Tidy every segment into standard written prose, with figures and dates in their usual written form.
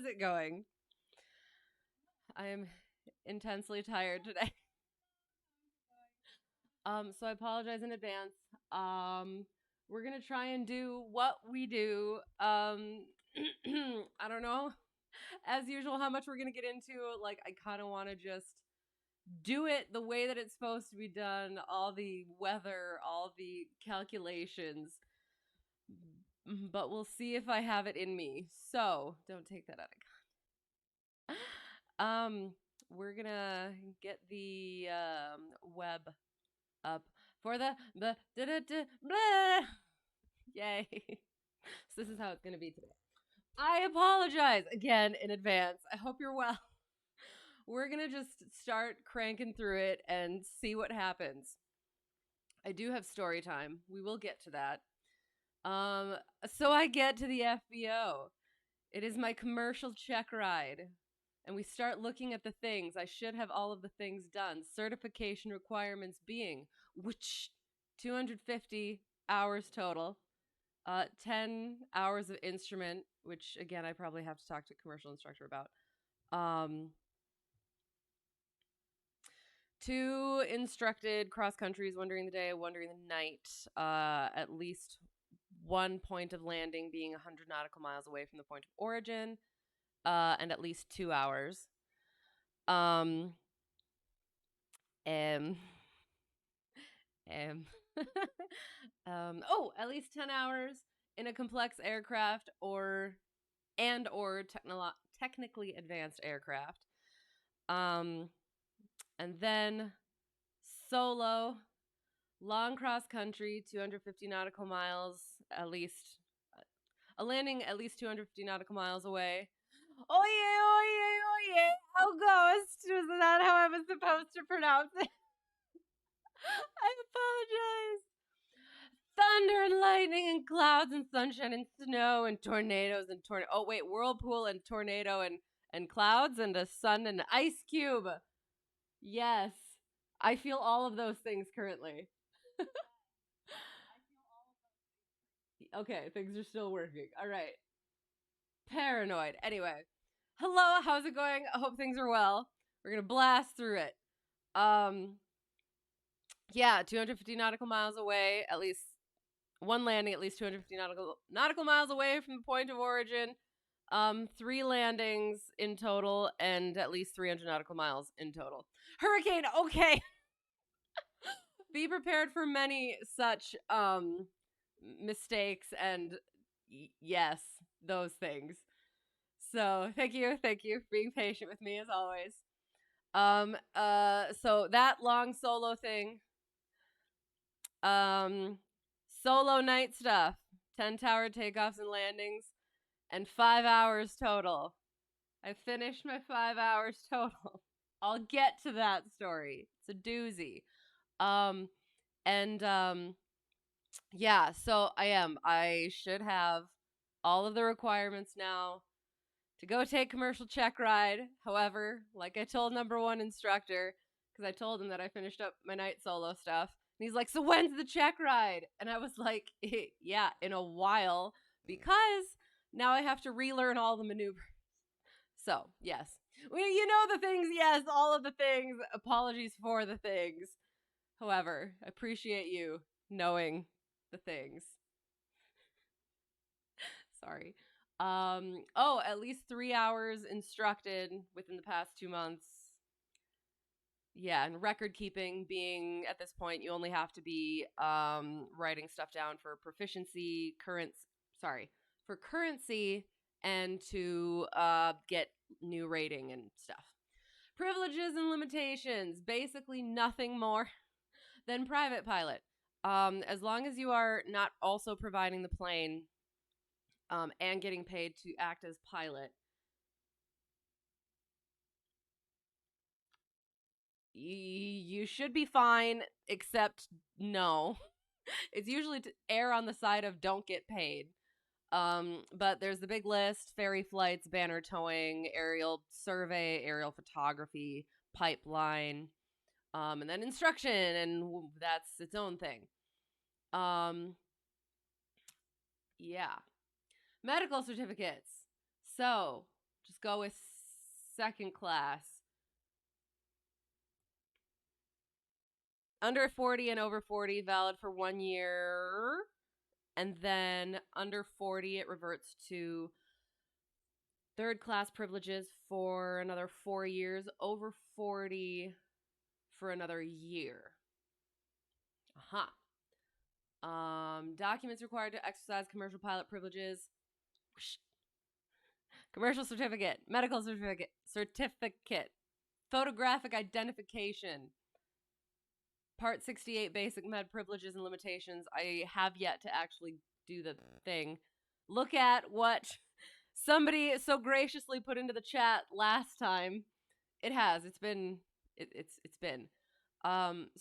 it going? I am intensely tired today. So I apologize in advance. We're gonna try and do what we do. I don't know, as usual, how much we're gonna get into. Like, I kind of want to just do it the way that it's supposed to be done. All the weather, all the calculations. But we'll see if I have it in me. So don't take that out of context. We're gonna get the web up for the blah. Yay. So this is how it's gonna be today. I apologize again in advance. I hope you're well. We're gonna just start cranking through it and see what happens. I do have story time. We will get to that. So I get to the FBO. It is my commercial check ride. And we start looking at the things. I should have all of the things done. Certification requirements being, which 250 hours total. 10 hours of instrument, which again, I probably have to talk to a commercial instructor about. 2 instructed cross countries, one during the day, one during the night. At least 1 point of landing being 100 nautical miles away from the point of origin, and at least 2 hours. Oh, at least 10 hours in a complex aircraft or technically advanced aircraft. And then solo, long cross country, 250 nautical miles, at least a landing at least 250 nautical miles away. Oh yeah, oh yeah, oh yeah. Ghost. Was that how I was supposed to pronounce it? I apologize. Thunder and lightning and clouds and sunshine and snow and tornadoes and whirlpool and tornado and clouds and a sun and an ice cube. Yes. I feel all of those things currently. Okay, things are still working. All right. Paranoid. Anyway. Hello, how's it going? I hope things are well. We're going to blast through it. Yeah, 250 nautical miles away, at least one landing, at least 250 nautical miles away from the point of origin. 3 landings in total, and at least 300 nautical miles in total. Hurricane, okay. Be prepared for many such mistakes and yes, those things. So thank you for being patient with me as always. So that long solo thing. Solo night stuff. 10 tower takeoffs and landings, and 5 hours total. I finished my 5 hours total. I'll get to that story. It's a doozy. Yeah, so I should have all of the requirements now to go take commercial check ride. However, like I told number 1 instructor, because I told him that I finished up my night solo stuff, and he's like, so when's the check ride? And I was like, yeah, in a while, because now I have to relearn all the maneuvers. So, yes. Well, you know the things, yes, all of the things. Apologies for the things. However, I appreciate you knowing the things. Sorry. At least 3 hours instructed within the past 2 months. Yeah, and record keeping being, at this point, you only have to be writing stuff down for currency, and to get new rating and stuff. Privileges and limitations, basically nothing more than private pilot. As long as you are not also providing the plane and getting paid to act as pilot, you should be fine, except no. It's usually to err on the side of don't get paid. But there's the big list: ferry flights, banner towing, aerial survey, aerial photography, pipeline, and then instruction, and that's its own thing. Yeah. Medical certificates. So, Just go with second class. Under 40 and over 40, valid for 1 year. And then under 40, it reverts to third class privileges for another 4 years. Over 40 for another year. Documents required to exercise commercial pilot privileges. Commercial certificate, medical certificate, photographic identification, Part 68 basic med privileges and limitations. I have yet to actually do the thing. Look at what somebody so graciously put into the chat last time. It has. It's been. It's been.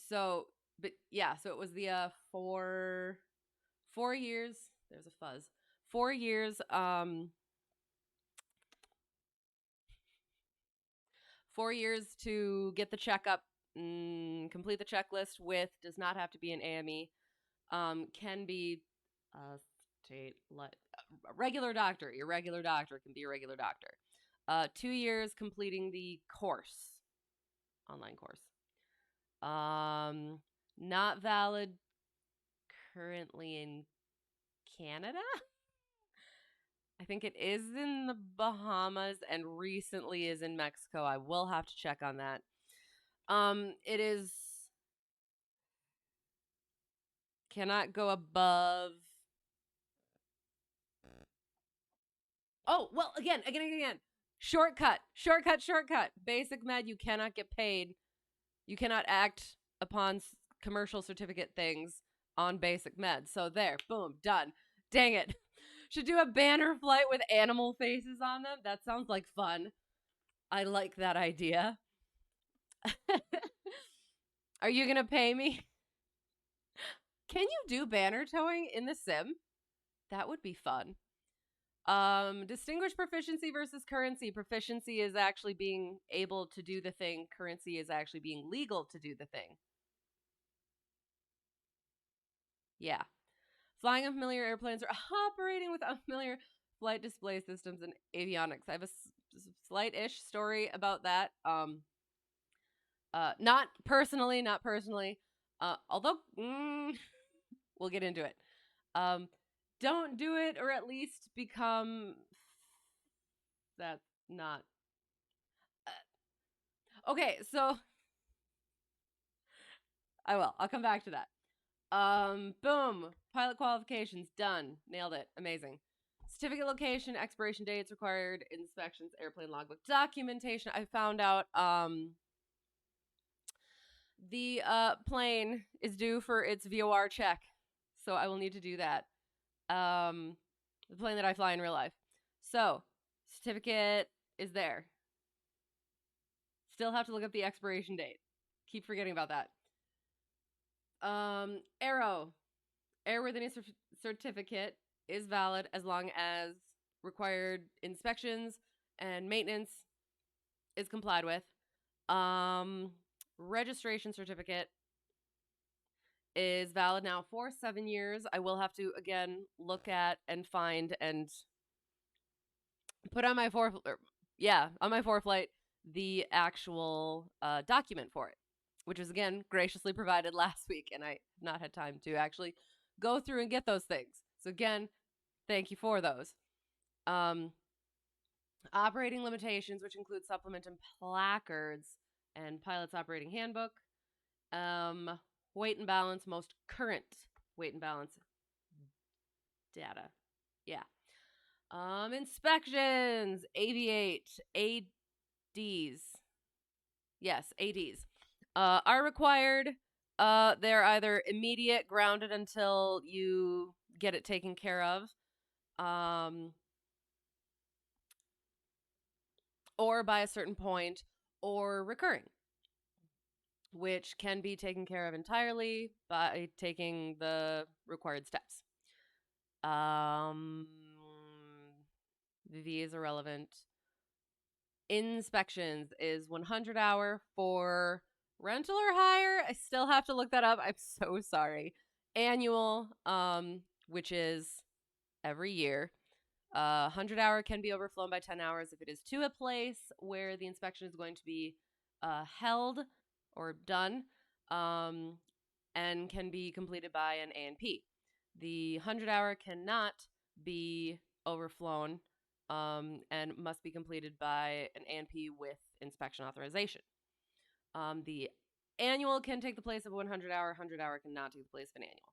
So, but yeah. So it was the 4 years. There's a fuzz. 4 years. 4 years to get the checkup, complete the checklist with, does not have to be an AME, can be a regular doctor. Your regular doctor can be a regular doctor. 2 years completing the course, online course. Not valid currently in Canada. I think it is in the Bahamas and recently is in Mexico. I will have to check on that. It is cannot go above. Oh, well, again. Shortcut. Basic med, you cannot get paid. You cannot act upon commercial certificate things on basic med. So there, boom, done. Dang it. Should do a banner flight with animal faces on them. That sounds like fun. I like that idea. Are you going to pay me? Can you do banner towing in the sim? That would be fun. Distinguish proficiency versus currency. Proficiency is actually being able to do the thing. Currency is actually being legal to do the thing. Yeah. Flying unfamiliar airplanes or operating with unfamiliar flight display systems and avionics. I have a slight-ish story about that. Not personally. Although, we'll get into it. Don't do it, or at least become. That's not. Okay, so I will. I'll come back to that. Boom. Pilot qualifications done. Nailed it. Amazing. Certificate location, expiration dates, required inspections, airplane logbook documentation. I found out the plane is due for its VOR check, so I will need to do that. The plane that I fly in real life. So, certificate is there. Still have to look up the expiration date. Keep forgetting about that. Aero. Airworthiness certificate is valid as long as required inspections and maintenance is complied with. Registration certificate is valid now for 7 years. I will have to, again, look at and find and put on my on my ForeFlight, the actual document for it, which was, again, graciously provided last week, and I have not had time to actually go through and get those things. So, again, thank you for those. Operating limitations, which include supplement and placards, and pilot's operating handbook. Weight and balance, most current weight and balance data. Yeah. Inspections, aviate, ADs. Yes, ADs. Are required. They're either immediate, grounded until you get it taken care of. Or by a certain point, or recurring, which can be taken care of entirely by taking the required steps. VV is irrelevant. Inspections is 100 hour for rental or hire. I still have to look that up. I'm so sorry. Annual, which is every year. 100 hour can be overflown by 10 hours if it is to a place where the inspection is going to be held or done, and can be completed by an A&P. The 100 hour cannot be overflown and must be completed by an A&P with inspection authorization. The annual can take the place of 100 hour. 100 hour cannot take the place of an annual.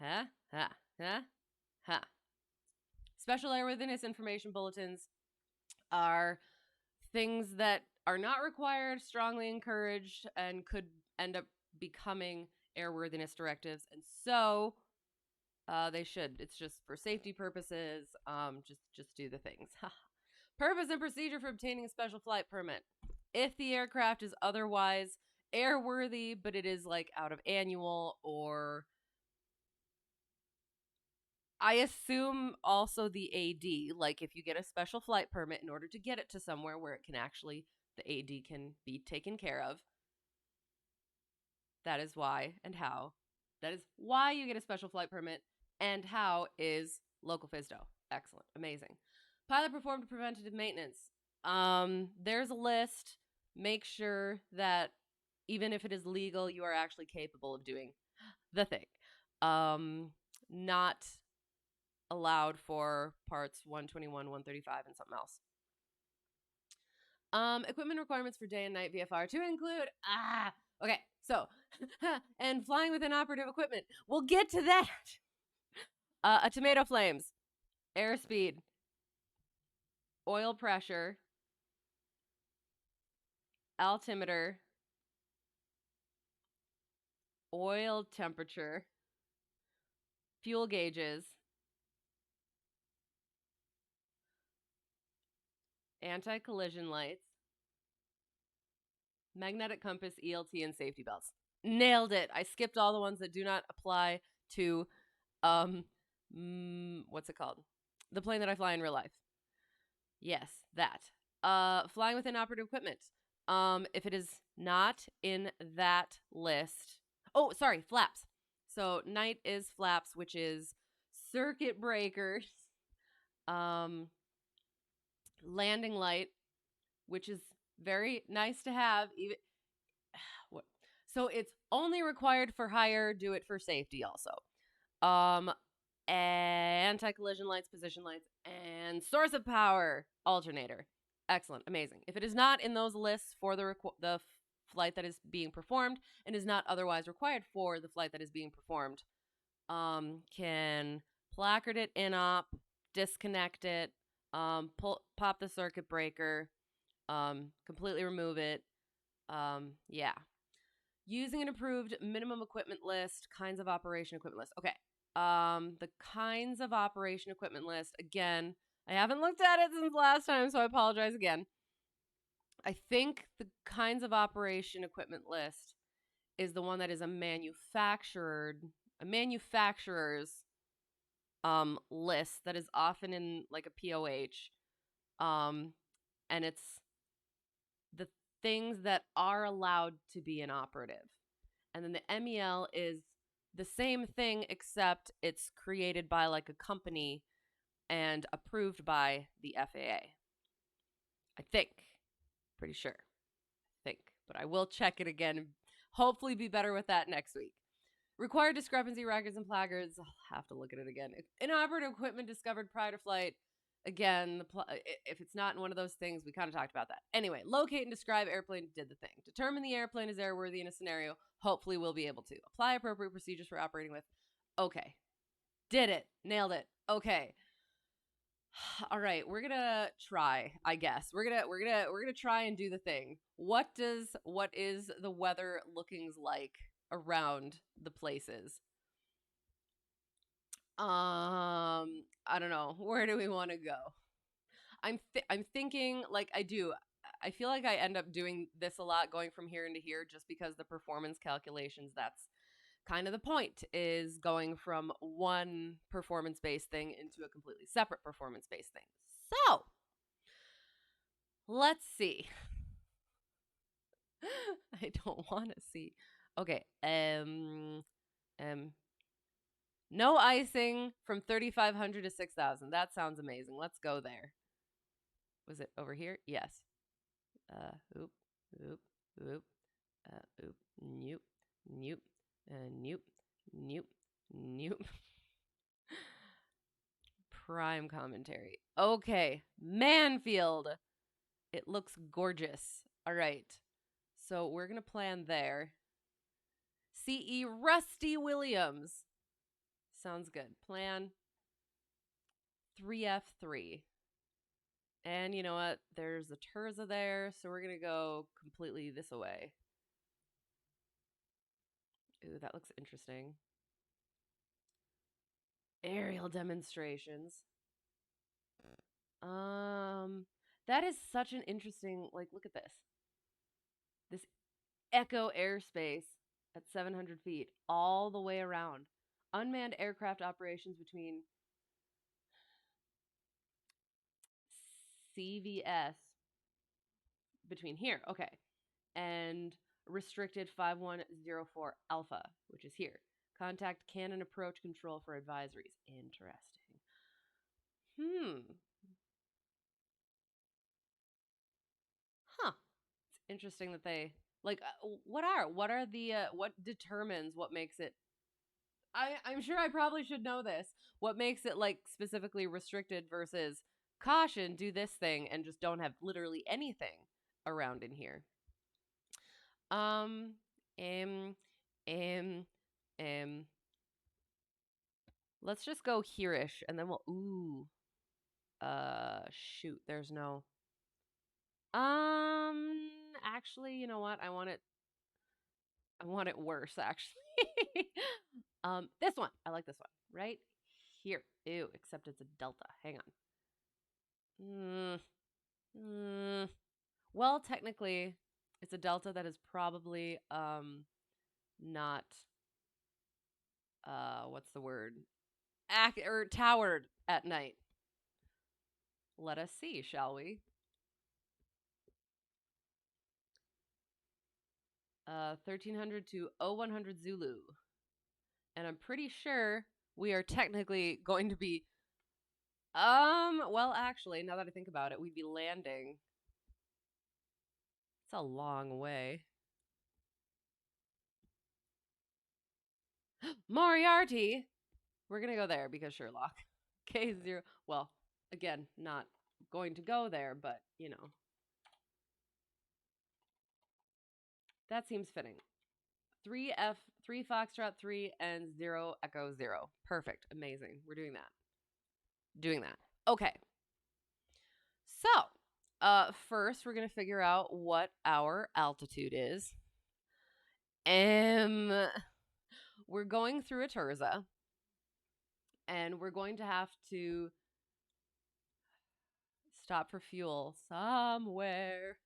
Ha, ha, ha, ha. Special airworthiness information bulletins are things that are not required, strongly encouraged, and could end up becoming airworthiness directives. And so they should. It's just for safety purposes. Just do the things. Purpose and procedure for obtaining a special flight permit. If the aircraft is otherwise airworthy, but it is like out of annual, or I assume also the AD, like if you get a special flight permit in order to get it to somewhere where it can actually, the AD can be taken care of. That is why and how. That is why you get a special flight permit, and how is local FSDO. Excellent. Amazing. Pilot performed preventative maintenance. There's a list. Make sure that even if it is legal, you are actually capable of doing the thing. Not allowed for parts 121, 135, and something else. Equipment requirements for day and night VFR to include, okay, so, and flying with inoperative equipment. We'll get to that. A tomato flames, airspeed, oil pressure, altimeter, oil temperature, fuel gauges, anti-collision lights, magnetic compass, ELT, and safety belts. Nailed it. I skipped all the ones that do not apply to, what's it called? The plane that I fly in real life. Yes, that. Flying with inoperative equipment. If it is not in that list. Oh, sorry, flaps. So night is flaps, which is circuit breakers, landing light, which is very nice to have. Even so, it's only required for hire. Do it for safety also. Anti-collision lights, position lights, and source of power alternator. Excellent, amazing. If it is not in those lists for the flight that is being performed and is not otherwise required for the flight that is being performed, can placard it in op, disconnect it, pop the circuit breaker, completely remove it. Yeah. Using an approved minimum equipment list, kinds of operation equipment list. Okay. The kinds of operation equipment list, again, I haven't looked at it since last time, so I apologize again. I think the kinds of operation equipment list is the one that is a manufacturer's list that is often in like a POH. And it's the things that are allowed to be inoperative. And then the MEL is the same thing, except it's created by like a company and approved by the FAA. I think. Pretty sure. I think. But I will check it again and hopefully be better with that next week. Required discrepancy records and placards. I'll have to look at it again. Inoperative equipment discovered prior to flight. Again, if it's not in one of those things, we kind of talked about that. Anyway, locate and describe airplane, did the thing. Determine the airplane is airworthy in a scenario. Hopefully we'll be able to. Apply appropriate procedures for operating with. Okay. Did it. Nailed it. Okay. All right, we're gonna try, I guess. We're gonna try and do the thing. What is the weather looking like around the places? I don't know. Where do we want to go? I'm thinking like I feel like I end up doing this a lot, going from here into here, just because the performance calculations, that's kind of the point, is going from one performance-based thing into a completely separate performance-based thing. So, let's see. I don't want to see. Okay. No icing from 3,500 to 6,000. That sounds amazing. Let's go there. Was it over here? Yes. Oop, oop, oop, oop, nope, nope, nope, nope, nope. Prime commentary. Okay, Mansfield. It looks gorgeous. All right. So we're going to plan there. CE Rusty Williams. Sounds good. Plan 3F3. And you know what? There's a Terza there, so we're going to go completely this way. Ooh, that looks interesting. Aerial demonstrations. That is such an interesting, like, look at this. This echo airspace at 700 feet all the way around. Unmanned aircraft operations between CVS, between here, okay, and restricted 5104 Alpha, which is here. Contact cannon approach control for advisories. Interesting. Huh. It's interesting that they like what are the what determines what makes it I'm sure I probably should know this. What makes it like specifically restricted versus caution, do this thing and just don't have literally anything around in here. Um um um um let's just go here-ish and then we'll shoot, there's no actually, you know what? I want it worse actually. This one. I like this one. Right here. Ew, except it's a delta. Hang on. Well, technically, it's a delta that is probably not what's the word? Or towered at night. Let us see, shall we? 1300 to 0100 Zulu. And I'm pretty sure we are technically going to be well, actually, now that I think about it, we'd be landing. It's a long way. Moriarty. We're going to go there because Sherlock. K0. Well, again, not going to go there, but, you know. That seems fitting. 3F, 3 Foxtrot 3, and 0 Echo 0. Perfect. Amazing. We're doing that. Doing that. Okay. So, first we're going to figure out what our altitude is. We're going through a Terza. And we're going to have to stop for fuel somewhere.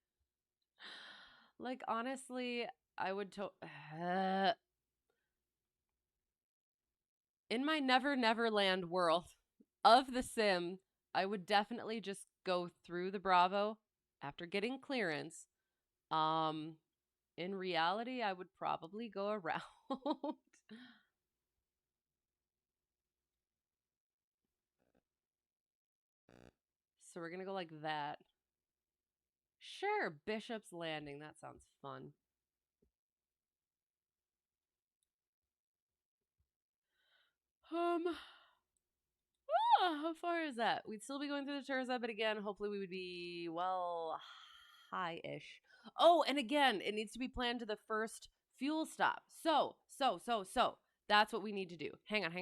Like, honestly, I would in my Never Land world of the sim, I would definitely just go through the Bravo after getting clearance. In reality, I would probably go around. So we're gonna go like that. Sure, Bishop's Landing. That sounds fun. How far is that? We'd still be going through the Terza, but again, hopefully we would be, well, high-ish. Oh, and again, it needs to be planned to the first fuel stop. So, that's what we need to do. Hang on.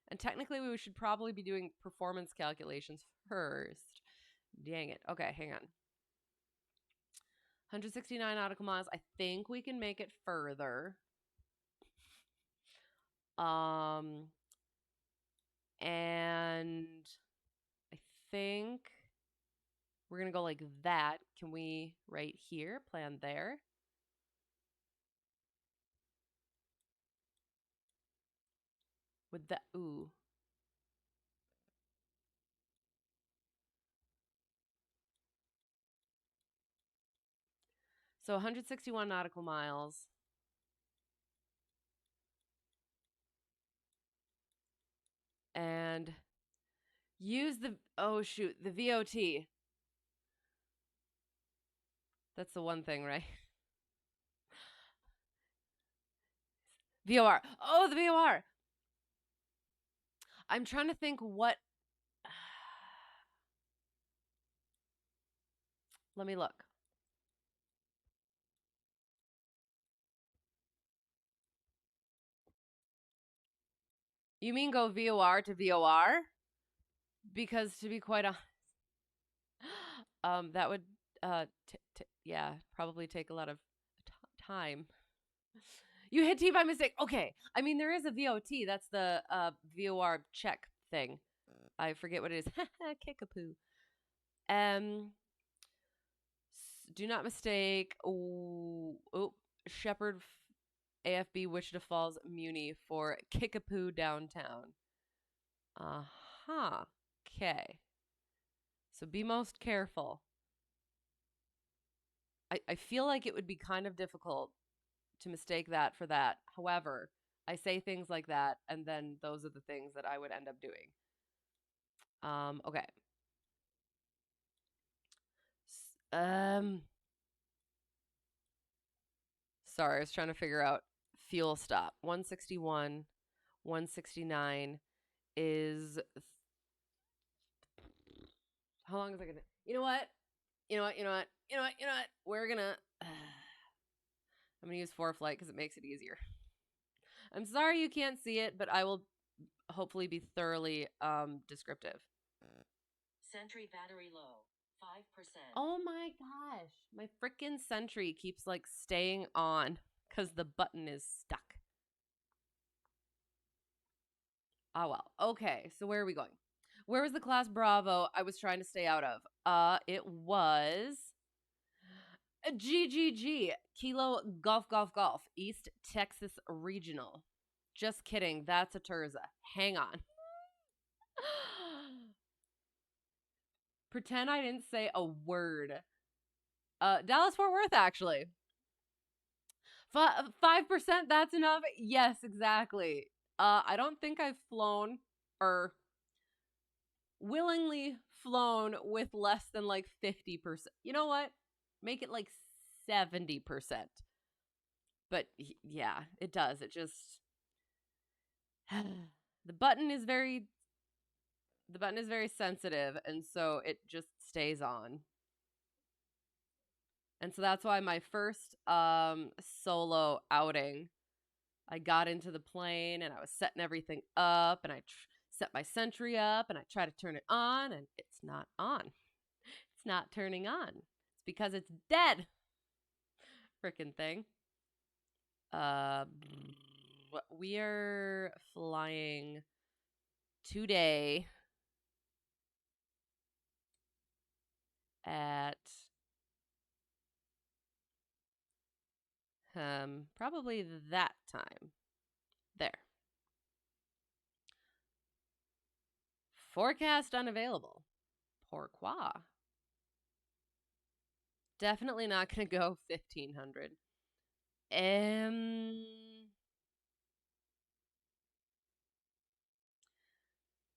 And technically, we should probably be doing performance calculations first. Dang it. Okay, hang on. 169 nautical miles. I think we can make it further. And I think we're going to go like that. Can we, right here, plan there? With that, ooh. So 161 nautical miles. and use the, oh shoot, the VOT. That's the one thing, right? VOR. Oh, the VOR. I'm trying to think what. Let me look. You mean go VOR to VOR? Because to be quite honest, that would, yeah, probably take a lot of time. You hit T by mistake. Okay. I mean, there is a VOT. That's the VOR check thing. I forget what it is. Kickapoo. Do not mistake. Shepherd AFB Wichita Falls Muni for Kickapoo downtown. Uh-huh. Okay. So be most careful. I feel like it would be kind of difficult to mistake that for that. However, I say things like that, and then those are the things that I would end up doing. Okay. Sorry, I was trying to figure out fuel stop. 161, 169 is. How long is it gonna? You know what? You know what? You know what? You know what? You know what? We're gonna. I'm gonna use Preflight because it makes it easier. I'm sorry you can't see it, but I will hopefully be thoroughly descriptive. Sentry battery low, 5%. Oh my gosh. My frickin' Sentry keeps like staying on because the button is stuck. Ah, well. Okay, so where are we going? Where was the class Bravo I was trying to stay out of? It was a GGG, Kilo Golf Golf Golf, East Texas Regional. Just kidding, that's a Terza. Hang on. Pretend I didn't say a word. Dallas Fort Worth, actually. 5%, that's enough? Yes, exactly. I don't think I've flown or willingly flown with less than like 50%. You know what? Make it like 70%. But yeah, it does. It just the button is very sensitive, and so it just stays on. And so that's why my first solo outing, I got into the plane and I was setting everything up, and I set my Sentry up, and I try to turn it on, and it's not on. It's not turning on. It's because it's dead. Frickin' thing. We are flying today at probably that time. There. Forecast unavailable. Pourquoi? Definitely not going to go 1500.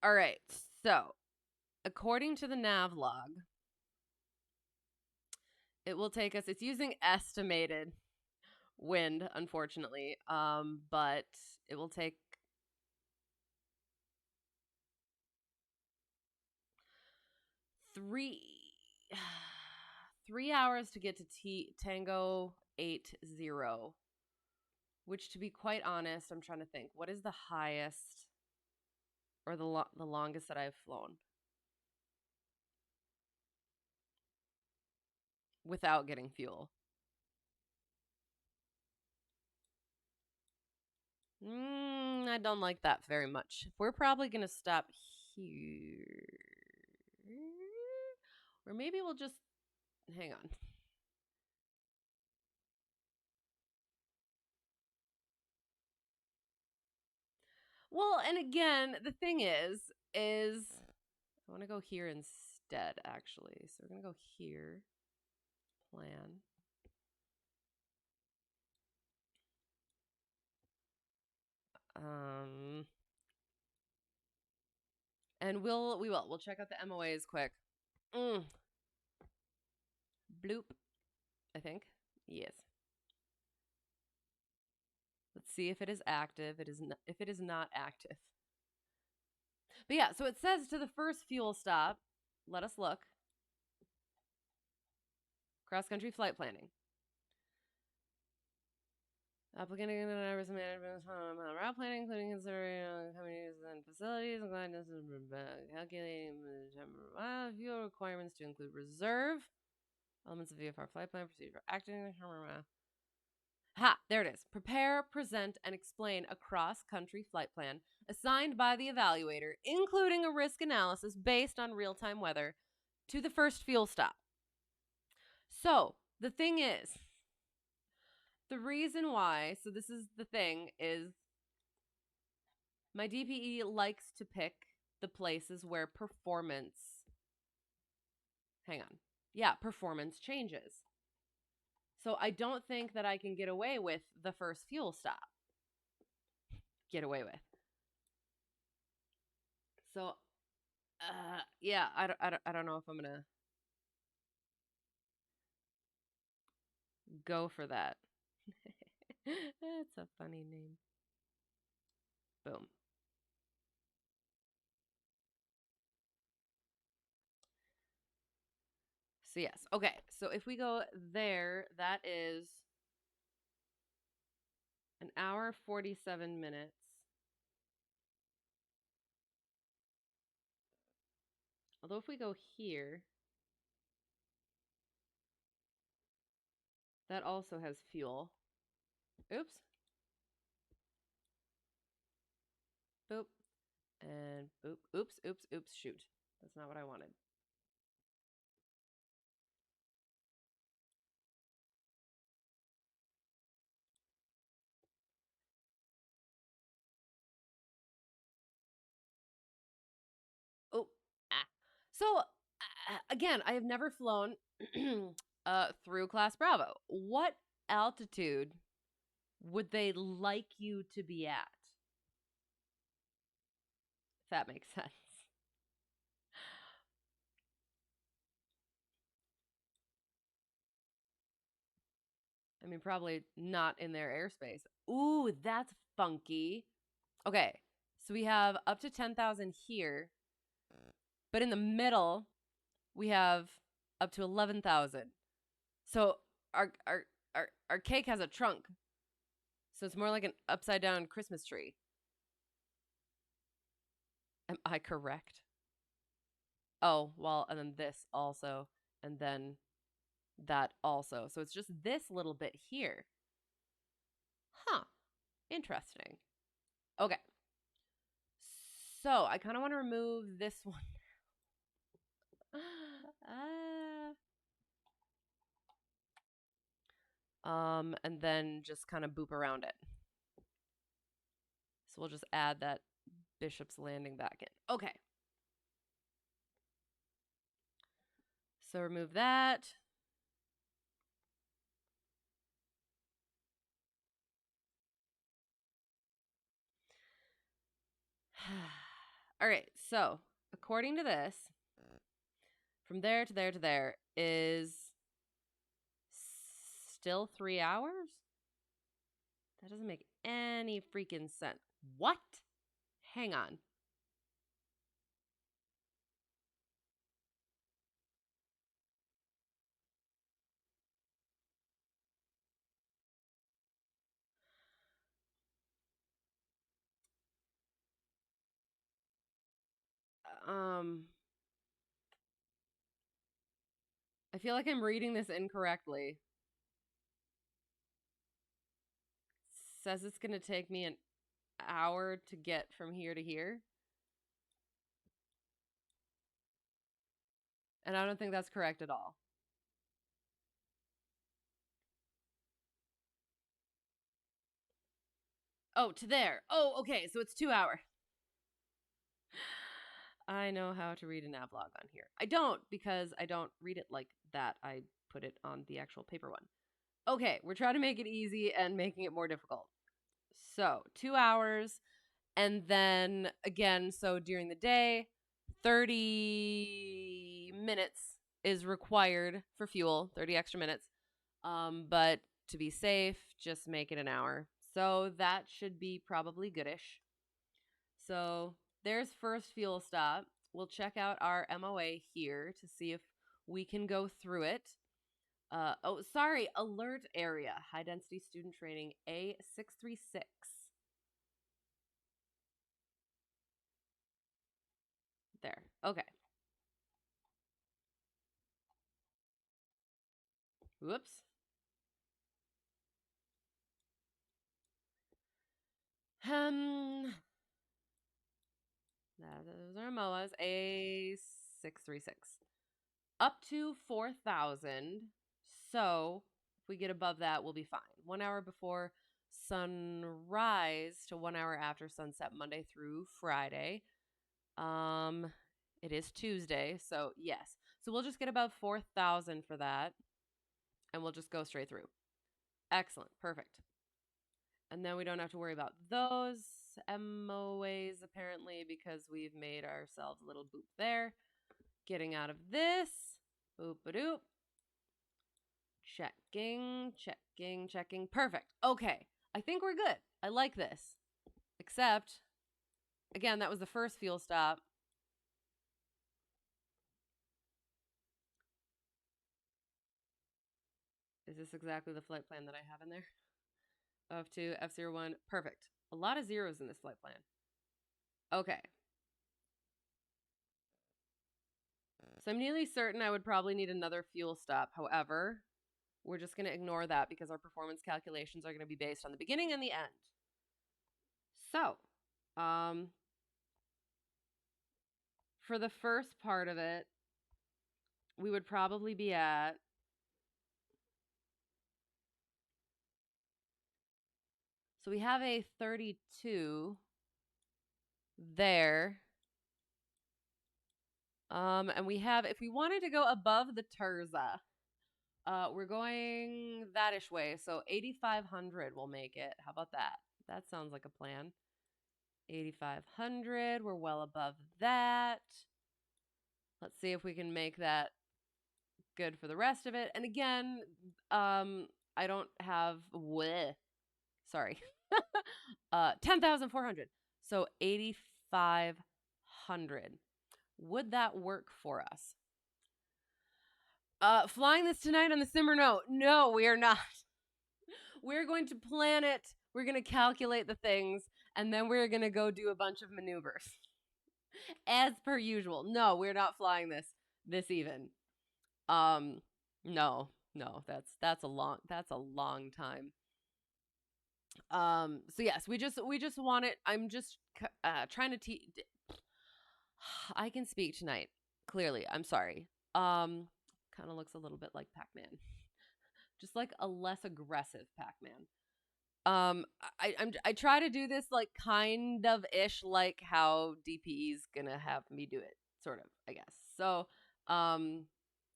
All right. So, according to the nav log, it will take us, it's using estimated wind, unfortunately, but it will take three hours to get to Tango 80, which, to be quite honest, I'm trying to think, what is the highest or the longest that I've flown without getting fuel? I don't like that very much. We're probably going to stop here. Or maybe we'll just hang on. Well, and again, the thing is I want to go here instead, actually. So we're going to go here. Plan. And we'll check out the MOAs quick. Bloop, I think. Yes. Let's see if it is active. If it is not active. But yeah, so it says to the first fuel stop, let us look. Cross-country flight planning. Applicant and risk management route planning, including considering companies and facilities, calculating fuel requirements to include reserve elements of VFR flight plan procedure acting. Ha, there it is. Prepare, present, and explain a cross-country flight plan assigned by the evaluator, including a risk analysis based on real-time weather, to the first fuel stop. So the thing is, the reason why, so this is the thing, is my DPE likes to pick the places where performance changes. So I don't think that I can get away with the first fuel stop. So, yeah, I don't know if I'm gonna go for that. That's a funny name. Boom. So yes, okay. So if we go there, that is an hour 47 minutes. Although if we go here, that also has fuel. Oops. Boop. And boop. Oops. Shoot. That's not what I wanted. Oh, So, again, I have never flown through Class Bravo. What altitude would they like you to be at? If that makes sense. I mean, probably not in their airspace. Ooh, that's funky. Okay, so we have up to 10,000 here, but in the middle, we have up to 11,000. So our cake has a trunk. So it's more like an upside down Christmas tree. Am I correct? Oh, well, and then this also, and then that also. So it's just this little bit here. Huh. Interesting. Okay. So I kind of want to remove this one. And then just kind of boop around it. So we'll just add that Bishop's Landing back in. Okay. So remove that. All right. So according to this, from there to there to there is still 3 hours? That doesn't make any freaking sense. What? Hang on. I feel like I'm reading this incorrectly. It says it's going to take me an hour to get from here to here. And I don't think that's correct at all. Oh, to there. Oh, okay. So it's 2 hours. I know how to read a navlog on here. I don't, because I don't read it like that. I put it on the actual paper one. Okay, we're trying to make it easy and making it more difficult. So 2 hours. And then again, so during the day, 30 minutes is required for fuel, 30 extra minutes. But to be safe, just make it an hour. So that should be probably goodish. So there's first fuel stop. We'll check out our MOA here to see if we can go through it. Sorry, alert area, high density student training A636. There. Okay. Whoops. Those are MOAs. A636. Up to 4,000. So if we get above that, we'll be fine. 1 hour before sunrise to 1 hour after sunset, Monday through Friday. It is Tuesday, so yes. So we'll just get above 4,000 for that, and we'll just go straight through. Excellent. Perfect. And then we don't have to worry about those MOAs, apparently, because we've made ourselves a little boop there. Getting out of this. Boop-a-doop. Checking. Perfect. Okay. I think we're good. I like this. Except, again, that was the first fuel stop. Is this exactly the flight plan that I have in there? F2, F01. Perfect. A lot of zeros in this flight plan. Okay. So I'm nearly certain I would probably need another fuel stop. However, we're just going to ignore that because our performance calculations are going to be based on the beginning and the end. So, for the first part of it, we would probably be at so we have a 32 there. And we have, if we wanted to go above the Terza, we're going that-ish way. So 8,500 will make it. How about that? That sounds like a plan. 8,500. We're well above that. Let's see if we can make that good for the rest of it. And again, I don't have sorry. 10,400. So 8,500. Would that work for us? Flying this tonight on the simmer? No, we are not. We're going to plan it. We're going to calculate the things, and then we're going to go do a bunch of maneuvers. As per usual. No, we're not flying this even. No, that's a long time. So yes, we just want it. I'm just trying to teach. I can speak tonight. Clearly, I'm sorry. Kind of looks a little bit like Pac-Man. Just like a less aggressive Pac-Man. I try to do this like kind of ish like how DPE's gonna have me do it, sort of, I guess. So,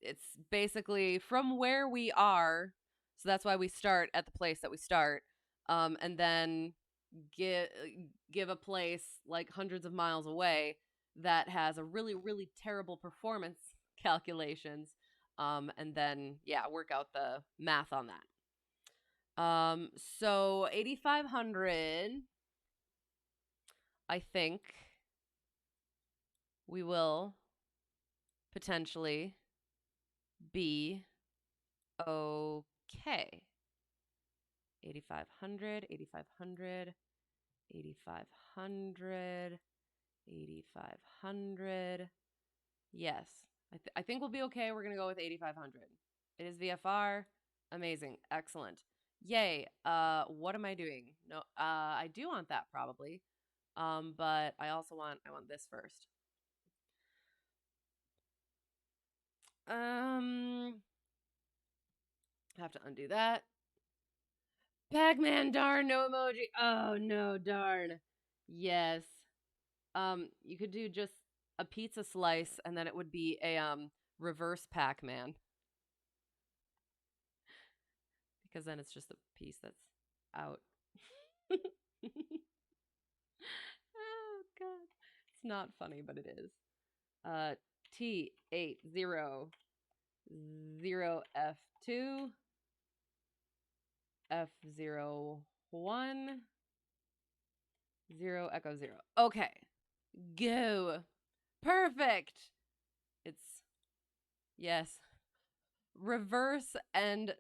it's basically from where we are. So that's why we start at the place that we start, and then give a place like hundreds of miles away that has a really, really terrible performance calculations, and then, yeah, work out the math on that. So 8,500, I think we will potentially be okay. 8,500, 8,500, 8,500, 8,500. Yes, I think we'll be okay. We're going to go with 8,500. It is VFR. Amazing. Excellent. Yay. What am I doing? No, I do want that probably. But I want this first. I have to undo that. Pac-Man, darn, no emoji. Oh no, darn. Yes. You could do just a pizza slice and then it would be a reverse Pac-Man. Because then it's just a piece that's out. Oh god. It's not funny, but it is. T800F2 F01 0 Echo 0. Okay. Go. Perfect. It's yes. Reverse and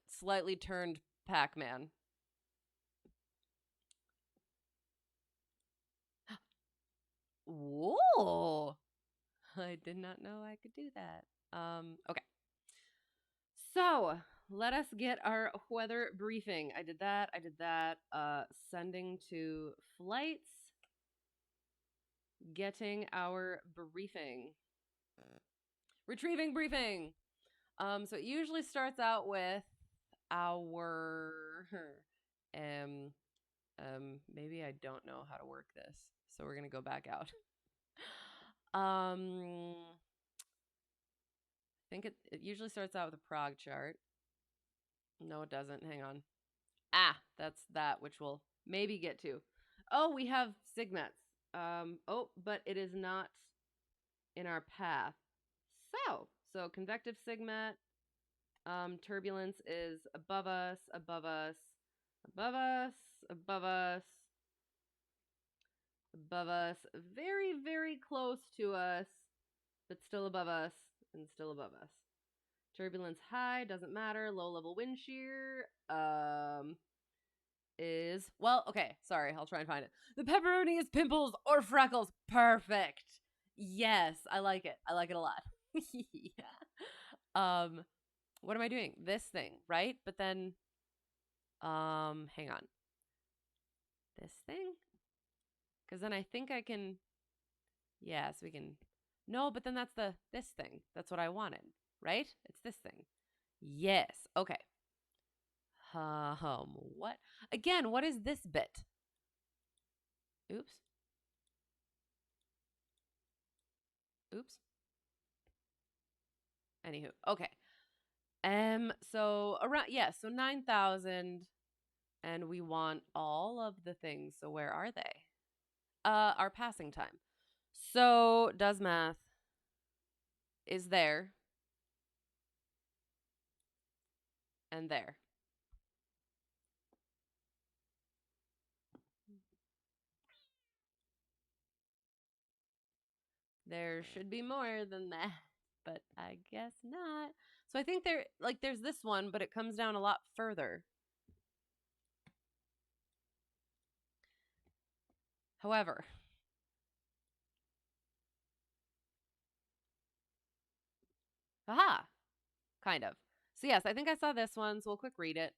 slightly turned Pac-Man. Whoa. I did not know I could do that. Okay. So let us get our weather briefing. I did that. Sending to flights. Getting our briefing. Retrieving briefing. So it usually starts out with our maybe I don't know how to work this. So we're gonna go back out. I think it usually starts out with a prog chart. No, it doesn't. Hang on. That's that, which we'll maybe get to. Oh, we have SIGMETs. But it is not in our path. So convective SIGMET. Turbulence is above us, above us, above us, above us, above us, very, very close to us, but still above us and still above us. Turbulence high, doesn't matter. Low level wind shear is, well, okay, sorry, I'll try and find it. The pepperoni is pimples or freckles. Perfect. Yes, I like it. I like it a lot. Yeah. What am I doing? This thing, right? But then hang on. This thing? Because then I think I can, yes, we can, no, but then that's this thing. That's what I wanted, right? It's this thing. Yes. Okay. What? Again, what is this bit? Oops. Oops. Anywho, okay. So around, so 9,000, and we want all of the things. So where are they? Our passing time. So does math is there and there. There should be more than that, but I guess not. So I think there's this one, but it comes down a lot further. However, aha, kind of. So yes, I think I saw this one, so we'll quick read it.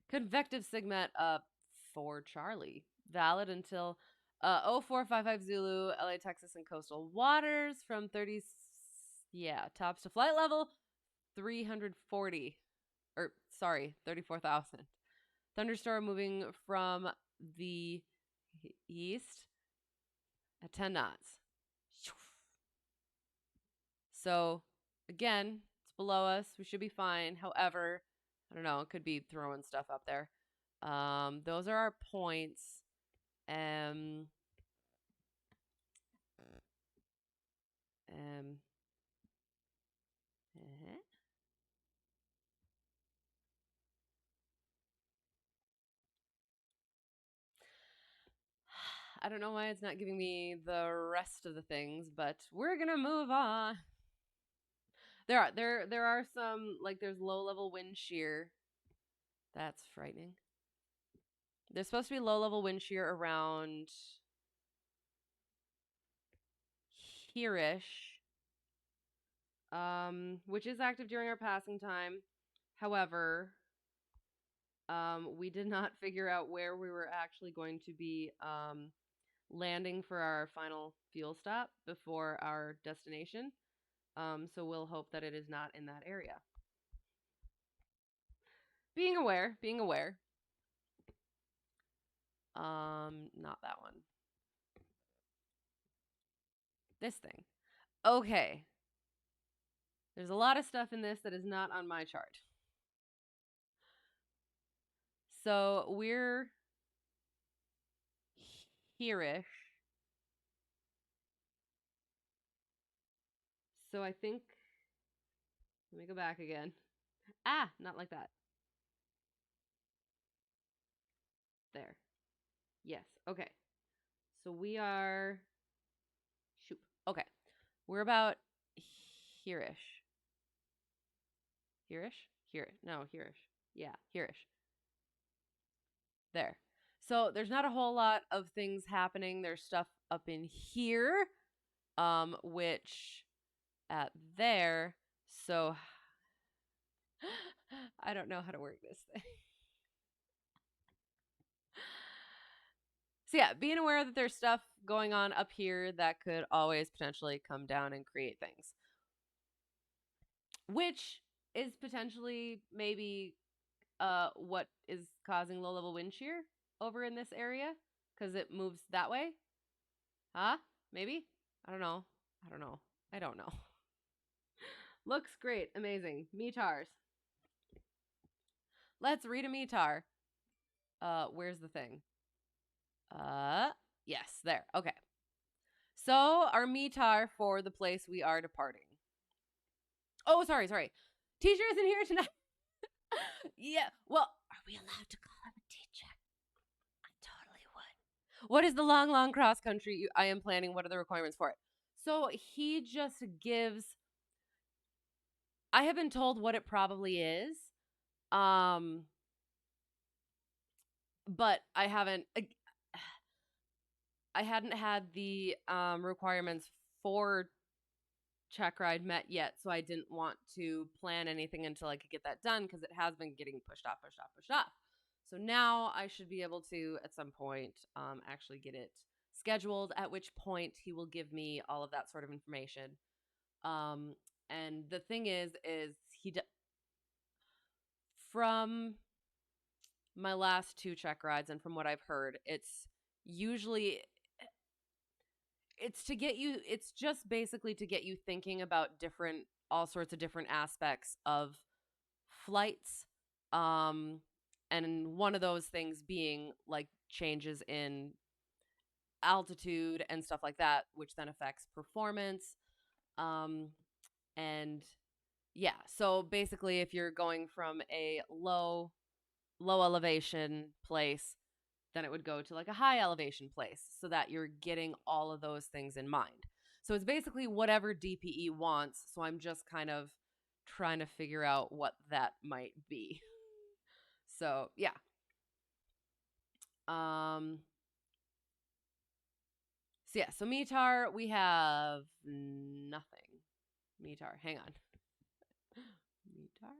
Convective SIGMET for Charlie. Valid until 0455 Zulu, LA, Texas, and coastal waters from 30, tops to flight level 340. 34,000. Thunderstorm moving from the east at 10 knots. So, again, it's below us. We should be fine. However, I don't know. It could be throwing stuff up there. Those are our points. I don't know why it's not giving me the rest of the things, but we're gonna move on. There are some, like, there's low level wind shear. That's frightening. There's supposed to be low level wind shear around here-ish, which is active during our passing time. However, we did not figure out where we were actually going to be landing for our final fuel stop before our destination. So we'll hope that it is not in that area. Being aware. Not that one. This thing. Okay. There's a lot of stuff in this that is not on my chart. So we're here-ish. So I think, let me go back again. Ah, not like that. There. Yes. Okay. So we are, shoot. Okay. We're about here-ish. Here-ish? Here. No, here-ish. Yeah, here-ish. There. So there's not a whole lot of things happening. There's stuff up in here, which at there. So I don't know how to work this thing. So yeah, being aware that there's stuff going on up here that could always potentially come down and create things, which is potentially maybe what is causing low level wind shear over in this area because it moves that way. Huh? Maybe? I don't know. I don't know. Looks great. Amazing. METARs. Let's read a METAR. Where's the thing? Yes, there. Okay. So our METAR for the place we are departing. Oh, sorry. Teacher isn't here tonight. Yeah. Well, are we allowed to call him a teacher? I totally would. What is the long cross country I am planning? What are the requirements for it? So he just gives. I have been told what it probably is. But I haven't. I hadn't had the requirements for Checkride met yet, so I didn't want to plan anything until I could get that done because it has been getting pushed off. So now I should be able to, at some point, actually get it scheduled, at which point he will give me all of that sort of information. And the thing is from my last 2 check rides and from what I've heard, it's usually it's just basically to get you thinking about all sorts of different aspects of flights, and one of those things being like changes in altitude and stuff like that, which then affects performance. And yeah, so basically if you're going from a low elevation place, then it would go to like a high elevation place so that you're getting all of those things in mind. So it's basically whatever DPE wants. So I'm just kind of trying to figure out what that might be. So yeah. So yeah, so METAR, we have nothing. METAR, hang on. METAR?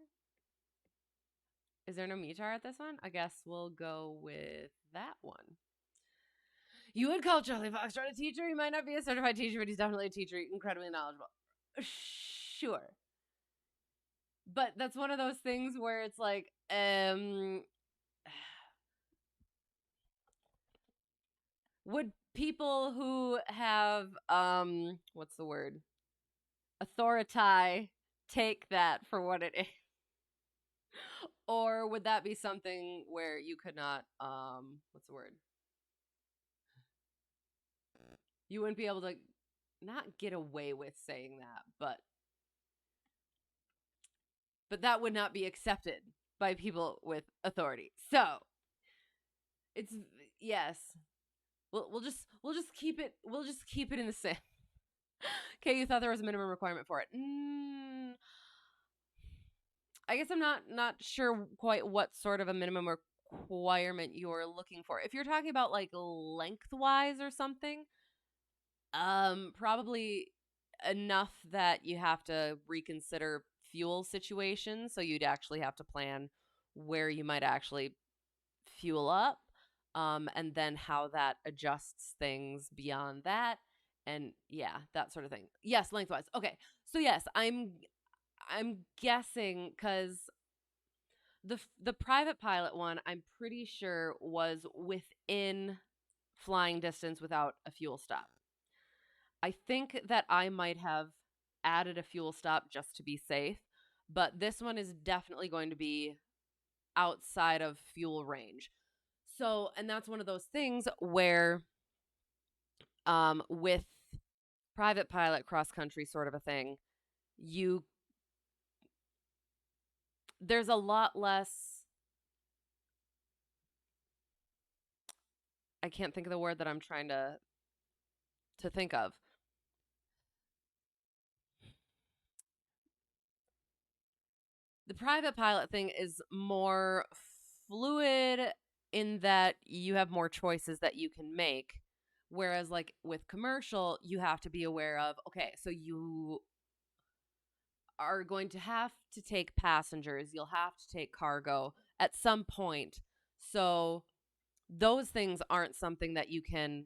Is there no METAR at this one? I guess we'll go with that one. You would call Charlie Foxtrot a teacher. He might not be a certified teacher, but he's definitely a teacher, incredibly knowledgeable. Sure. But that's one of those things where it's like, would people who have, what's the word? Authority take that for what it is? Or would that be something where you could not, what's the word? You wouldn't be able to not get away with saying that, but that would not be accepted by people with authority. So it's yes. We'll just keep it in the same. Okay, you thought there was a minimum requirement for it. I guess I'm not sure quite what sort of a minimum requirement you're looking for. If you're talking about like lengthwise or something, probably enough that you have to reconsider fuel situations. So you'd actually have to plan where you might actually fuel up, and then how that adjusts things beyond that. And yeah, that sort of thing. Yes, lengthwise. Okay. So yes, I'm guessing because the private pilot one, I'm pretty sure was within flying distance without a fuel stop. I think that I might have added a fuel stop just to be safe, but this one is definitely going to be outside of fuel range. So, and that's one of those things where with private pilot cross country sort of a thing, you there's a lot less. I can't think of the word that I'm trying to think of. The private pilot thing is more fluid in that you have more choices that you can make. Whereas, like with commercial, you have to be aware of okay, so you are going to have to take passengers, you'll have to take cargo at some point. So, those things aren't something that you can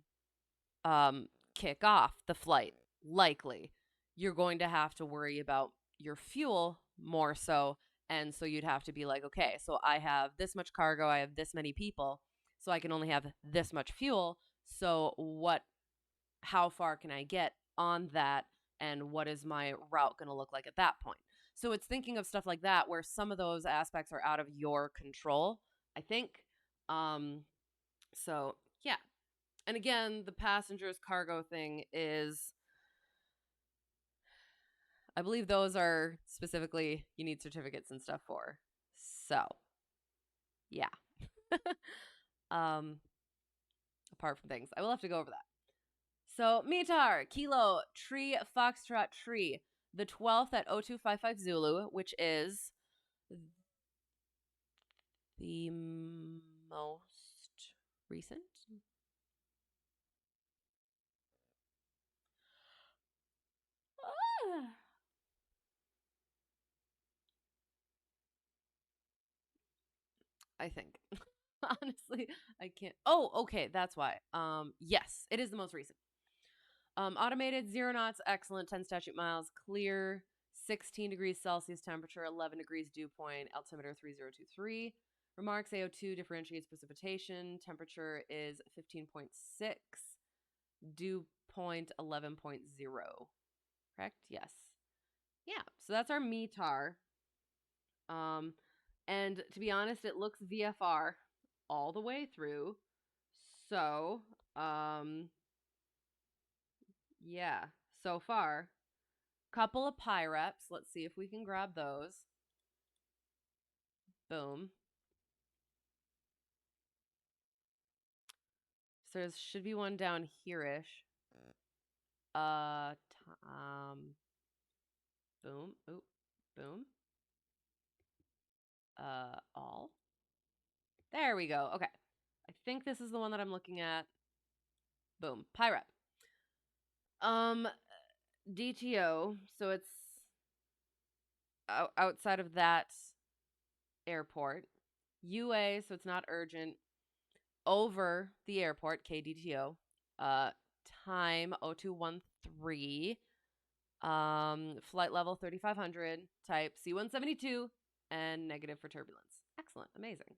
kick off the flight, likely. You're going to have to worry about your fuel more so. And so you'd have to be like, okay, so I have this much cargo, I have this many people, so I can only have this much fuel. So how far can I get on that? And what is my route going to look like at that point? So it's thinking of stuff like that where some of those aspects are out of your control, I think. So yeah, and again, the passengers cargo thing is, I believe those are specifically you need certificates and stuff for. So, yeah. um Apart from things, I will have to go over that. So, Mitar, Kilo, Tree, Foxtrot, Tree, the 12th at 0255 Zulu, which is the most recent. Ah. I think. Honestly, I can't. Oh, okay, that's why. Yes, it is the most recent. Automated 0 knots, excellent, 10 statute miles, clear, 16 degrees Celsius temperature, 11 degrees dew point, altimeter 3023. Remarks AO2 differentiates precipitation, temperature is 15.6, dew point 11.0. Correct? Yes. Yeah, so that's our METAR. Um, and to be honest, it looks VFR all the way through. So, yeah, so far, couple of pyreps. Let's see if we can grab those. Boom. So there should be one down here-ish. Boom. Oop. Boom. All. There we go. Okay. I think this is the one that I'm looking at. Boom. Pyrep. DTO. So it's outside of that airport. UA, so it's not urgent. Over the airport, KDTO. Time 0213. Flight level 3500, type C172, and negative for turbulence. Excellent, amazing.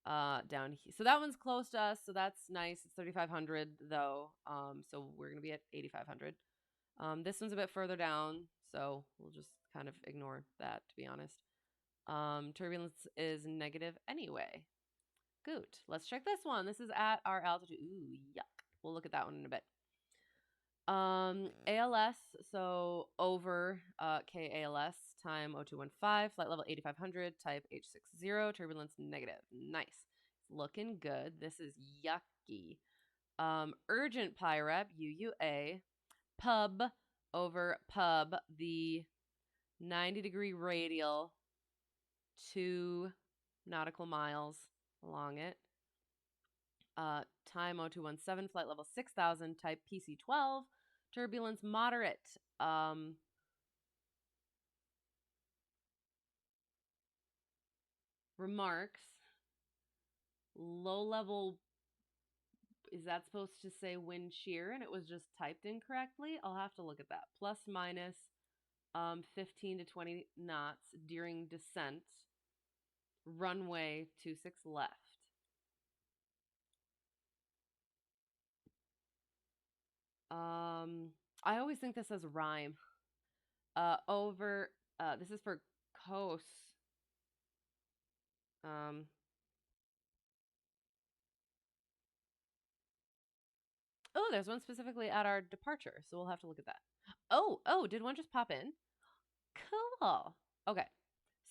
Down here, so that one's close to us, so that's nice. It's 3500 though, so we're gonna be at 8500. This one's a bit further down, so we'll just kind of ignore that, to be honest. Turbulence is negative anyway. Good. Let's check this one. This is at our altitude. Ooh, yuck. We'll look at that one in a bit. ALS, so over KALS, time 0215, flight level 8500, type H60, turbulence negative. Nice. Looking good. This is yucky. Urgent PIREP, UUA, pub over pub, the 90-degree radial, 2 nautical miles along it. Time 0217, flight level 6000, type PC12, turbulence moderate. Remarks, low level, is that supposed to say wind shear and it was just typed incorrectly? I'll have to look at that. Plus minus 15 to 20 knots during descent, runway 26 left. I always think this says rhyme. This is for coast. Oh, there's one specifically at our departure, so we'll have to look at that. Oh, did one just pop in? Cool. Okay.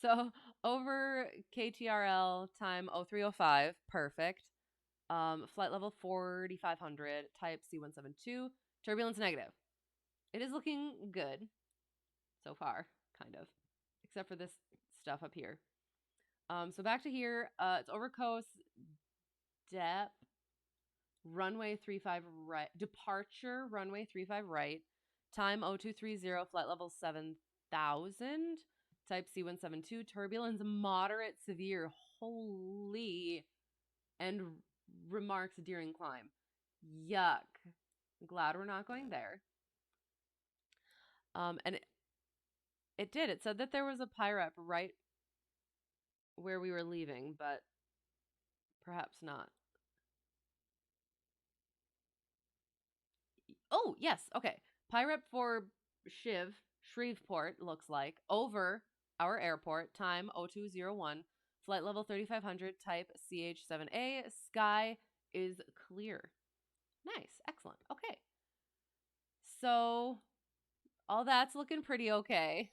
So over KTRL time 0305, perfect. Flight level 4500, type C172, turbulence negative. It is looking good so far, kind of, except for this stuff up here. So back to here. It's over coast, depth, runway 35 right, departure runway 35 right, time 0230, flight level 7000, type C172, turbulence moderate severe. Holy, and remarks during climb. Yuck. Glad we're not going there. And it did. It said that there was a PIREP right where we were leaving, but perhaps not. Oh, yes. Okay. PIREP for Shreveport, looks like, over our airport, time 0201, flight level 3500, type CH7A, sky is clear. Nice. Excellent. Okay. So all that's looking pretty okay.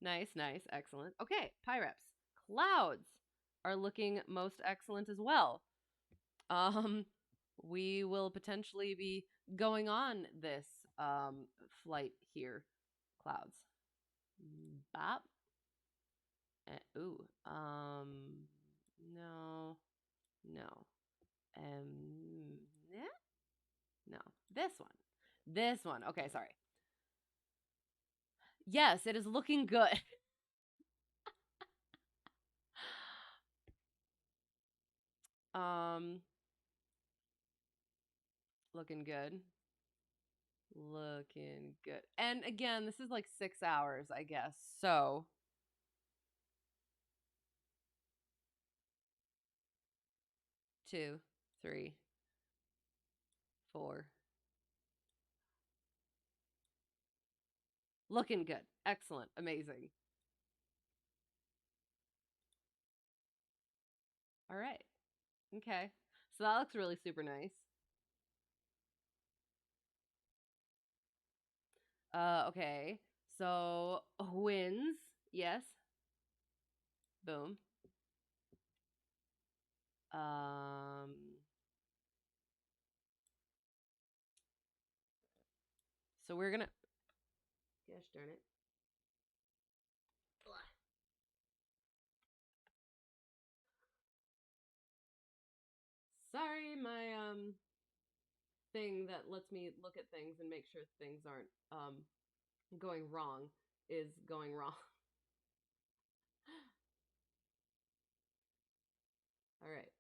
Nice, nice, excellent. Okay, PIREPs. Clouds are looking most excellent as well. Um, we will potentially be going on this flight here. Clouds. Bop. Ooh. No. No. Yeah. No. This one. This one. Okay, sorry. Yes, it is looking good. um, looking good. Looking good. And again, this is like 6 hours, I guess. So, 2, 3, 4. Looking good. Excellent. Amazing. All right. Okay. So that looks really super nice. Okay. So winds. Yes. Boom. Um so we're gonna, gosh darn it. Sorry, my thing that lets me look at things and make sure things aren't going wrong is going wrong. All right.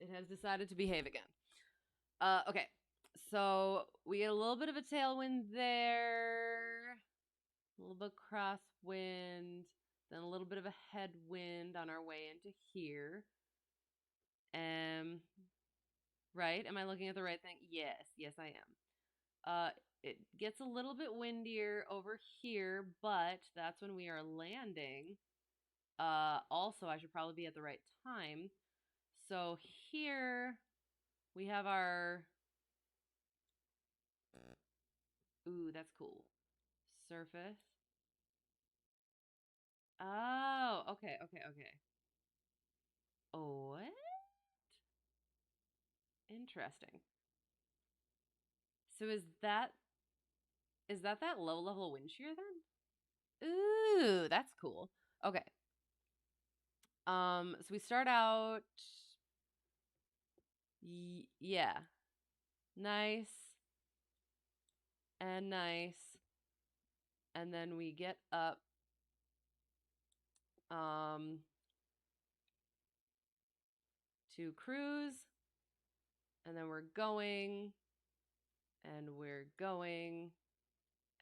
It has decided to behave again. Okay. So we get a little bit of a tailwind there, a little bit crosswind, then a little bit of a headwind on our way into here. Right? Am I looking at the right thing? Yes, yes, I am. It gets a little bit windier over here, but that's when we are landing. Also, I should probably be at the right time. So here we have our. Ooh, that's cool. Surface. Oh, okay, okay, okay. Oh, what? Interesting. So is that low level wind shear then? Ooh, that's cool. Okay. So we start out yeah. Nice and nice. And then we get up um to cruise, and then we're going and we're going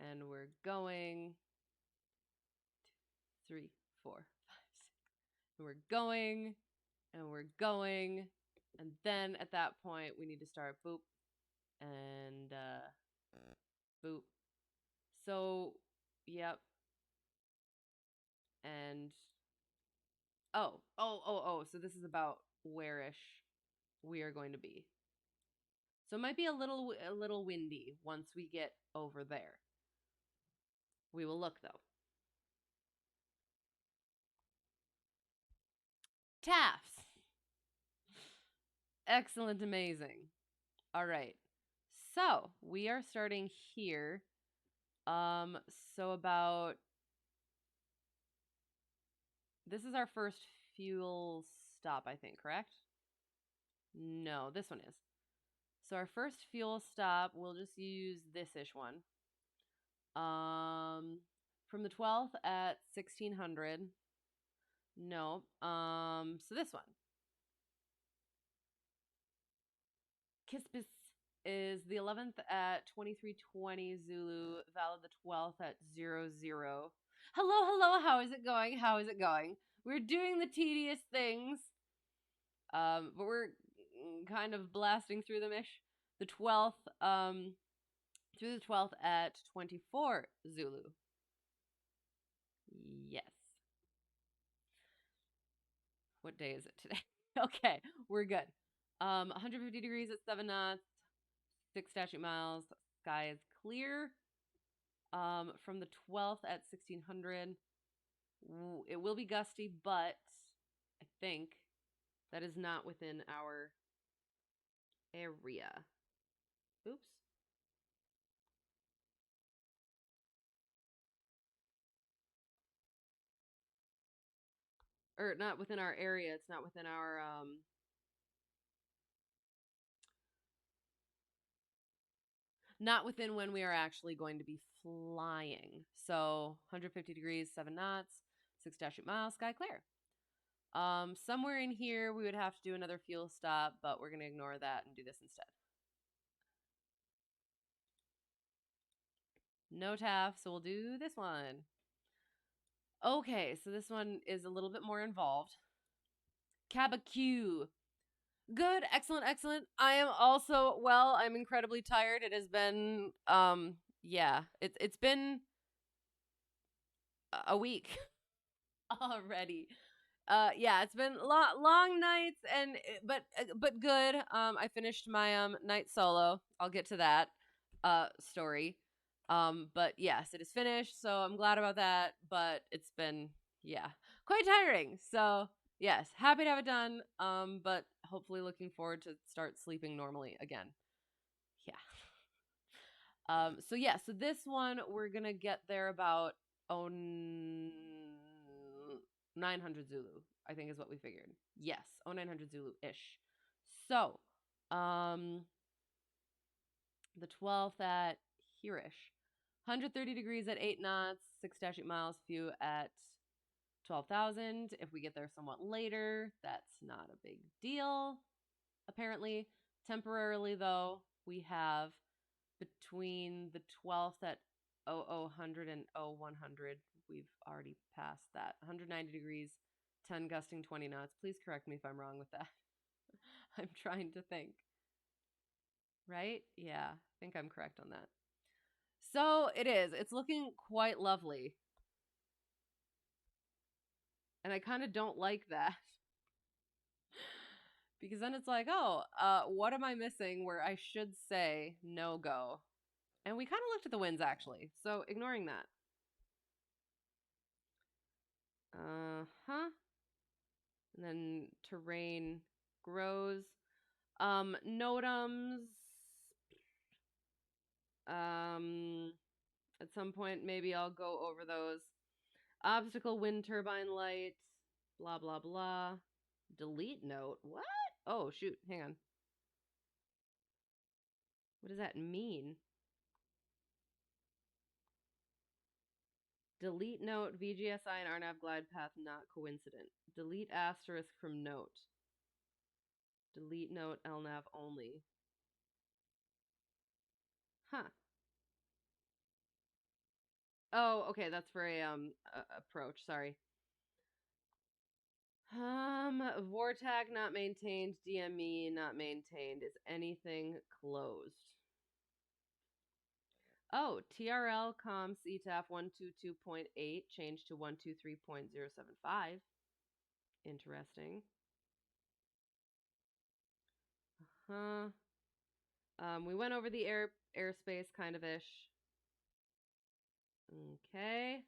and we're going. 3, 4, 5, 6. And we're going and we're going. And then at that point, we need to start boop and boop. So, yep. And oh. So this is about where-ish we are going to be. So it might be a little windy once we get over there. We will look though. Taffs. Excellent, amazing. All right. So we are starting here. So about this is our first fuel stop, I think, correct? No, this one is. So our first fuel stop, we'll just use this-ish one. From the 12th at 1600. No. So this one. Kispis is the 11th at 2320 Zulu, valid the 12th at 00. Hello, hello, how is it going? How is it going? We're doing the tedious things, but we're kind of blasting through them ish. The 12th, through the 12th at 24 Zulu. Yes. What day is it today? Okay, we're good. 150 degrees at 7 knots, 6 statute miles. Sky is clear. From the 12th at 1600. It will be gusty, but I think that is not within our area. Oops. Or not within our area. It's not within our not within when we are actually going to be flying. So 150 degrees, 7 knots, 6 statute miles, sky clear. Somewhere in here we would have to do another fuel stop, but we're gonna ignore that and do this instead. No TAF, so we'll do this one. Okay, so this one is a little bit more involved. Cabacue. Good, excellent, excellent. I am also well. I'm incredibly tired. It has been, yeah, it's been a week already. Yeah, it's been long nights and but good. I finished my night solo. I'll get to that story. But yes, it is finished, so I'm glad about that. But it's been quite tiring. So yes, happy to have it done. But hopefully looking forward to start sleeping normally again. Yeah. So yeah, so this one we're gonna get there about 900 Zulu, I think is what we figured. Yes, 900 Zulu-ish. So, the 12th at here-ish. 130 degrees at 8 knots, 6 statute miles, few at 12,000. If we get there somewhat later, that's not a big deal, apparently. Temporarily, though, we have between the 12th at 0000 and 0100, we've already passed that. 190 degrees, 10 gusting, 20 knots. Please correct me if I'm wrong with that. I'm trying to think. Right? Yeah, I think I'm correct on that. So it is. It's looking quite lovely. And I kind of don't like that. Because then it's like, oh, what am I missing where I should say no go? And we kind of looked at the winds, actually. So ignoring that. And then terrain grows. Notams. At some point, maybe I'll go over those. Obstacle, wind turbine light, blah, blah, blah. Delete note. What? Oh, shoot. Hang on. What does that mean? Delete note, VGSI and RNAV glide path not coincident. Delete asterisk from note. Delete note, LNAV only. Huh. Oh, okay, that's for a approach, sorry. Vortag not maintained, DME not maintained. Is anything closed? Oh, TRL comms ETAF 122.8 changed to 123.075. Interesting. Uh-huh. We went over the airspace kind of ish. Okay.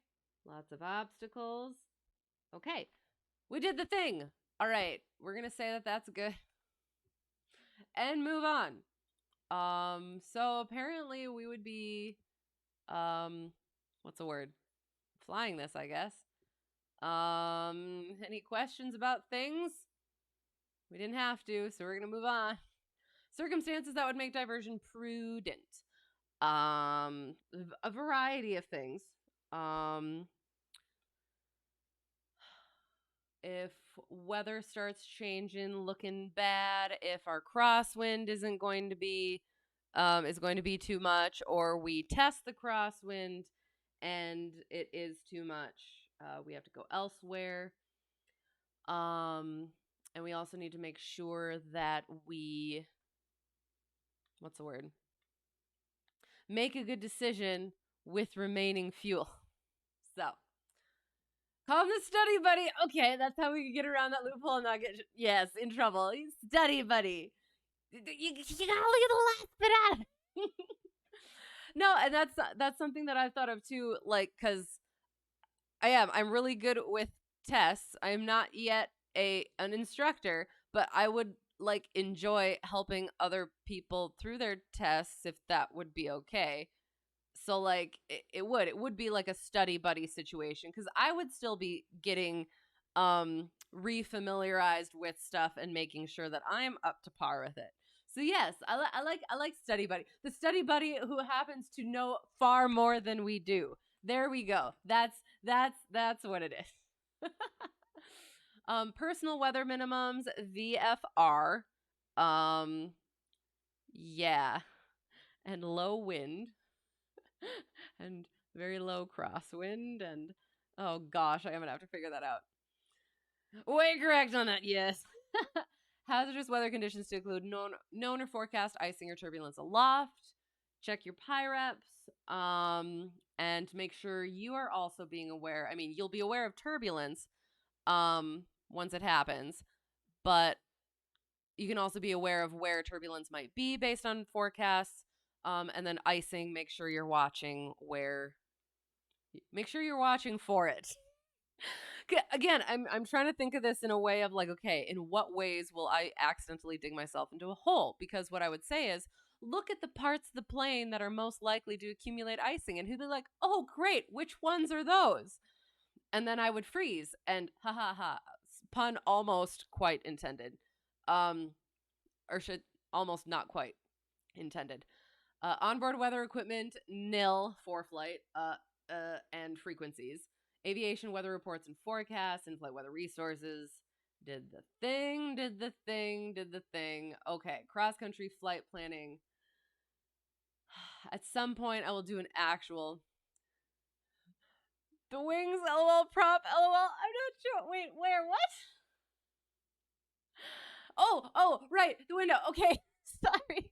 Lots of obstacles. Okay. We did the thing. All right, we're going to say that that's good and move on. So apparently we would be, what's the word? Flying this, I guess. Any questions about things? We didn't have to, so we're going to move on. Circumstances that would make diversion prudent. A variety of things. If weather starts changing, looking bad, if our crosswind isn't going to be is going to be too much, or we test the crosswind and it is too much, we have to go elsewhere. And we also need to make sure that we, what's the word? Make a good decision with remaining fuel. So, call him the study buddy. Okay, that's how we can get around that loophole and not get, yes, in trouble. Study buddy. You gotta leave the last bit out. No, and that's something that I've thought of too, like, because I'm really good with tests. I'm not yet an instructor, but I would like enjoy helping other people through their tests if that would be okay. So like it would be like a study buddy situation because I would still be getting refamiliarized with stuff and making sure that I'm up to par with it. So yes, I like study buddy. The study buddy who happens to know far more than we do. There we go. That's what it is. Personal weather minimums, VFR. Yeah, and low wind. And very low crosswind, and oh gosh, I'm gonna have to figure that out. Way correct on that, yes. Hazardous weather conditions to include known or forecast icing or turbulence aloft. Check your PIREPs, and make sure you are also being aware. I mean, you'll be aware of turbulence once it happens, but you can also be aware of where turbulence might be based on forecasts. And then icing, make sure you're watching for it. Again, I'm trying to think of this in a way of like, okay, in what ways will I accidentally dig myself into a hole? Because what I would say is, look at the parts of the plane that are most likely to accumulate icing, and he'd be like, oh, great, which ones are those? And then I would freeze, and ha ha ha, pun almost quite intended, or should almost not quite intended. Onboard weather equipment, nil for flight, and frequencies. Aviation weather reports and forecasts, and flight weather resources. Did the thing. Okay, cross-country flight planning. At some point, I will do an actual. The wings, lol, prop, lol. I'm not sure. Wait, where, what? Oh, right, the window. Okay, sorry.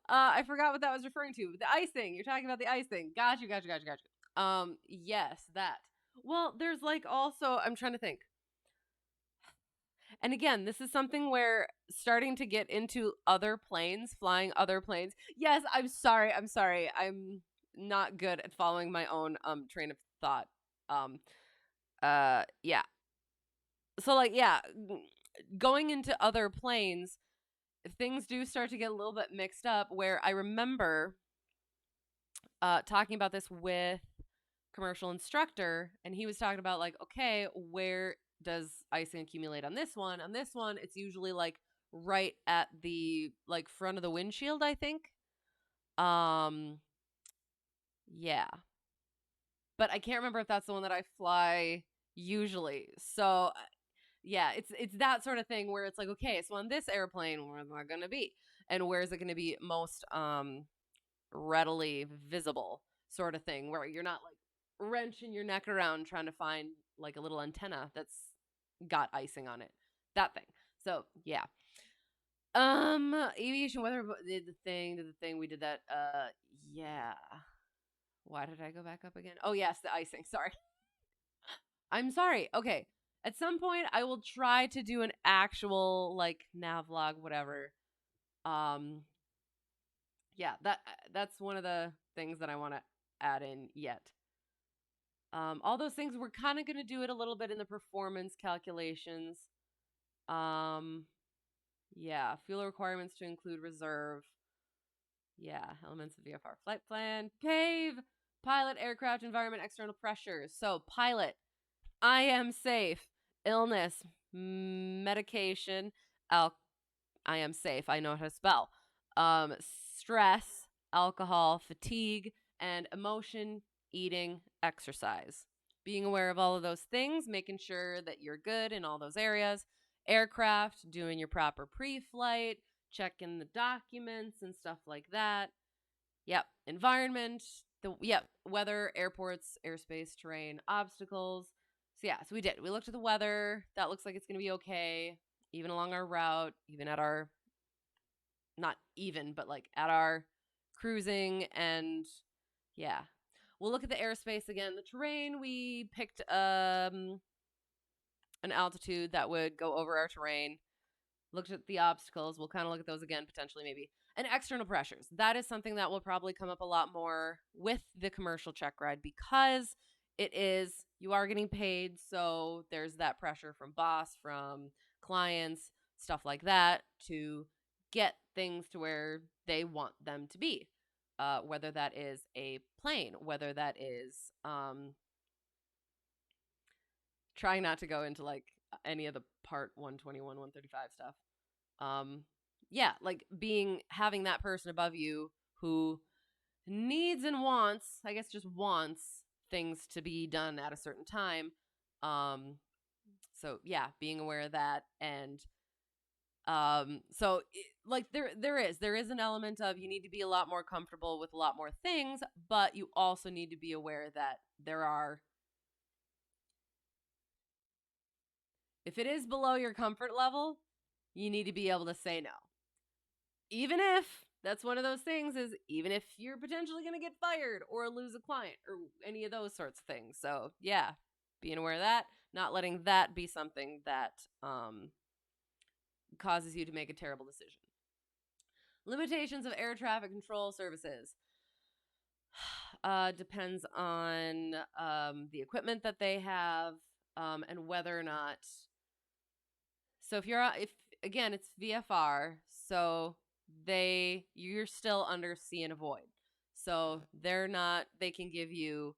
I forgot what that was referring to. The icing. You're talking about the icing. Gotcha. Yes, that. Well, there's like also, I'm trying to think. And again, this is something where starting to get into other planes, flying other planes. Yes, I'm sorry. I'm not good at following my own train of thought. Yeah. So like yeah, going into other planes, things do start to get a little bit mixed up where I remember talking about this with commercial instructor, and he was talking about like, okay, where does icing accumulate on this one? On this one, it's usually like right at the like front of the windshield, I think. Yeah. But I can't remember if that's the one that I fly usually. So yeah, it's that sort of thing where it's like, okay, so on this airplane, where's that gonna be? And where is it gonna be most readily visible sort of thing where you're not like wrenching your neck around trying to find like a little antenna that's got icing on it. That thing. So yeah. Aviation weather did the thing. We did that. Yeah. Why did I go back up again? Oh yes, the icing. Sorry. I'm sorry. Okay. At some point I will try to do an actual like nav log, whatever. Um yeah, that's one of the things that I want to add in yet. All those things, we're kind of going to do it a little bit in the performance calculations. Yeah, fuel requirements to include reserve. Yeah, elements of VFR flight plan. PAVE, pilot, aircraft, environment, external pressures. So, pilot, I am safe. Illness, medication, I am safe. I know how to spell. Um, Stress, alcohol, fatigue, and emotion, eating, exercise. Being aware of all of those things, making sure that you're good in all those areas. Aircraft, doing your proper pre-flight, checking the documents and stuff like that. Yep. Environment, weather, airports, airspace, terrain, obstacles. So yeah, so we did. We looked at the weather. That looks like it's going to be okay, even along our route, even at our not even, but like at our cruising. And yeah, we'll look at the airspace again. The terrain, we picked an altitude that would go over our terrain. Looked at the obstacles. We'll kind of look at those again, potentially, maybe. And external pressures. That is something that will probably come up a lot more with the commercial check ride, because you are getting paid. So there's that pressure from boss, from clients, stuff like that, to get things to where they want them to be. Whether that is a plane, whether that is trying not to go into like any of the part 121, 135 stuff. Yeah, like having that person above you who needs and wants, I guess just wants things to be done at a certain time. So yeah, being aware of that. And like there is an element of, you need to be a lot more comfortable with a lot more things, but you also need to be aware that if it is below your comfort level, you need to be able to say no. Even if that's one of those things, is even if you're potentially going to get fired or lose a client or any of those sorts of things. So yeah, being aware of that, not letting that be something that causes you to make a terrible decision. Limitations of air traffic control services. Depends on the equipment that they have, and whether or not. So if again, it's VFR, so you're still under see and avoid. So they can give you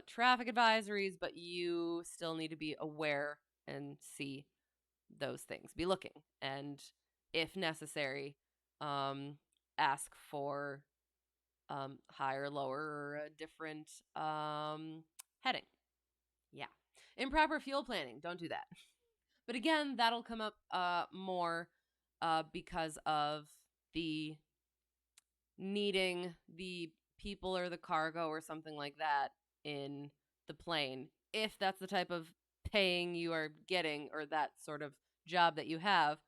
traffic advisories, but you still need to be aware and see those things. Be looking, and if necessary, ask for higher, lower, or a different heading. Yeah. Improper fuel planning. Don't do that. But again, that'll come up more because of the needing the people or the cargo or something like that in the plane. If that's the type of paying you are getting, or that sort of job that you have,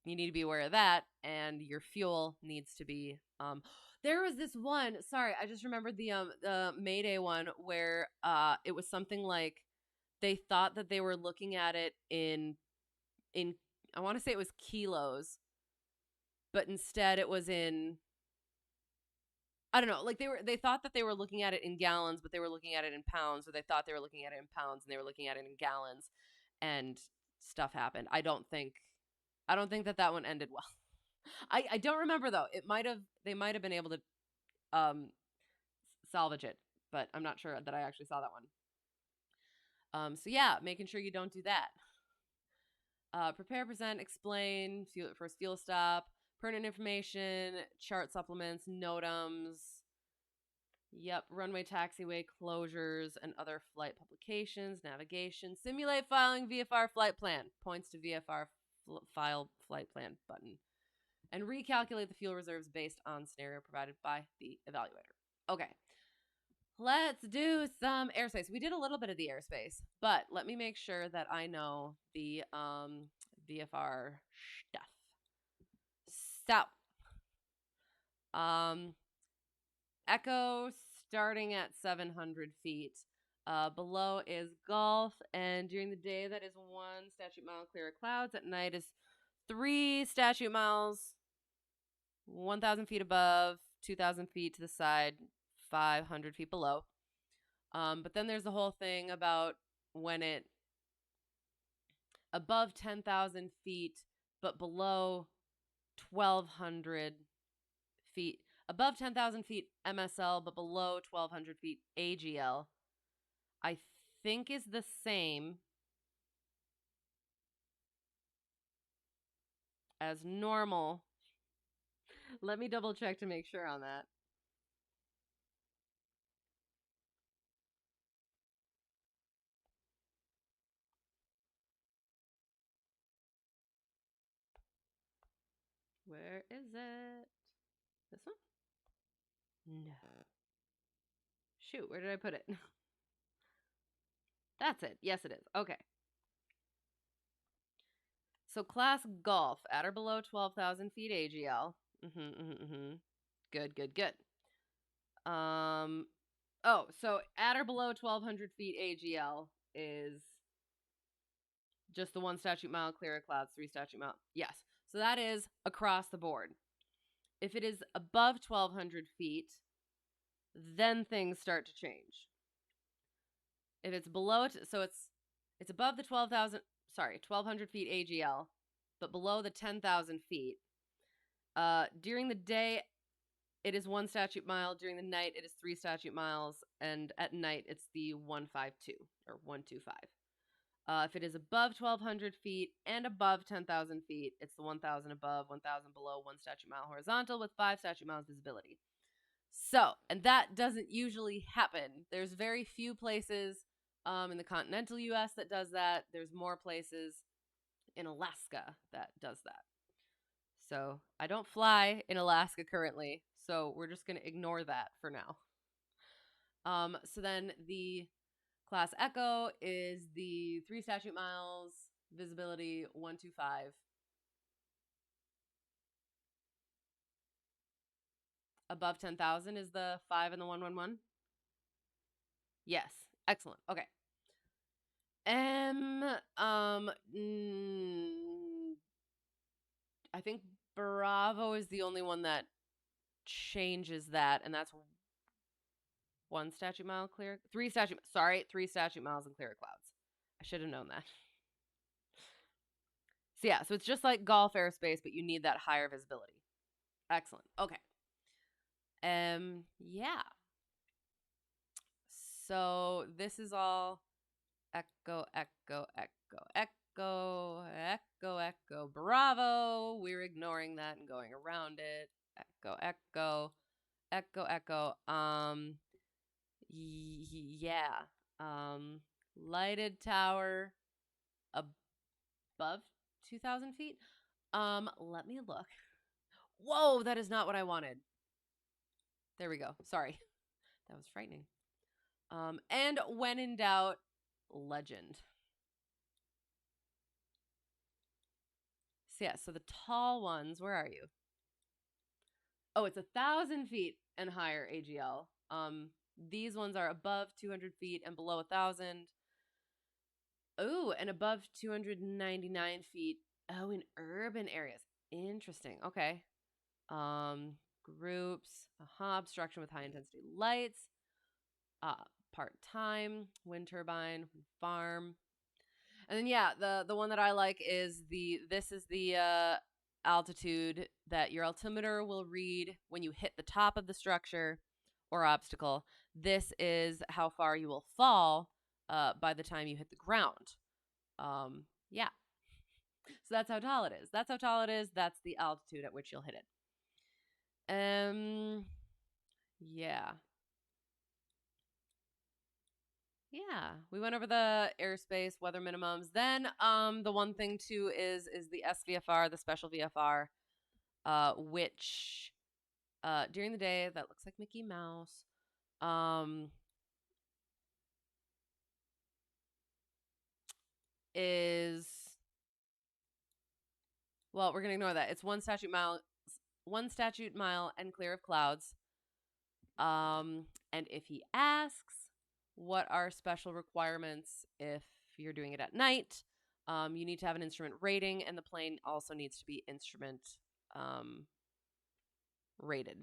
you need to be aware of that, and your fuel needs to be there was this one, sorry, I just remembered the Mayday one, where it was something like they thought that they were looking at it in I want to say it was kilos, but instead it was in, I don't know, like they thought that they were looking at it in gallons, but they were looking at it in pounds, or they thought they were looking at it in pounds and they were looking at it in gallons, and stuff happened. I don't think that one ended well. I don't remember though. They might have been able to um salvage it, but I'm not sure that I actually saw that one. So yeah, making sure you don't do that. Prepare, present, explain, first fuel stop, pertinent information, chart supplements, NOTAMs. Yep, runway, taxiway closures, and other flight publications, navigation, simulate filing VFR flight plan, points to VFR file flight plan button, and recalculate the fuel reserves based on scenario provided by the evaluator. Okay, let's do some airspace. We did a little bit of the airspace, but let me make sure that I know the VFR stuff. So, Echo starting at 700 feet. Below is Gulf, and during the day that is 1 statute mile clear of clouds. At night is 3 statute miles, 1,000 feet above, 2,000 feet to the side, 500 feet below. But then there's the whole thing about when it above 10,000 feet, but below 1,200 feet, above 10,000 feet MSL, but below 1,200 feet AGL, I think is the same as normal. Let me double check to make sure on that. Where is it? This one? No. Shoot, where did I put it? That's it. Yes, it is. Okay. So class golf at or below 12,000 feet AGL. Good, good, good. So at or below 1,200 feet AGL is just the 1 statute mile, clear of clouds, 3 statute mile. Yes. So that is across the board. If it is above 1,200 feet, then things start to change. If it's below it, so it's above the 1,200 feet AGL, but below the 10,000 feet. During the day, it is 1 statute mile. During the night, it is 3 statute miles, and at night, it's the 152 or 125. If it is above 1,200 feet and above 10,000 feet, it's the 1,000 above, 1,000 below, 1 statute mile horizontal with 5 statute miles visibility. So, and that doesn't usually happen. There's very few places in the continental U.S. that does that. There's more places in Alaska that does that. So I don't fly in Alaska currently, so we're just going to ignore that for now. So then the class Echo is the 3 statute miles, visibility 125. Above 10,000 is the 5 and the 111. Yes, excellent. Okay. I think Bravo is the only one that changes that, and that's 1 statute mile clear. 3 statute miles and clear of clouds. I should have known that. So yeah, so it's just like golf airspace, but you need that higher visibility. Excellent. Okay. Yeah. So this is all echo, echo, echo, echo, echo, echo, Bravo. We're ignoring that and going around it. Echo, echo, echo, echo. Yeah. Lighted tower above 2,000 feet. Let me look. Whoa, that is not what I wanted. There we go. Sorry. That was frightening. And when in doubt, legend. So yeah, so the tall ones, where are you? Oh, it's 1,000 feet and higher AGL. These ones are above 200 feet and below 1,000. Oh, and above 299 feet. Oh, in urban areas. Interesting. Okay. Groups. Obstruction with high intensity lights. Part-time. Wind turbine. Farm. And then yeah, the one that I like is this is the altitude that your altimeter will read when you hit the top of the structure or obstacle. This is how far you will fall by the time you hit the ground. Yeah. So that's how tall it is. That's how tall it is. That's the altitude at which you'll hit it. Yeah. Yeah, we went over the airspace weather minimums. Then the one thing too is the SVFR, the special VFR, which during the day that looks like Mickey Mouse. Is well, we're gonna ignore that. It's 1 statute mile, and clear of clouds. And if he asks, what are special requirements if you're doing it at night? You need to have an instrument rating, and the plane also needs to be instrument rated.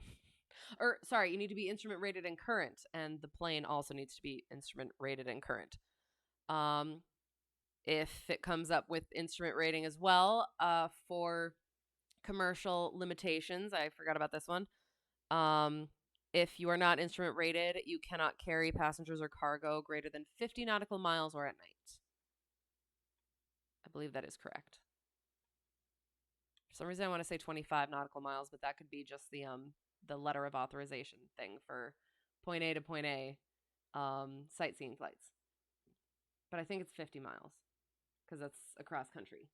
Or sorry, you need to be instrument rated and current, and the plane also needs to be instrument rated and current. If it comes up with instrument rating as well, for commercial limitations, I forgot about this one. If you are not instrument rated, you cannot carry passengers or cargo greater than 50 nautical miles or at night. I believe that is correct. For some reason, I want to say 25 nautical miles, but that could be just the letter of authorization thing for point A to point A sightseeing flights. But I think it's 50 miles because that's across country.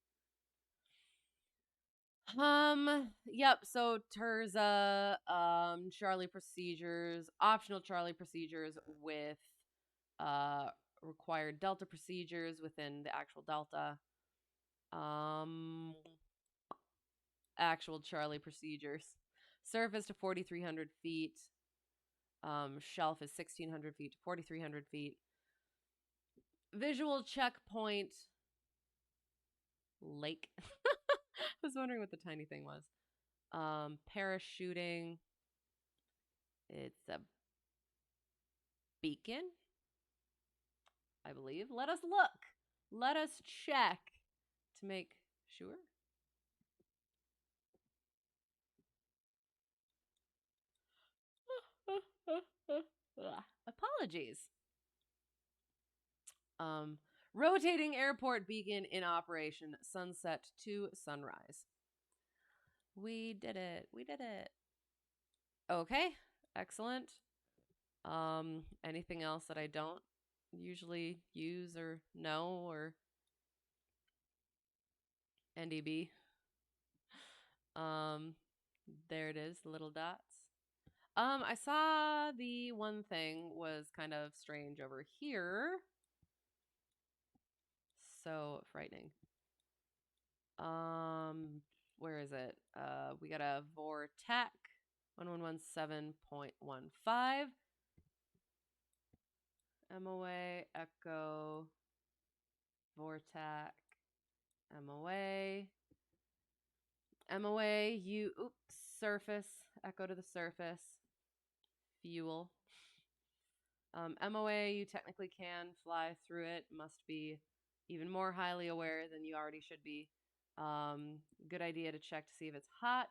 Yep. So Terza, Charlie procedures, optional Charlie procedures with required Delta procedures within the actual Delta. Actual Charlie procedures. Surface to 4,300 feet. Shelf is 1,600 feet to 4,300 feet. Visual checkpoint lake. I was wondering what the tiny thing was. Parachuting. It's a beacon, I believe. Let us look. Let us check to make sure. Apologies. Rotating airport beacon in operation, sunset to sunrise. We did it. We did it. Okay, excellent. Anything else that I don't usually use or know or NDB? There it is, the little dots. I saw the one thing was kind of strange over here. So frightening. Where is it? We got a Vortec 1117.15. MOA, Echo, Vortec, MOA. MOA, surface, Echo to the surface, fuel. MOA, you technically can fly through it, must be even more highly aware than you already should be. Good idea to check to see if it's hot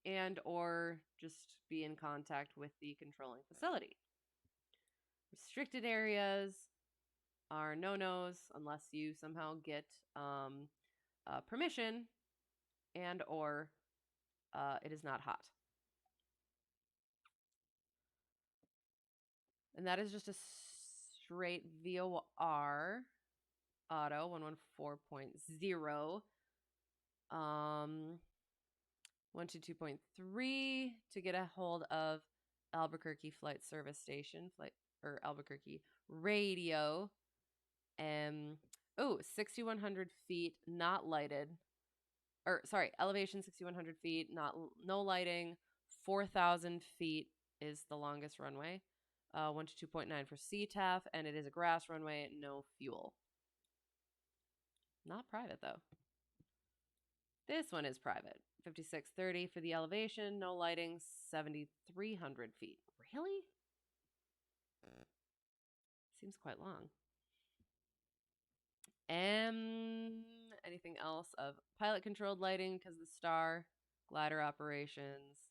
and or just be in contact with the controlling facility. Restricted areas are no-nos unless you somehow get permission and or it is not hot. And that is just a straight VOR auto 114.0. 122.3 to get a hold of Albuquerque Flight Service Station, Albuquerque radio. 6,100 feet, not lighted. Elevation 6,100 feet, no lighting. 4,000 feet is the longest runway. 122.9 for CTAF, and it is a grass runway, no fuel. Not private, though. This one is private. 5630 for the elevation, no lighting, 7,300 feet. Really? Seems quite long. Anything else of pilot controlled lighting because the star, glider operations.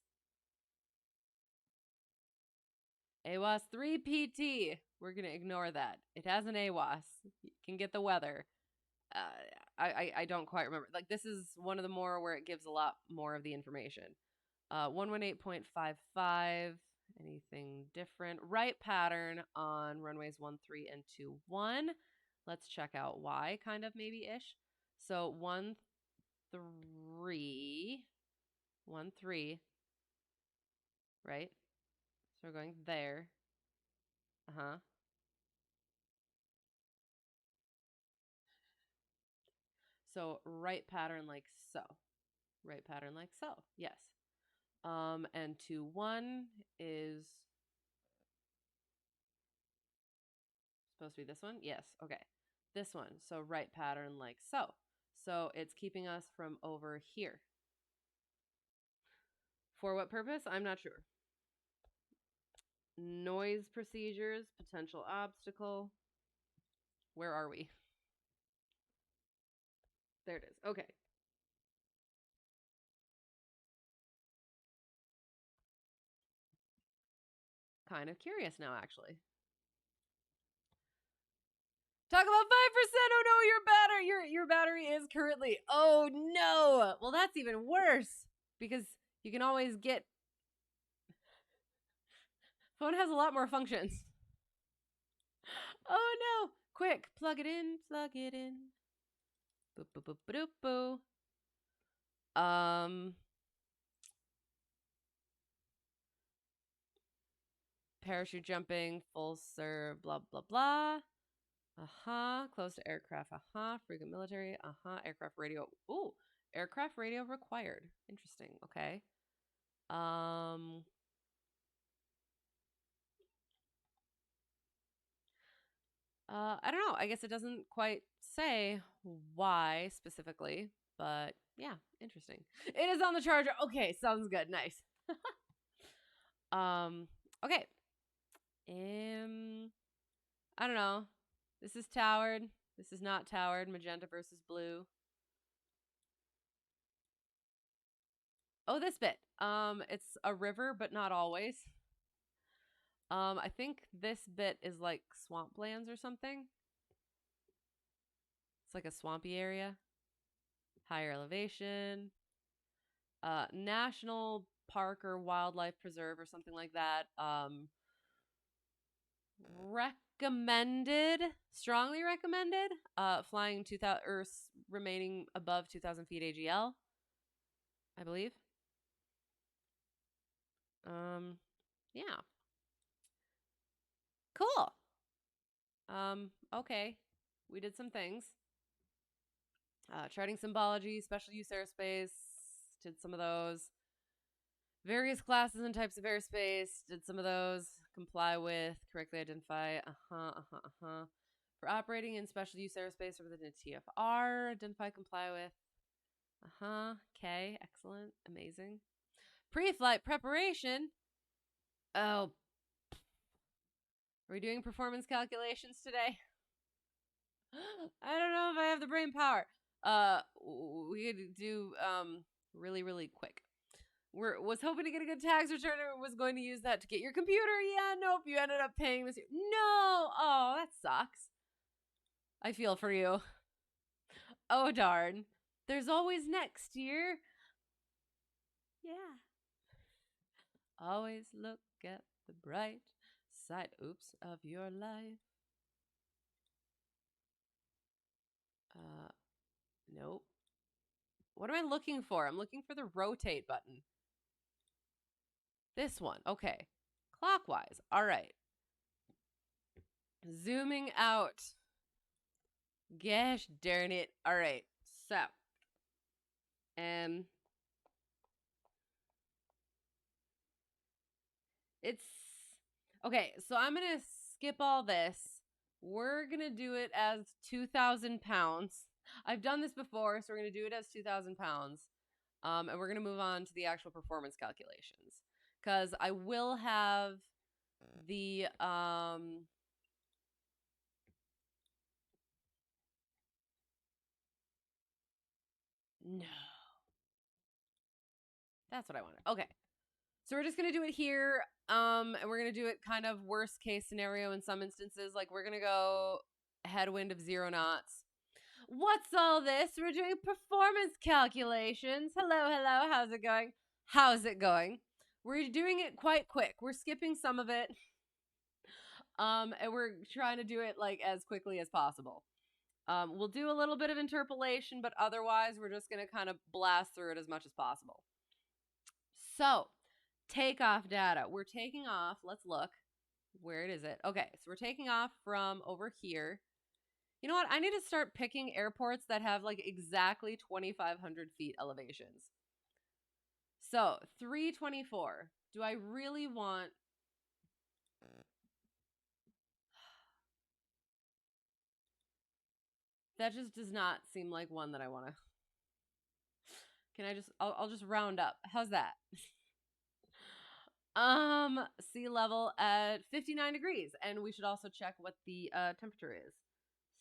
AWAS 3 PT. We're going to ignore that. It has an AWAS. You can get the weather. I don't quite remember. Like, this is one of the more where it gives a lot more of the information. 118.55. Anything different? Right pattern on runways 13 and 21. Let's check out why, kind of maybe ish. So 13, right? So we're going there. So right pattern like so. Right pattern like so. Yes. And 2-1 is supposed to be this one? Yes. Okay. This one. So right pattern like so. So it's keeping us from over here. For what purpose? I'm not sure. Noise procedures, potential obstacle. Where are we? There it is. Okay. Kind of curious now, actually. Talk about 5%. Oh no, your battery is currently. Oh no. Well, that's even worse because you can always get. Phone has a lot more functions. Oh no. Quick, plug it in, plug it in. Boop boop boop boop boop. Parachute jumping, full serve, blah blah blah. Close to aircraft. Frequent military. Aircraft radio. Ooh, aircraft radio required. Interesting. Okay. I don't know. I guess it doesn't quite say why specifically, but yeah, interesting. It is on the charger. Okay, sounds good. Nice. Okay. I don't know. This is towered. This is not towered. Magenta versus blue. Oh, this bit. It's a river, but not always. I think this bit is like swamplands or something. It's like a swampy area. Higher elevation. National park or wildlife preserve or something like that. Recommended, strongly recommended. Flying 2,000 or remaining above 2,000 feet AGL, I believe. Yeah. Cool. Okay. We did some things. Charting symbology, special use airspace, did some of those. Various classes and types of airspace, did some of those. Comply with, correctly identify. For operating in special use airspace or within a TFR, identify, comply with. Okay, excellent, amazing. Pre-flight preparation. Oh, are we doing performance calculations today? I don't know if I have the brain power. We could do really quick. Was hoping to get a good tax return or was going to use that to get your computer. Yeah, nope, you ended up paying this year. No, oh, that sucks. I feel for you. Oh darn. There's always next year. Yeah. Always look at the bright side, of your life. Nope. What am I looking for? I'm looking for the rotate button. This one. Okay. Clockwise. All right. Zooming out. Gosh darn it. All right. So, it's okay. So I'm going to skip all this. We're going to do it as 2,000 pounds. I've done this before, so we're going to do it as 2,000 pounds. And we're going to move on to the actual performance calculations. Because I will have the no. That's what I wanted. Okay. So we're just going to do it here. And we're going to do it kind of worst case scenario in some instances. Like we're going to go headwind of 0 knots. What's all this? We're doing performance calculations. Hello. How's it going? How's it going? We're doing it quite quick. We're skipping some of it. And we're trying to do it like as quickly as possible. We'll do a little bit of interpolation, but otherwise we're just going to kind of blast through it as much as possible. So, takeoff data. We're taking off. Let's look. Where is it? Okay, so we're taking off from over here. You know what? I need to start picking airports that have like exactly 2,500 feet elevations. So, 324. Do I really want... That just does not seem like one that I want to... Can I just... I'll just round up. How's that? Sea level at 59 degrees. And we should also check what the temperature is.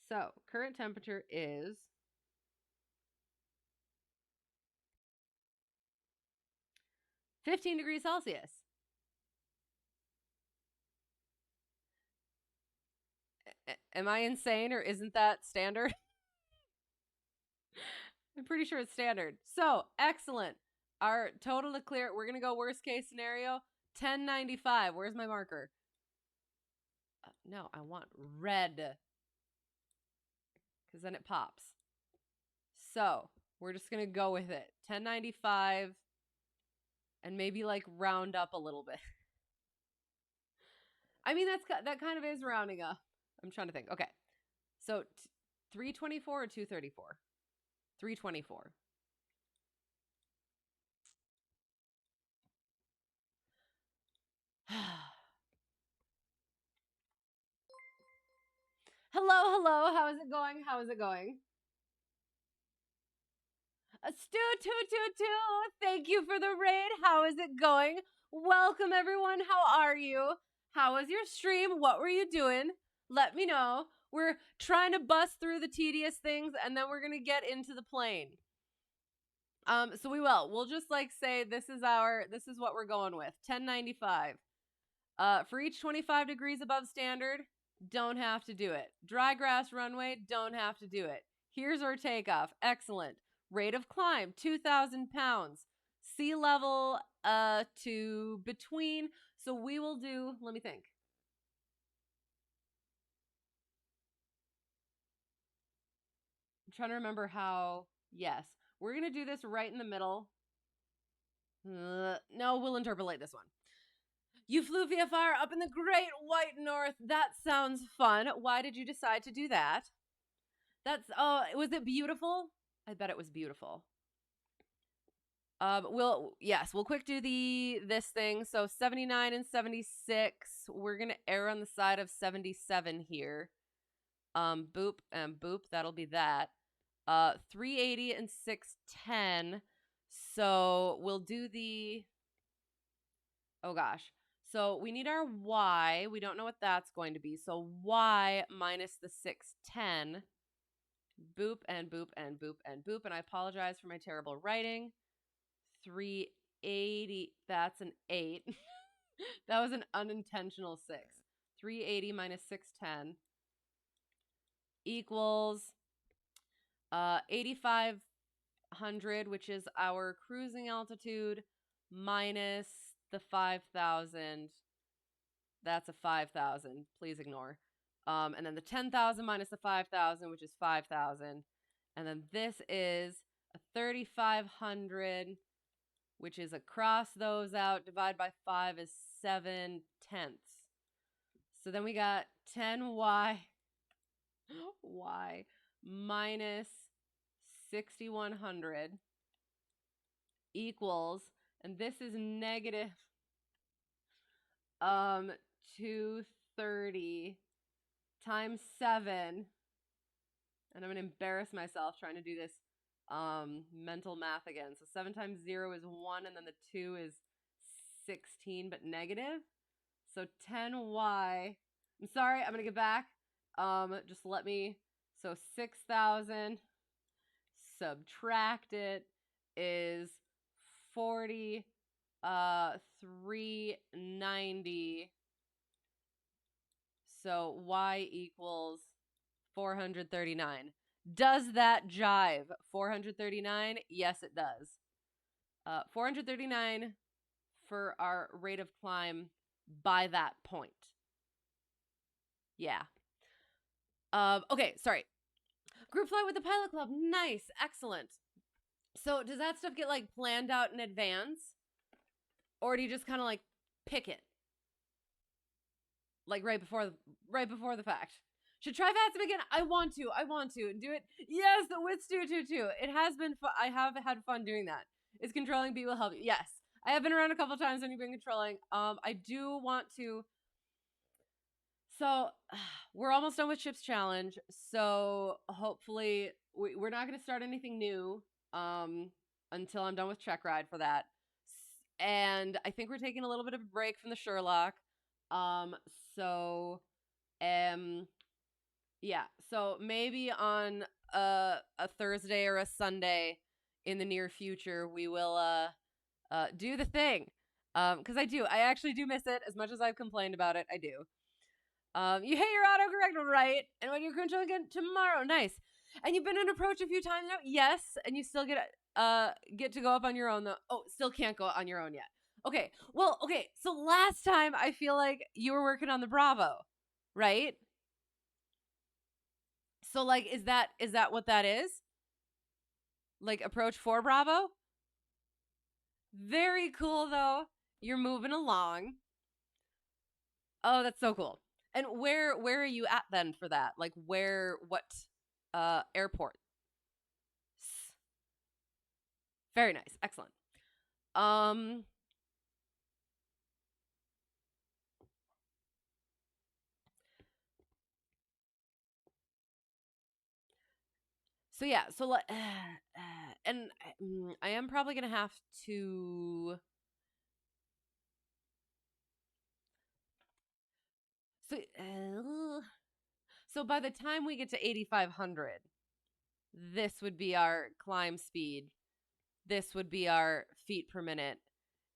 So, current temperature is 15 degrees Celsius. Am I insane or isn't that standard? I'm pretty sure it's standard. So, excellent. Our total to clear, we're going to go worst case scenario 1095. Where's my marker? No, I want red because then it pops. So, we're just going to go with it. 1095 and maybe like round up a little bit. I mean, that kind of is rounding up. I'm trying to think. Okay. So 324 or 234? 324. Hello. How is it going? How is it going? Stu222, thank you for the raid. How is it going? Welcome, everyone. How are you? How was your stream? What were you doing? Let me know. We're trying to bust through the tedious things, and then we're going to get into the plane. So we'll just like say this is what we're going with. 1095. For each 25 degrees above standard, don't have to do it. Dry grass runway, don't have to do it. Here's our takeoff. Excellent. Rate of climb, 2,000 pounds. Sea level to between. So we will do, let me think. I'm trying to remember how, yes. We're going to do this right in the middle. No, we'll interpolate this one. You flew VFR up in the Great White North. That sounds fun. Why did you decide to do that? Was it beautiful? I bet it was beautiful. We'll quick do this thing. So 79 and 76. We're gonna err on the side of 77 here. Boop and boop. That'll be that. 380 and 610. So we'll do the. Oh gosh. So we need our y. We don't know what that's going to be. So y minus the 610. Boop and boop and boop and boop. And I apologize for my terrible writing. 380. That's an 8. That was an unintentional 6. 380 minus 610 equals 8,500, which is our cruising altitude, minus the 5,000. That's a 5,000. Please ignore. And then the 10,000 minus the 5,000, which is 5,000. And then this is a 3,500, which is across those out. Divide by 5 is 7/10. So then we got 10y minus 6,100 equals, and this is negative 230 times 7. And I'm going to embarrass myself trying to do this mental math again. So 7 times 0 is 1, and then the 2 is 16, but negative. So 10y. I'm sorry, I'm going to get back. Just let me. So 6,000 subtract it is 390. So y equals 439. Does that jive? 439? Yes, it does. 439 for our rate of climb by that point. Yeah. Okay, sorry. Group flight with the pilot club. Nice. Excellent. So does that stuff get like planned out in advance? Or do you just kind of like pick it? Like right before the fact. Should try FATSIM again? I want to do it. Yes, with Stu22. It has been fun. I have had fun doing that. Is controlling B will help you? Yes. I have been around a couple times when you've been controlling. I do want to. So we're almost done with Ships Challenge. So hopefully we're not going to start anything new until I'm done with Checkride for that. and I think we're taking a little bit of a break from the Sherlock. Um, so, um, yeah. So maybe on a Thursday or a Sunday in the near future, we will do the thing. Because I actually do miss it as much as I've complained about it. I do. You hit your autocorrect right, and when you're control again tomorrow, nice. And you've been in approach a few times now, yes, and you still get to go up on your own though. Oh, still can't go on your own yet. Okay, well, okay. So last time I feel like you were working on the Bravo, right? So like, is that what that is? Like approach 4 Bravo? Very cool though. You're moving along. Oh, that's so cool. And where are you at then for that? Like what airport? Very nice. Excellent. Um so yeah, so and I am probably going to have to so so by the time we get to 8500, this would be our climb speed. This would be our feet per minute.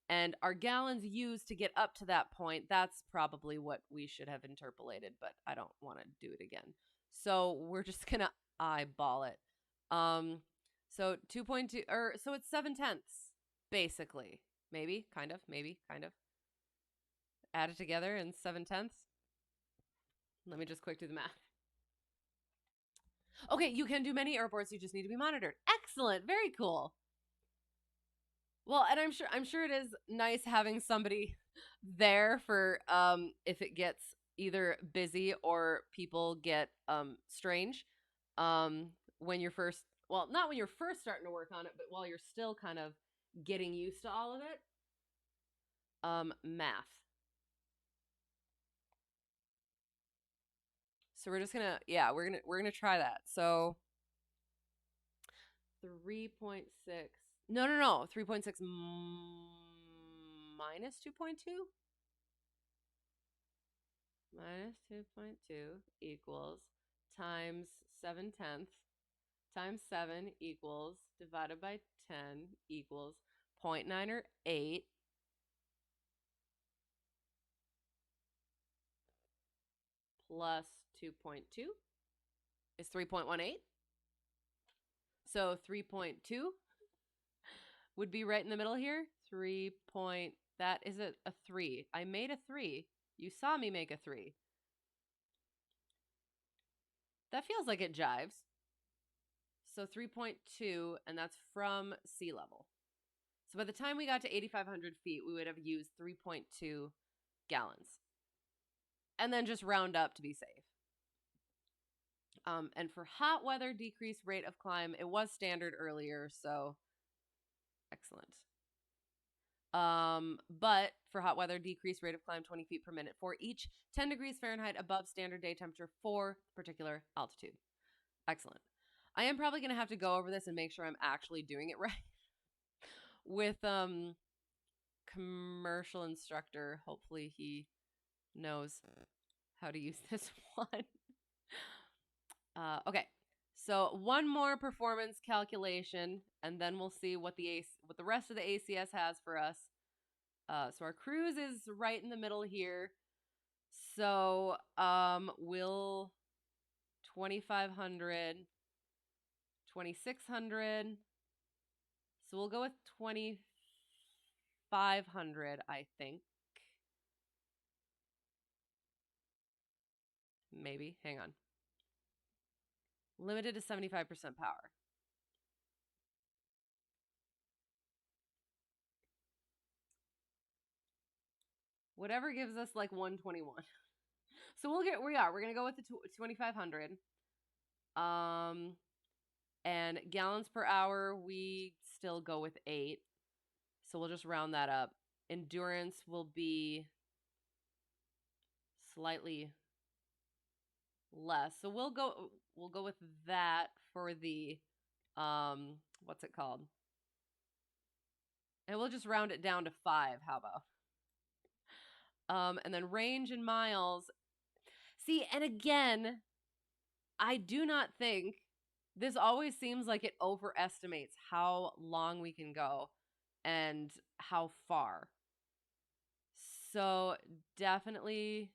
And our gallons used to get up to that point, that's probably what we should have interpolated, but I don't want to do it again. So we're just going to eyeball it. So 2.2, or so it's 7/10, basically. Maybe, kind of, maybe, kind of. Add it together in 7/10. Let me just quick do the math. Okay, you can do many airports, you just need to be monitored. Excellent, very cool. Well, and I'm sure it is nice having somebody there for if it gets either busy or people get strange when you're first, well, not when you're first starting to work on it, but while you're still kind of getting used to all of it. Math. So we're just gonna, yeah, we're gonna try that. So 3.6. No. 3.6 minus 2.2 minus 2.2 equals times 7/10 times 7 equals divided by 10 equals 0.9 or 8 plus 2.2 is 3.18. So 3.2 would be right in the middle here. 3 point, that is a 3. I made a 3. You saw me make a 3. That feels like it jives. So 3.2, and that's from sea level. So by the time we got to 8,500 feet, we would have used 3.2 gallons. And then just round up to be safe. And for hot weather, decreased rate of climb, it was standard earlier, so excellent. But for hot weather, decreased rate of climb 20 feet per minute for each 10 degrees Fahrenheit above standard day temperature for particular altitude. Excellent. I am probably going to have to go over this and make sure I'm actually doing it right with commercial instructor. Hopefully he knows how to use this one. Okay. So one more performance calculation, and then we'll see what what the rest of the ACS has for us. So our cruise is right in the middle here. So we'll 2,500, 2,600. So we'll go with 2,500, I think. Maybe. Hang on. Limited to 75% power. Whatever gives us like 121. So we're going to go with the 2,500. And gallons per hour, we still go with 8. So we'll just round that up. Endurance will be slightly less. So we'll go with that for the what's it called? And we'll just round it down to 5. How about? And then range in miles. See, and again, I do not think this always seems like it overestimates how long we can go and how far. So definitely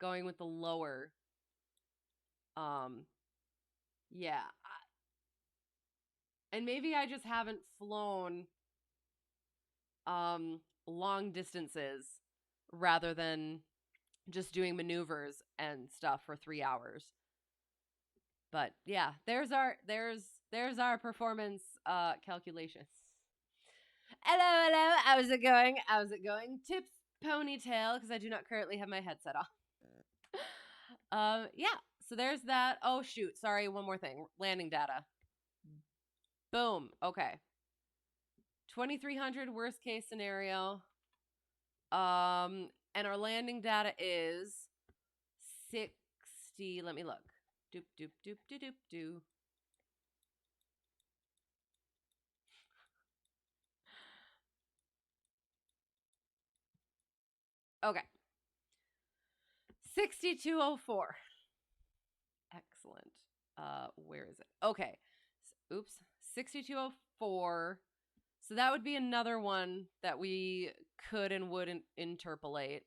going with the lower. Yeah. And maybe I just haven't flown long distances rather than just doing maneuvers and stuff for 3 hours. But yeah, there's our performance calculations. Hello, how's it going? How's it going? Tips ponytail, because I do not currently have my headset on. Yeah, so there's that. Oh shoot, sorry, one more thing. Landing data. Boom. Okay. 2300 worst case scenario. And our landing data is 60. Let me look. Doop doop doop doop doop doo. Okay. 6204. Excellent. Where is it? Okay. Oops. 6204. So that would be another one that we could and would interpolate.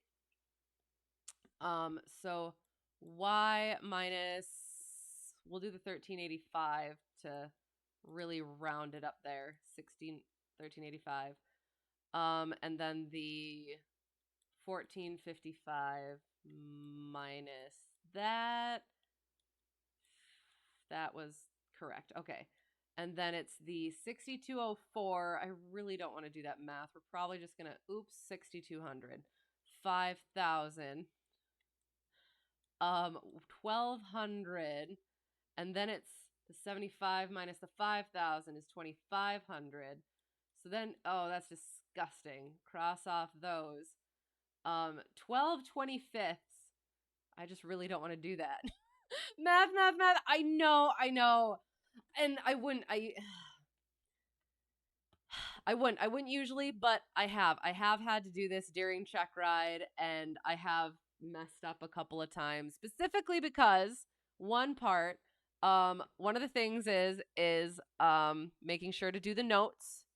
So y minus, we'll do the 1385 to really round it up there. 1385. And then the 1455 minus that. That was correct. Okay. And then it's the 6204. I really don't want to do that math. We're probably just going to, 6,200. 5,000. 1,200. And then it's the 75 minus the 5,000 is 2,500. So then, oh, that's disgusting. Cross off those. 12 25ths. I just really don't want to do that. Math. I know. And I wouldn't usually, but I have had to do this during Checkride, and I have messed up a couple of times, specifically because one of the things is making sure to do the notes.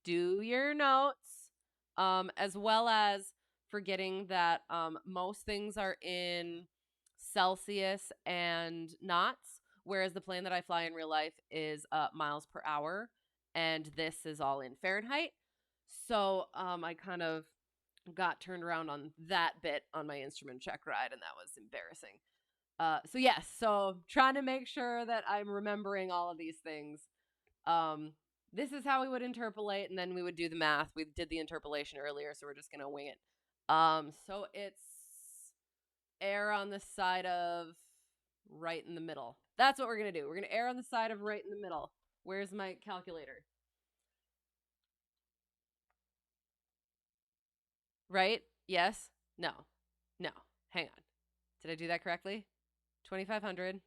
Do your notes, as well as forgetting that most things are in Celsius and knots, whereas the plane that I fly in real life is miles per hour, and this is all in Fahrenheit. So I kind of got turned around on that bit on my instrument check ride, and that was embarrassing. So yes, so trying to make sure that I'm remembering all of these things. This is how we would interpolate, and then we would do the math. We did the interpolation earlier, so we're just gonna wing it. So it's err on the side of right in the middle. That's what we're gonna do. We're gonna err on the side of right in the middle. Where's my calculator? Right? Yes? No. No. Hang on. Did I do that correctly? 2,500.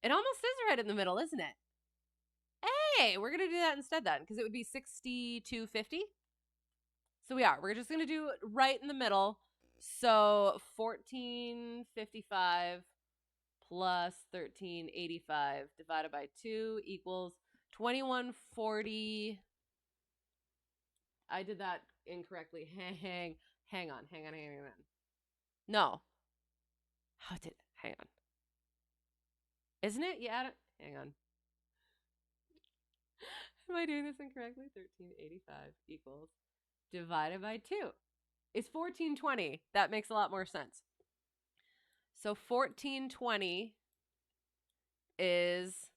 It almost is right in the middle, isn't it? Hey, we're going to do that instead then, because it would be 6,250. So we're just going to do right in the middle. So 1455 plus 1385 divided by 2 equals 2140. I did that incorrectly. Hang on. No. How did it? Hang on. Isn't it? Yeah. Hang on. Am I doing this incorrectly? 1385 equals divided by 2. It's 1420. That makes a lot more sense. So 1420 is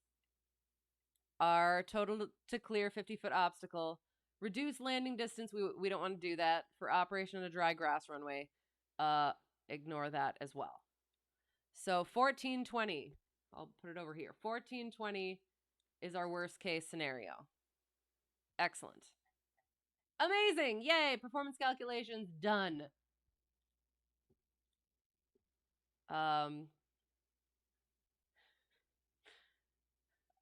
our total to clear 50-foot obstacle. Reduce landing distance. We don't want to do that. For operation on a dry grass runway, ignore that as well. So 1420. I'll put it over here. 1420 is our worst case scenario. Excellent. Amazing. Yay. Performance calculations done.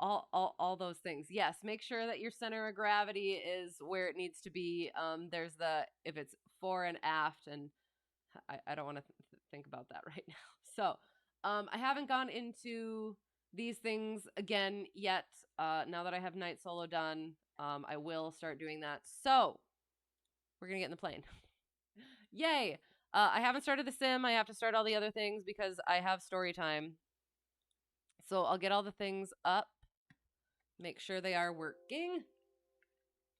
all those things. Yes, make sure that your center of gravity is where it needs to be. There's if it's fore and aft, and I don't want to think about that right now. So, I haven't gone into these things again yet. Now that I have night solo done, I will start doing that. So, we're gonna get in the plane. Yay! I haven't started the sim. I have to start all the other things because I have story time. So I'll get all the things up, make sure they are working.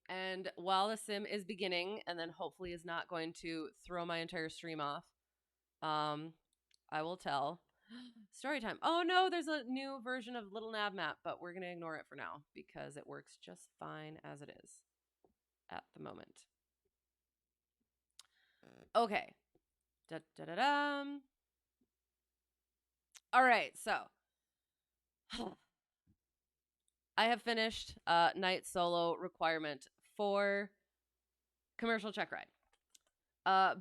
And while the sim is beginning, and then hopefully is not going to throw my entire stream off, I will tell. Story time. Oh no, there's a new version of LittleNavMap, but we're going to ignore it for now because it works just fine as it is at the moment. Okay. Da-da-da-dum. All right, so I have finished night solo requirement for commercial Checkride.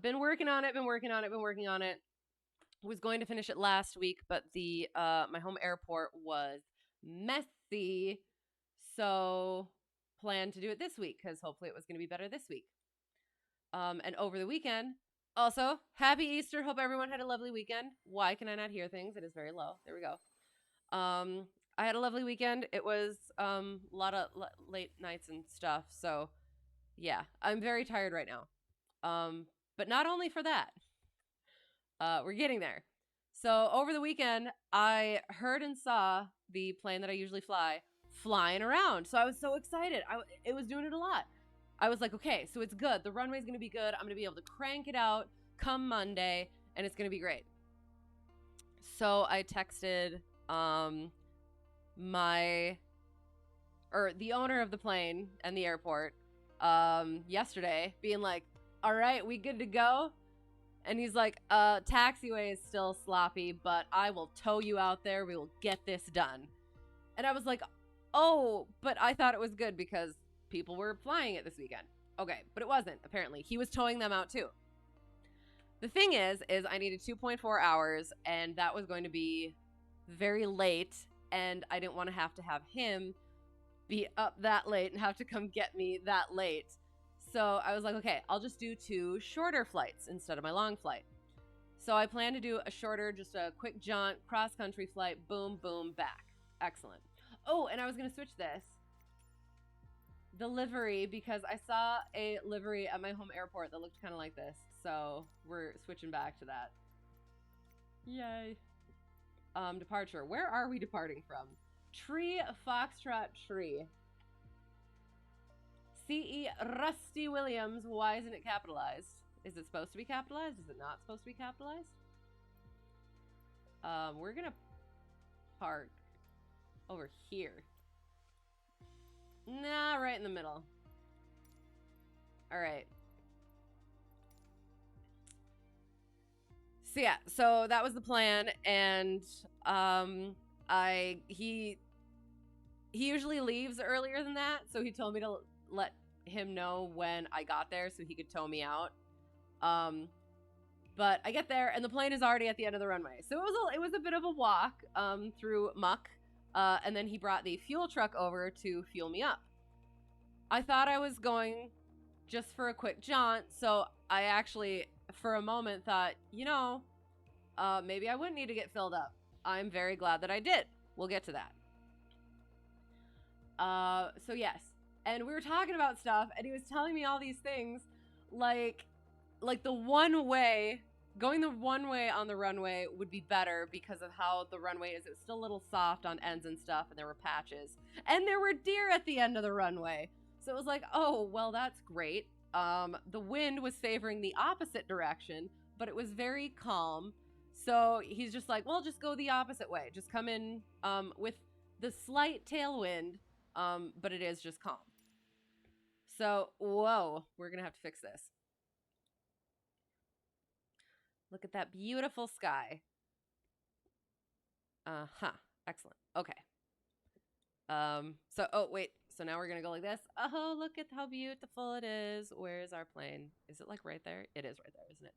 Been working on it. Was going to finish it last week, but the my home airport was messy, so planned to do it this week because hopefully it was going to be better this week. And over the weekend, also happy Easter. Hope everyone had a lovely weekend. Why can I not hear things? It is very low. There we go. I had a lovely weekend. It was a lot of late nights and stuff. So yeah, I'm very tired right now. But not only for that, we're getting there. So over the weekend, I heard and saw the plane that I usually fly flying around. So I was so excited. It was doing it a lot. I was like, okay, so it's good. The runway's going to be good. I'm going to be able to crank it out come Monday, and it's going to be great. So I texted the owner of the plane and the airport yesterday, being like, all right, we good to go? And he's like, taxiway is still sloppy, but I will tow you out there. We will get this done. And I was like, oh, but I thought it was good because people were flying it this weekend. Okay, but it wasn't, apparently. He was towing them out too. The thing is I needed 2.4 hours, and that was going to be very late, and I didn't want to have him be up that late and have to come get me that late. So I was like, okay, I'll just do 2 shorter flights instead of my long flight. So I plan to do a shorter, just a quick jaunt, cross-country flight, boom, boom, back. Excellent. Oh, and I was going to switch the livery, because I saw a livery at my home airport that looked kind of like this. So we're switching back to that. Yay. Departure. Where are we departing from? Tree Foxtrot Tree. C.E. Rusty Williams. Why isn't it capitalized? Is it supposed to be capitalized? Is it not supposed to be capitalized? We're gonna park over here. Nah, right in the middle. All right. So yeah, so that was the plan, and he usually leaves earlier than that, so he told me to let him know when I got there so he could tow me out. But I get there and the plane is already at the end of the runway, so it was a bit of a walk through muck, and then he brought the fuel truck over to fuel me up. I thought I was going just for a quick jaunt, so I actually for a moment thought, maybe I wouldn't need to get filled up. I'm very glad that I did. We'll get to that. So yes, and we were talking about stuff, and he was telling me all these things, like the one way, going the one way on the runway would be better because of how the runway is. It was still a little soft on ends and stuff, and there were patches, and there were deer at the end of the runway. So it was like, oh, well, that's great. The wind was favoring the opposite direction, but it was very calm. So he's just like, well, just go the opposite way. Just come in with the slight tailwind, but it is just calm. So, whoa, we're going to have to fix this. Look at that beautiful sky. Excellent. Okay. Oh, wait. So now we're going to go like this. Oh, look at how beautiful it is. Where is our plane? Is it like right there? It is right there, isn't it?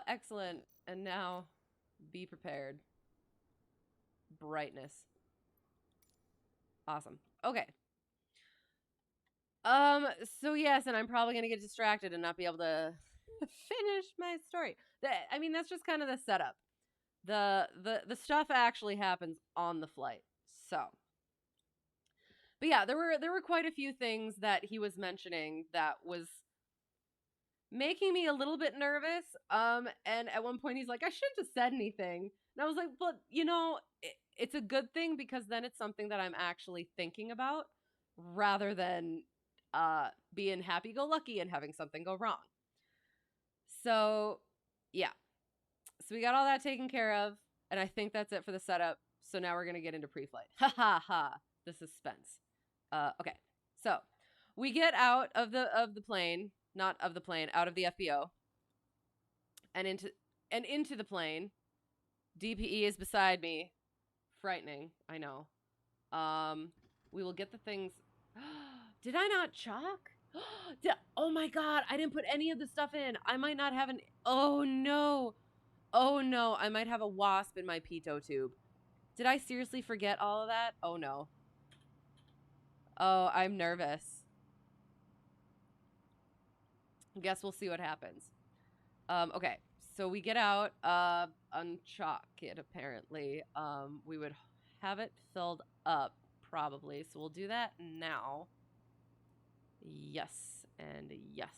Excellent. And now be prepared. Brightness. Awesome. Okay. So yes, and I'm probably gonna get distracted and not be able to finish my story. I mean, that's just kind of the setup. The stuff actually happens on the flight. So, but yeah, there were quite a few things that he was mentioning that was making me a little bit nervous. And at one point he's like, I shouldn't have said anything. And I was like, but it's a good thing because then it's something that I'm actually thinking about rather than being happy go lucky and having something go wrong. So, yeah. So we got all that taken care of, and I think that's it for the setup. So now we're going to get into pre-flight. Ha ha ha. The suspense. Okay. So, we get out of the plane, not of the plane, out of the FBO and into the plane. DPE is beside me. Frightening, I know. We will get the things. Did I not chalk? Oh my god, I didn't put any of the stuff in. I might not have an. Oh no. Oh no, I might have a wasp in my pitot tube. Did I seriously forget all of that? Oh no. Oh, I'm nervous. Guess we'll see what happens. Okay, so we get out, unchalk it apparently. We would have it filled up probably, so we'll do that now. Yes, and yes.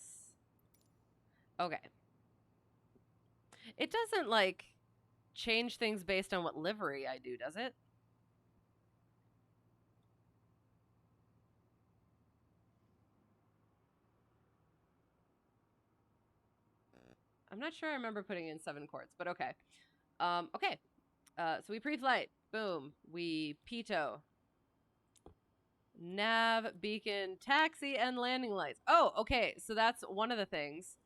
Okay. It doesn't, like, change things based on what livery I do, does it? I'm not sure I remember putting in 7 quarts, but okay. Okay. So we pre-flight. Boom. We PITO. Nav, beacon, taxi, and landing lights. Oh, okay. So that's one of the things.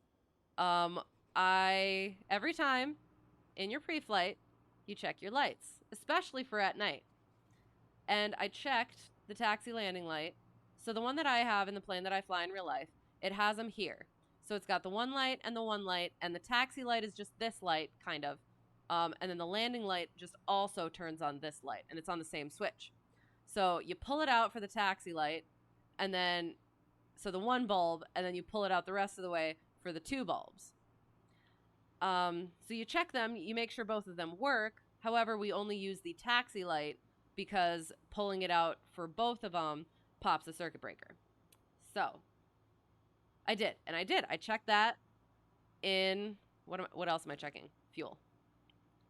Every time in your pre-flight, you check your lights, especially for at night. And I checked the taxi landing light. So the one that I have in the plane that I fly in real life, it has them here. So it's got the one light, and the taxi light is just this light, kind of. And then the landing light just also turns on this light, and it's on the same switch. So you pull it out for the taxi light, and then, so the one bulb, and then you pull it out the rest of the way for the 2 bulbs. So you check them, you make sure both of them work. However, we only use the taxi light because pulling it out for both of them pops a circuit breaker. So I did. I checked that in, what else am I checking? Fuel.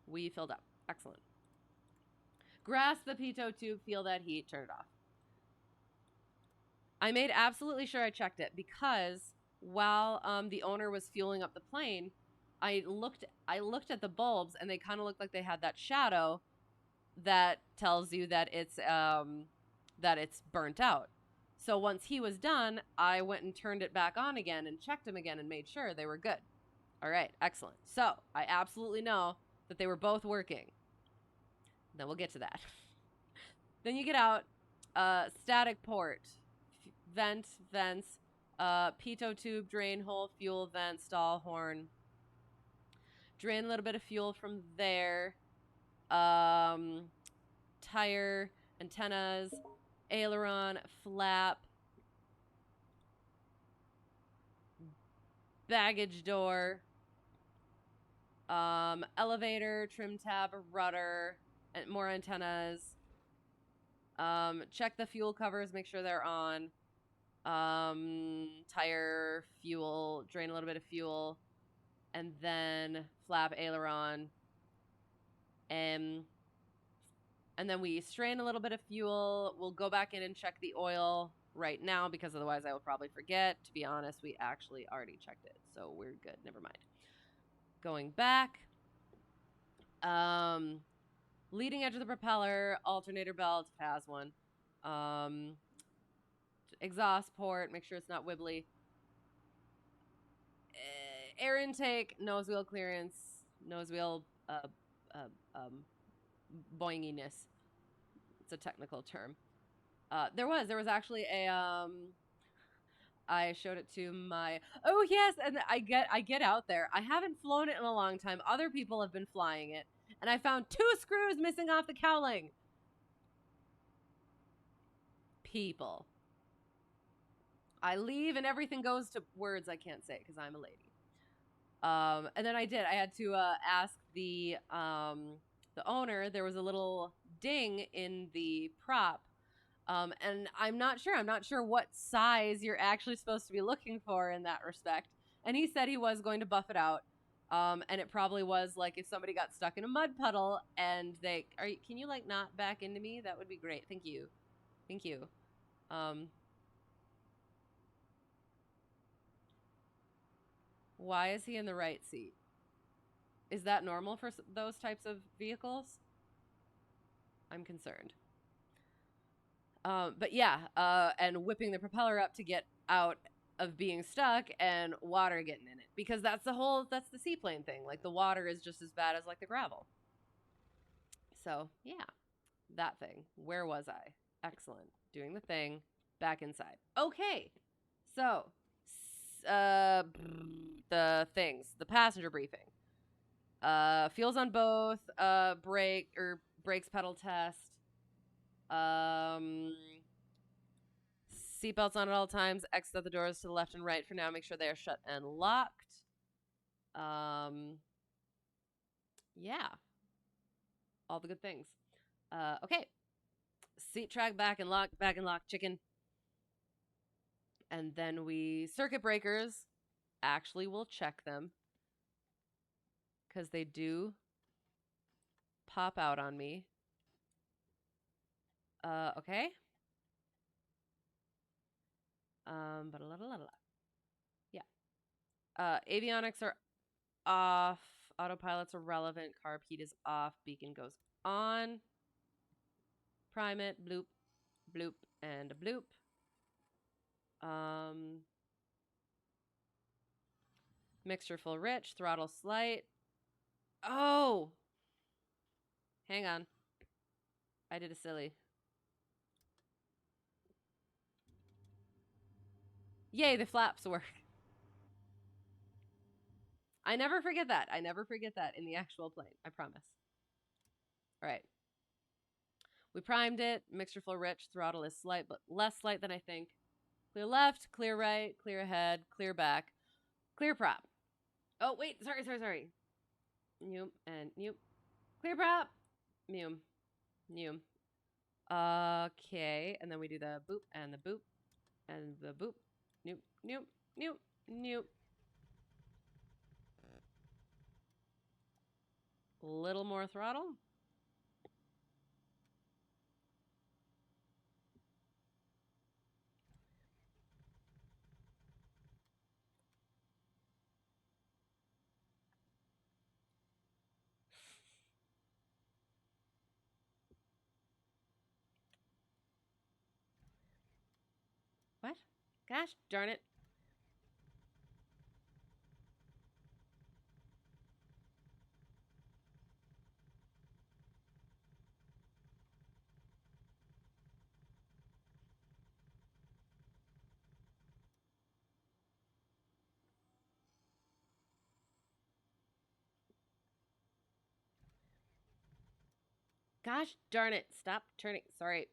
We filled up. Excellent. Grasp the pitot tube, feel that heat, turn it off. I made absolutely sure I checked it because while the owner was fueling up the plane, I looked at the bulbs and they kind of looked like they had that shadow that tells you that it's burnt out. So once he was done, I went and turned it back on again and checked them again and made sure they were good. All right, excellent. So I absolutely know that they were both working. Then we'll get to that. Then you get out, static port, vents, pitot tube, drain hole, fuel vent, stall horn. Drain a little bit of fuel from there. Tire, antennas, aileron, flap, baggage door, elevator, trim tab, rudder, and more antennas. Check the fuel covers, make sure they're on. Tire, fuel, drain a little bit of fuel, and then flap, aileron, and then we strain a little bit of fuel. We'll go back in and check the oil right now because otherwise I will probably forget. To be honest, we actually already checked it, so we're good. Never mind. Going back. Leading edge of the propeller, alternator belt, has one. Exhaust port, make sure it's not wibbly. Air intake, nose wheel clearance, nose wheel boinginess. It's a technical term. There was actually a I showed it to my, oh yes, and I get out there. I haven't flown it in a long time. Other people have been flying it, and I found 2 screws missing off the cowling. people. I leave and everything goes to words I can't say because I'm a lady. And then I had to ask the owner. There was a little ding in the prop, and I'm not sure what size you're actually supposed to be looking for in that respect. And he said he was going to buff it out, and it probably was like if somebody got stuck in a mud puddle and can you like not back into me? That would be great. Thank you. Why is he in the right seat? Is that normal for those types of vehicles? I'm concerned. But yeah, and whipping the propeller up to get out of being stuck and water getting in it. Because that's the seaplane thing. Like the water is just as bad as like the gravel. So yeah, that thing. Where was I? Excellent. Doing the thing. Back inside. Okay. So, the things. The passenger briefing. Fuels on both. Brakes pedal test. Seatbelts on at all times. Exit the doors to the left and right for now. Make sure they are shut and locked. Yeah. All the good things. Okay. Seat track back and lock, chicken. And then we circuit breakers. Actually, we'll check them because they do pop out on me. Okay. Yeah. Avionics are off. Autopilot's irrelevant. Carb heat is off. Beacon goes on. Prime it. Bloop, bloop, and a bloop. Mixture full rich. Throttle slight. Oh! Hang on. I did a silly. Yay, the flaps work. I never forget that. In the actual plane. I promise. All right. We primed it. Mixture full rich. Throttle is slight, but less slight than I think. Clear left, clear right, clear ahead, clear back, clear prop. Oh, wait. Sorry. Noom and noom. Clear prop. Noom. Okay. And then we do the boop and the boop and the boop. Noop. Little more throttle. What? Gosh darn it. Gosh darn it. Stop turning. Sorry.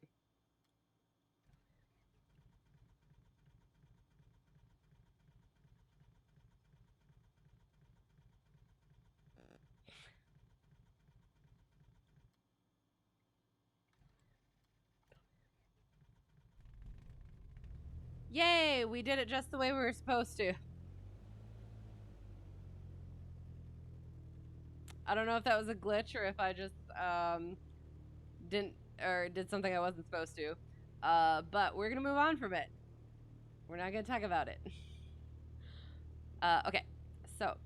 Yay, we did it just the way we were supposed to. I don't know if that was a glitch or if I just did something I wasn't supposed to. But we're gonna move on from it. We're not gonna talk about it. Okay, so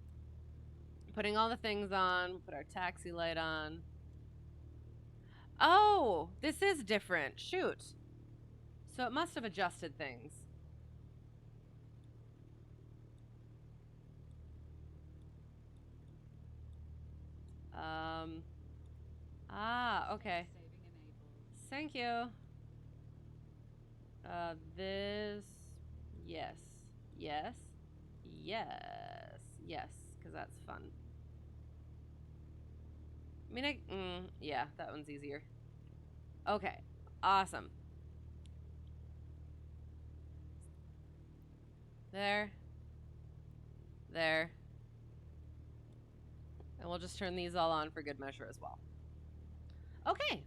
putting all the things on, put our taxi light on. Oh, this is different. Shoot. So it must have adjusted things. Okay. Thank you. This, yes, because that's fun. I mean, yeah, that one's easier. Okay, awesome. There. There. And we'll just turn these all on for good measure as well. Okay.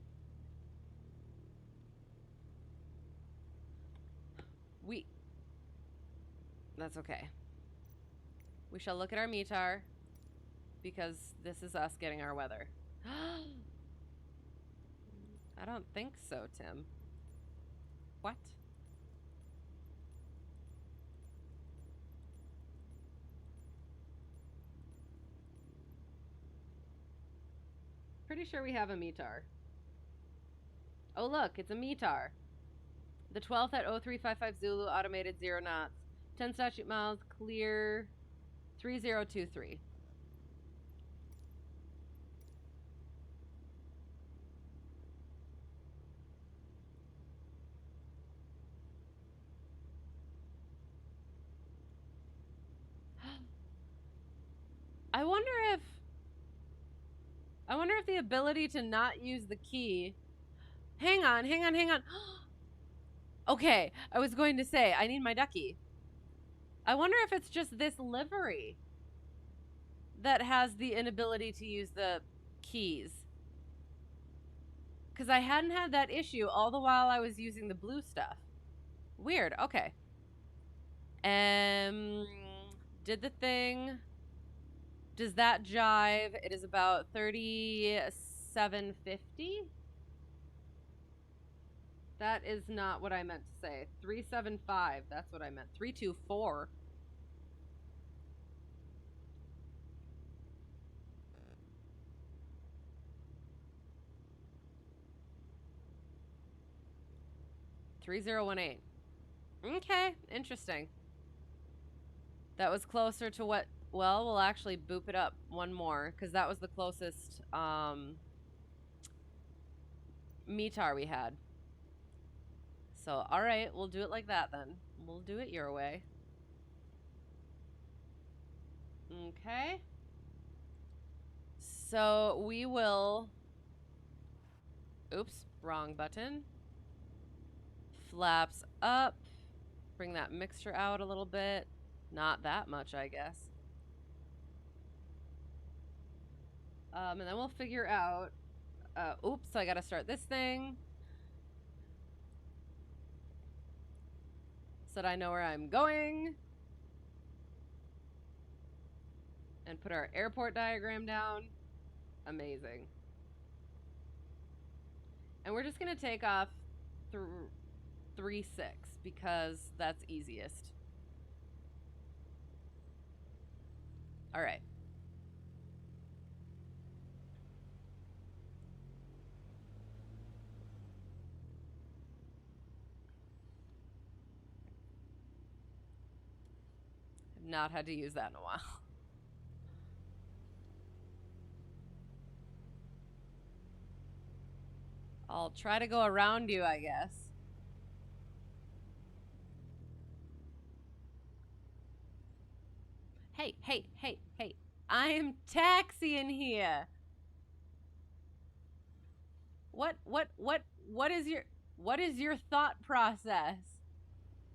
That's okay. We shall look at our METAR because this is us getting our weather. I don't think so, Tim. What? Pretty sure we have a METAR. Oh, look, it's a METAR. The 12th at 0355 Zulu, automated 0 knots. 10 statute miles, clear 3023. I wonder if the ability to not use the key. Hang on. Okay, I was going to say, I need my ducky. I wonder if it's just this livery that has the inability to use the keys. Because I hadn't had that issue all the while I was using the blue stuff. Weird, okay. Did the thing. Does that jive? It is about 3750. That is not what I meant to say. 375, that's what I meant. 324. $3018. Okay, interesting. That was closer to what. Well, we'll actually boop it up one more because that was the closest METAR we had. So, all right, we'll do it like that then. We'll do it your way. Okay. So we will. Oops, wrong button. Flaps up. Bring that mixture out a little bit. Not that much, I guess. And then we'll figure out. Oops, I gotta start this thing. So that I know where I'm going. And put our airport diagram down. Amazing. And we're just gonna take off 3-6 because that's easiest. All right. I've not had to use that in a while. I'll try to go around you, I guess. Hey. I'm taxiing here. What is your thought process?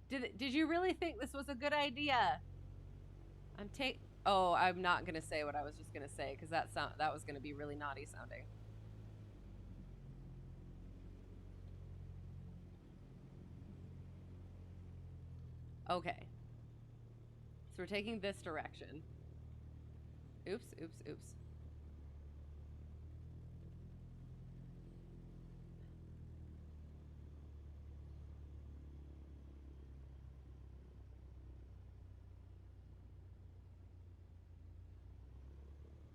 Did you really think this was a good idea? Oh, I'm not gonna say what I was just gonna say because that was gonna be really naughty sounding. Okay. So we're taking this direction. Oops.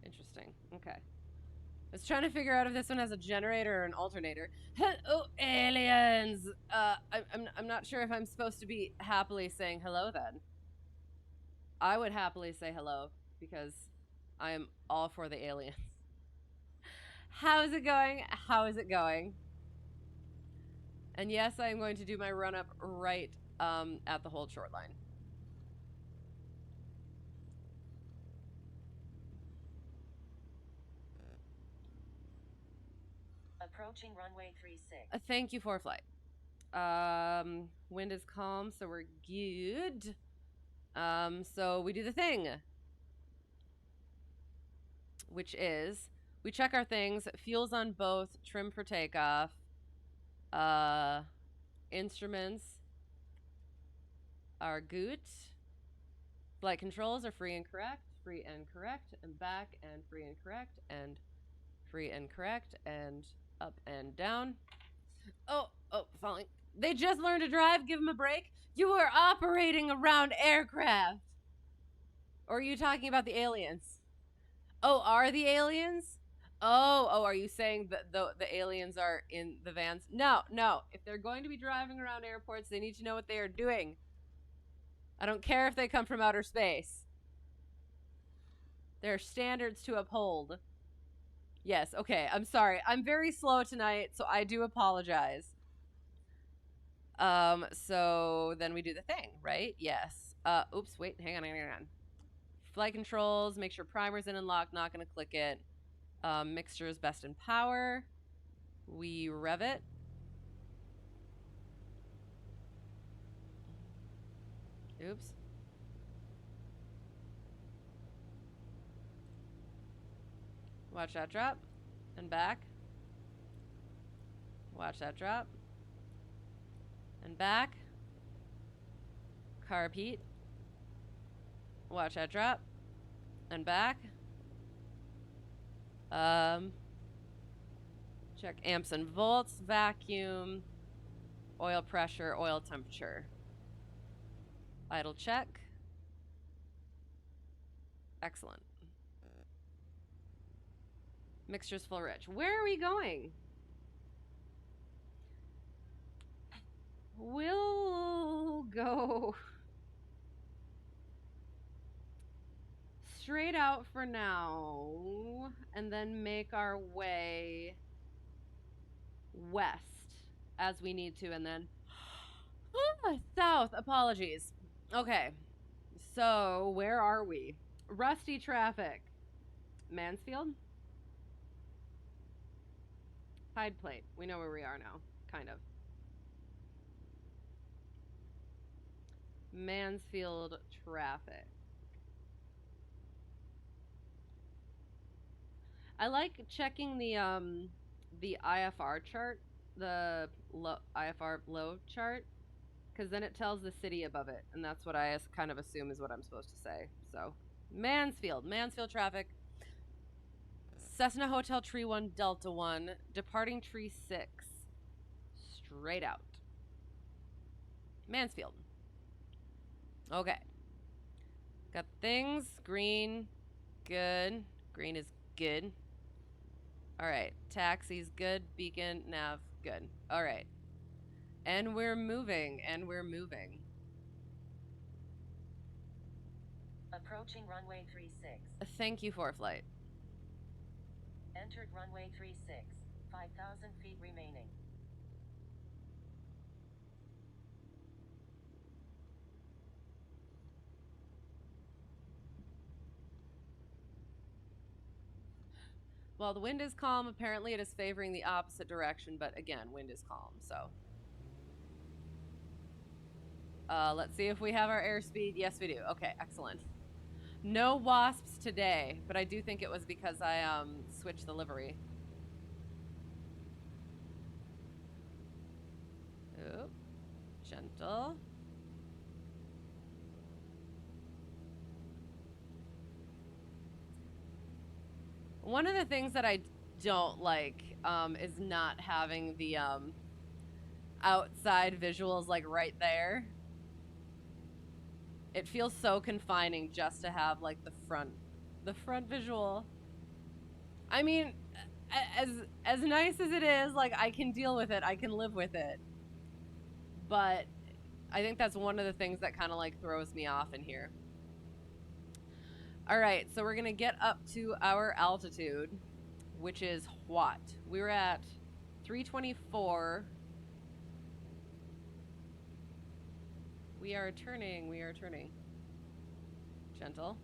Interesting. Okay. I was trying to figure out if this one has a generator or an alternator. Hello, aliens! I'm not sure if I'm supposed to be happily saying hello then. I would happily say hello because I am all for the aliens. How's it going? How is it going? And yes, I am going to do my run-up right at the hold short line. Approaching runway 36. Thank you for flight. Wind is calm, so we're good. So we do the thing, which is we check our things. Fuel's on both. Trim for takeoff. Instruments are good. Flight controls are free and correct, and back, and free and correct, and free and correct, and up and down. Oh, falling. They just learned to drive. Give them a break. You are operating around aircraft. Or are you talking about the aliens? Oh, are the aliens? Oh, are you saying that the aliens are in the vans? No. If they're going to be driving around airports, they need to know what they are doing. I don't care if they come from outer space. There are standards to uphold. Yes, okay. I'm sorry. I'm very slow tonight, so I do apologize. So then we do the thing, right? Yes. Oops, wait, hang on. Flight controls, make sure primer's in and locked, not gonna click it. Mixture is best in power. We rev it. Oops. Watch that drop. And back. Watch that drop. And back. Car repeat. Watch that drop. And back. Check amps and volts, vacuum, oil pressure, oil temperature. Idle check. Excellent. Mixture's full rich. Where are we going? We'll go straight out for now and then make our way west as we need to, and then south. Apologies. Okay, so where are we? Rusty traffic. Mansfield? Hide plate. We know where we are now, kind of. Mansfield traffic. I like checking the IFR chart, the IFR low chart, because then it tells the city above it, and that's what I kind of assume is what I'm supposed to say. So, Mansfield traffic. Cessna Hotel Tree 1 Delta 1, departing Tree 6, straight out. Mansfield. Okay. Got things. Green, good. Green is good. All right. Taxi's good. Beacon, nav, good. All right. And we're moving, Approaching runway 36. Thank you, Preflight. Entered runway 36. 5,000 feet remaining. Well, the wind is calm. Apparently, it is favoring the opposite direction, but again, wind is calm, so. Let's see if we have our airspeed. Yes, we do. Okay, excellent. No wasps today, but I do think it was because I switched the livery. Oop. Gentle. One of the things that I don't like is not having the outside visuals like right there. It feels so confining just to have like the front visual. I mean, as nice as it is, like I can deal with it, I can live with it. But I think that's one of the things that kind of like throws me off in here. All right, so we're gonna get up to our altitude, which is what? We were at 324. We are turning. Gentle.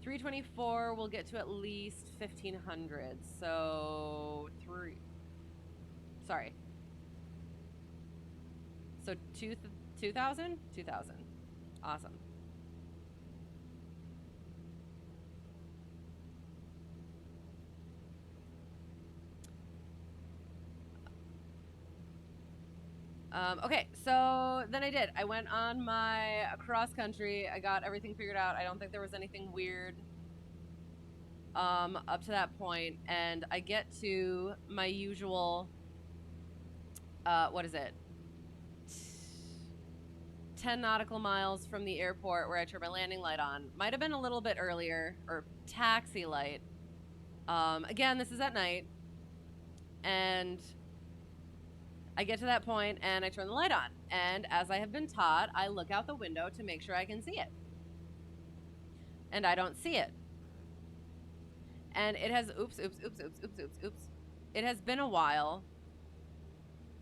324, we'll get to at least 1,500. So 2 2,000? 2,000. Awesome. Okay, so then I did. I went on my cross country. I got everything figured out. I don't think there was anything weird up to that point, and I get to my usual what is it? 10 nautical miles from the airport where I turned my landing light on. Might have been a little bit earlier, or taxi light. Again, this is at night, and I get to that point and I turn the light on, and as I have been taught, I look out the window to make sure I can see it, and I don't see it. And it has oops. It has been a while.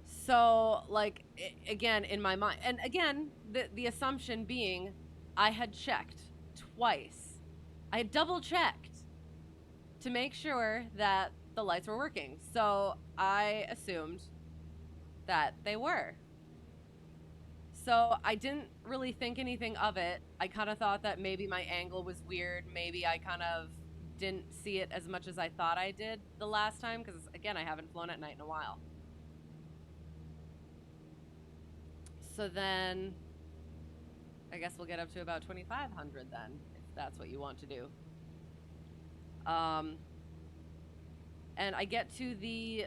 So, like, again, in my mind, and again, the assumption being I had checked twice. I had double checked to make sure that the lights were working. So I assumed that they were. So I didn't really think anything of it. I kind of thought that maybe my angle was weird. Maybe I kind of didn't see it as much as I thought I did the last time, because, again, I haven't flown at night in a while. So then I guess we'll get up to about 2,500 then, if that's what you want to do. And I get to the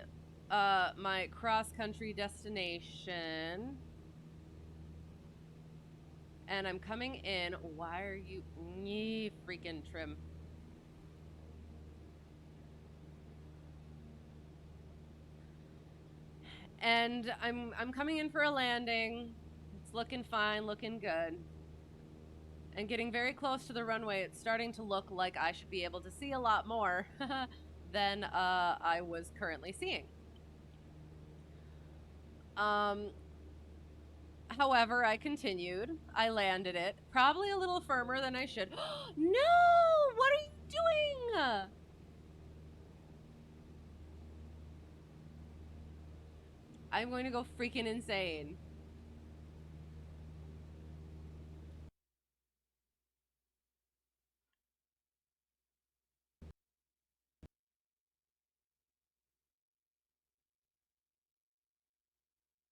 my cross-country destination, and I'm coming in. Why are you freaking trim? And I'm coming in for a landing. It's looking fine, looking good. And getting very close to the runway, it's starting to look like I should be able to see a lot more than I was currently seeing. However, I continued. I landed it, probably a little firmer than I should. No! What are you doing? I'm going to go freaking insane.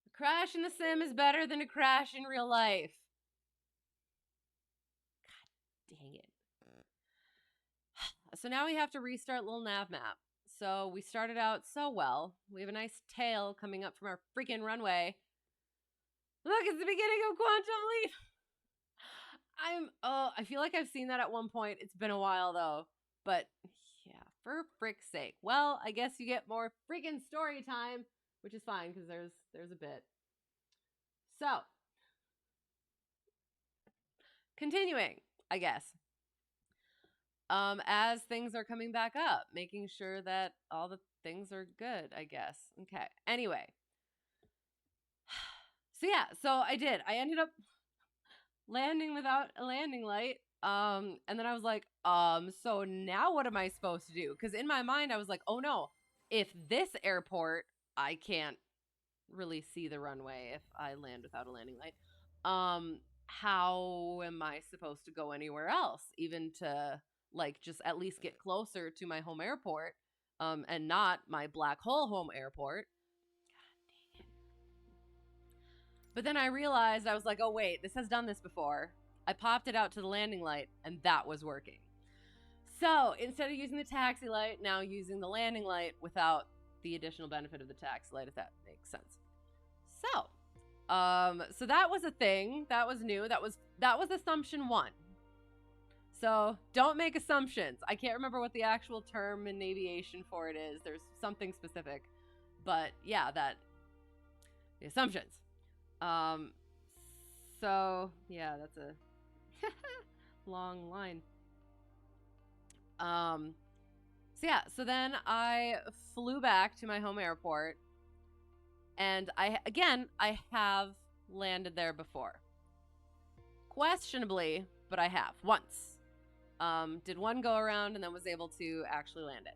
A crash in the sim is better than a crash in real life. God dang it. So now we have to restart LittleNavMap. So we started out so well. We have a nice tail coming up from our freaking runway. Look, it's the beginning of Quantum Leap. I feel like I've seen that at one point. It's been a while though. But yeah, for frick's sake. Well, I guess you get more freaking story time, which is fine because there's a bit. So, continuing, I guess. As things are coming back up, making sure that all the things are good, I guess. Okay. Anyway. So yeah, so I did. I ended up landing without a landing light. And then I was like, so now what am I supposed to do? Because in my mind, I was like, oh no, if this airport, I can't really see the runway if I land without a landing light. How am I supposed to go anywhere else, even to like just at least get closer to my home airport, and not my black hole home airport? God dang it. But then I realized, I was like, oh wait, this has done this before. I popped it out to the landing light and that was working. So instead of using the taxi light, now using the landing light without the additional benefit of the taxi light, if that makes sense. So that was a thing. That was new. That was assumption 1. So don't make assumptions. I can't remember what the actual term in aviation for it is. There's something specific. But yeah, the assumptions. So yeah, that's a long line. So yeah, so then I flew back to my home airport, and I have landed there before. Questionably, but I have once. Did one go around and then was able to actually land it.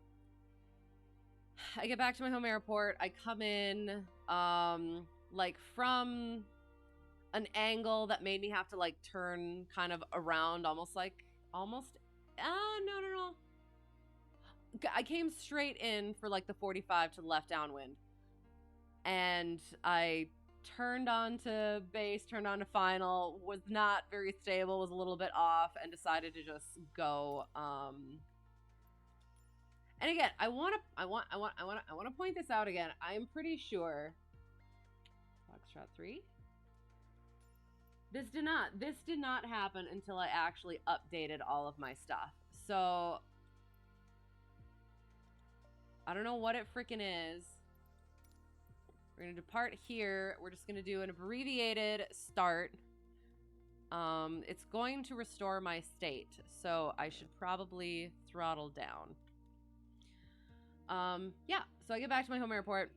I get back to my home airport. I come in, like from an angle that made me have to like turn kind of around, almost no. I came straight in for like the 45 to the left downwind, and I turned onto base, turned onto final, was not very stable, was a little bit off, and decided to just go. And again, I want to point this out again. I'm pretty sure Foxtrot 3. This did not happen until I actually updated all of my stuff. So I don't know what it freaking is. We're gonna depart here. We're just gonna do an abbreviated start. It's going to restore my state, so I should probably throttle down. Yeah, so I get back to my home airport.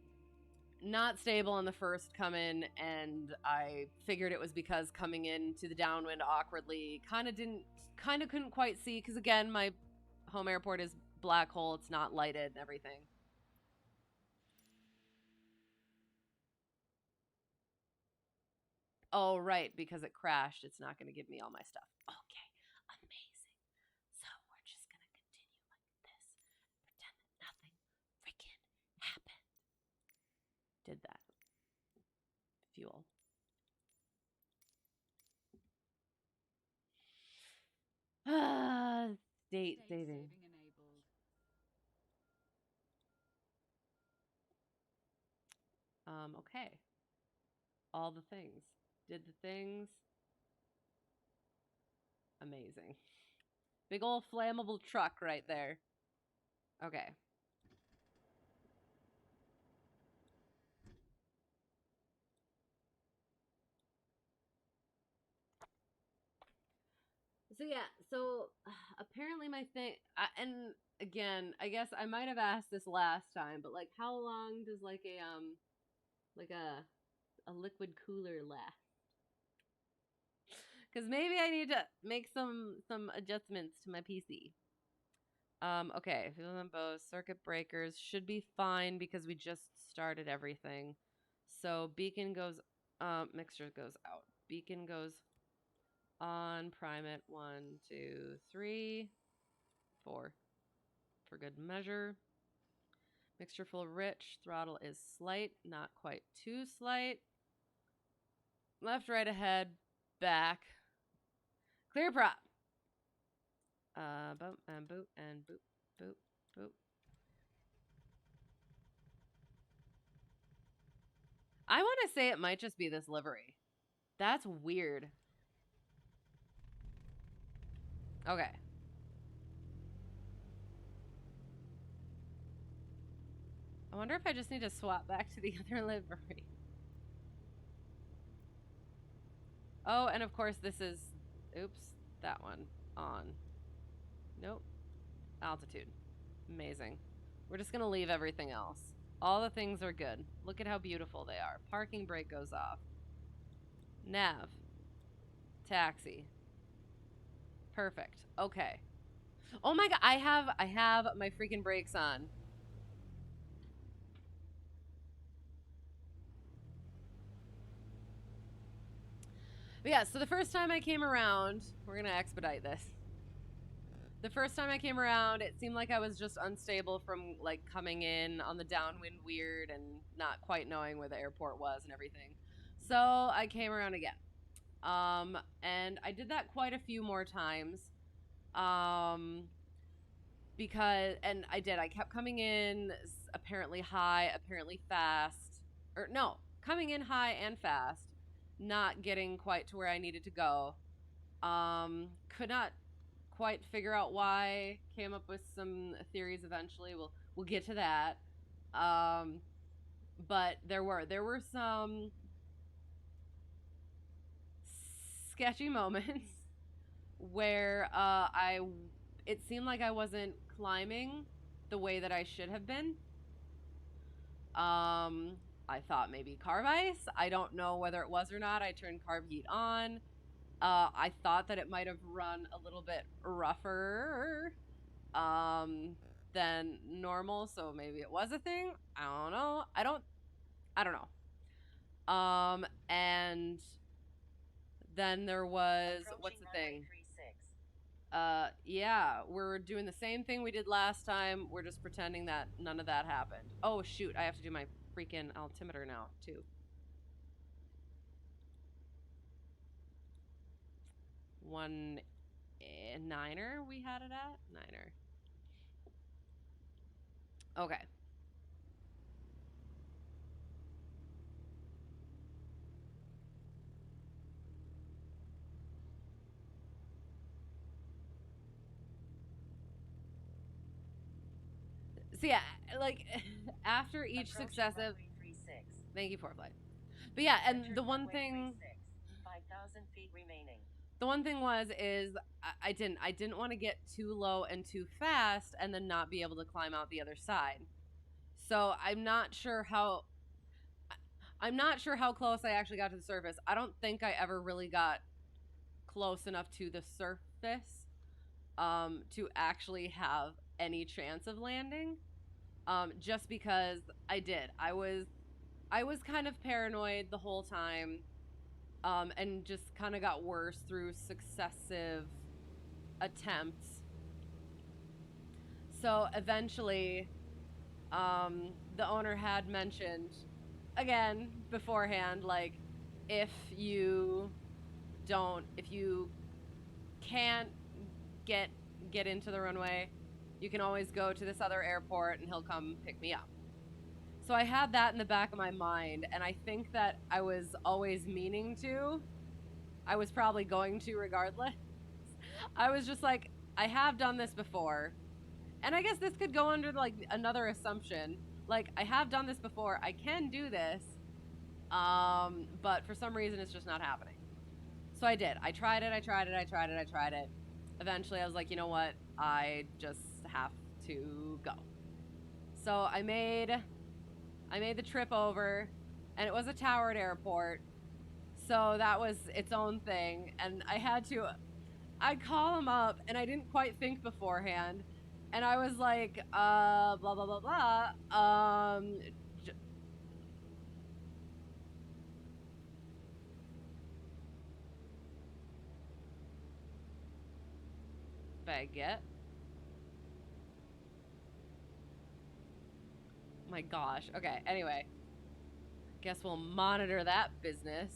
Not stable on the first come in, and I figured it was because coming into the downwind awkwardly, kind of couldn't quite see, because again, my home airport is black hole, it's not lighted and everything. Oh, right, because it crashed, it's not going to give me all my stuff. Okay, amazing. So we're just going to continue like this. Pretend that nothing freaking happened. Did that. Fuel. State saving. enabled. Okay. All the things. Did the things. Amazing. Big old flammable truck right there. Okay. So yeah, so apparently my thing, and again, I guess I might have asked this last time, but like, how long does like a liquid cooler last? Because maybe I need to make some adjustments to my PC. Okay, fuel on both circuit breakers should be fine because we just started everything. So beacon goes, mixture goes out. Beacon goes on, prime it 1, 2, 3, 4 for good measure. Mixture full rich. Throttle is slight, not quite too slight. Left, right, ahead, back. Clear prop. Bump and boop and boop, boop, boop. I want to say it might just be this livery. That's weird. Okay. I wonder if I just need to swap back to the other livery. Oh, and of course this is, oops, that one on. Nope. Altitude. Amazing. We're just going to leave everything else. All the things are good. Look at how beautiful they are. Parking brake goes off. Nav. Taxi. Perfect. Okay. Oh my god, I have my freaking brakes on. But yeah, so the first time I came around, we're going to expedite this. The first time I came around, it seemed like I was just unstable from like coming in on the downwind weird and not quite knowing where the airport was and everything. So I came around again. And I did that quite a few more times. Because, and I kept coming in apparently high, apparently fast. Or no, coming in high and fast, not getting quite to where I needed to go. Could not quite figure out why. Came up with some theories eventually. We'll get to that. But there were some sketchy moments where it seemed like I wasn't climbing the way that I should have been. I thought maybe carb ice. I don't know whether it was or not. I turned carb heat on. I thought that it might have run a little bit rougher than normal, so maybe it was a thing. I don't know. I don't know. And Then there was, what's Approaching the runway thing? 36. Yeah, we're doing the same thing we did last time. We're just pretending that none of that happened. Oh, shoot. I have to do my freaking altimeter now, too. One niner we had it at? Niner. Okay. So yeah, like after each Approaching successive runway 36. thank you, Preflight. But yeah, and Entered the one runway thing 36. 5,000 feet remaining. the one thing was is I didn't want to get too low and too fast and then not be able to climb out the other side. So I'm not sure how close I actually got to the surface. I don't think I ever really got close enough to the surface to actually have any chance of landing. Just because I was kind of paranoid the whole time, and just kind of got worse through successive attempts. So eventually, the owner had mentioned again beforehand, like if you if you can't get into the runway, you can always go to this other airport and he'll come pick me up. So I had that in the back of my mind, and I think that I was always meaning to. I was probably going to regardless. I was just like, I have done this before. And I guess this could go under like another assumption. Like, I have done this before. I can do this. But for some reason it's just not happening. So I did. I tried it. Eventually I was like, you know what? I just have to go. So I made the trip over, and it was a towered airport. So that was its own thing, and I call him up, and I didn't quite think beforehand, and I was like, blah blah blah blah. Baguette. My gosh. Okay. Anyway, guess we'll monitor that business.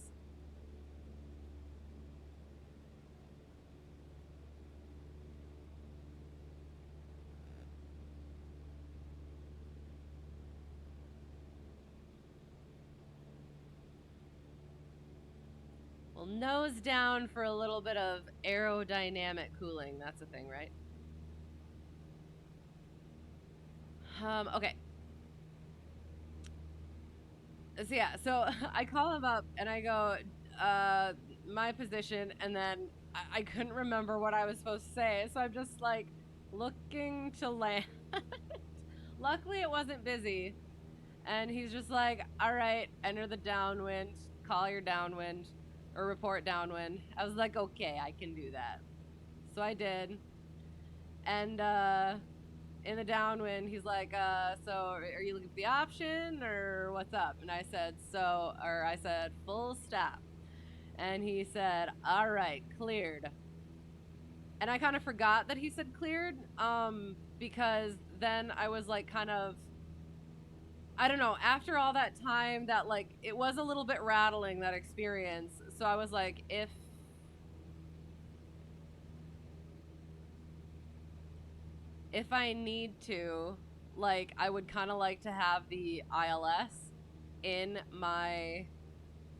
We'll nose down for a little bit of aerodynamic cooling. That's a thing, right? Okay. So yeah, so I call him up and I go, my position, and then I couldn't remember what I was supposed to say, so I'm just like looking to land. Luckily, it wasn't busy, and he's just like, "All right, enter the downwind, call your downwind, or report downwind." I was like, "Okay, I can do that." So I did, and in the downwind, he's like, so are you looking for the option or what's up? And I said, full stop. And he said, all right, cleared. And I kind of forgot that he said cleared, because then I was like kind of, I don't know, after all that time that like, it was a little bit rattling, that experience. So I was like, if I need to, like, I would kind of like to have the ILS in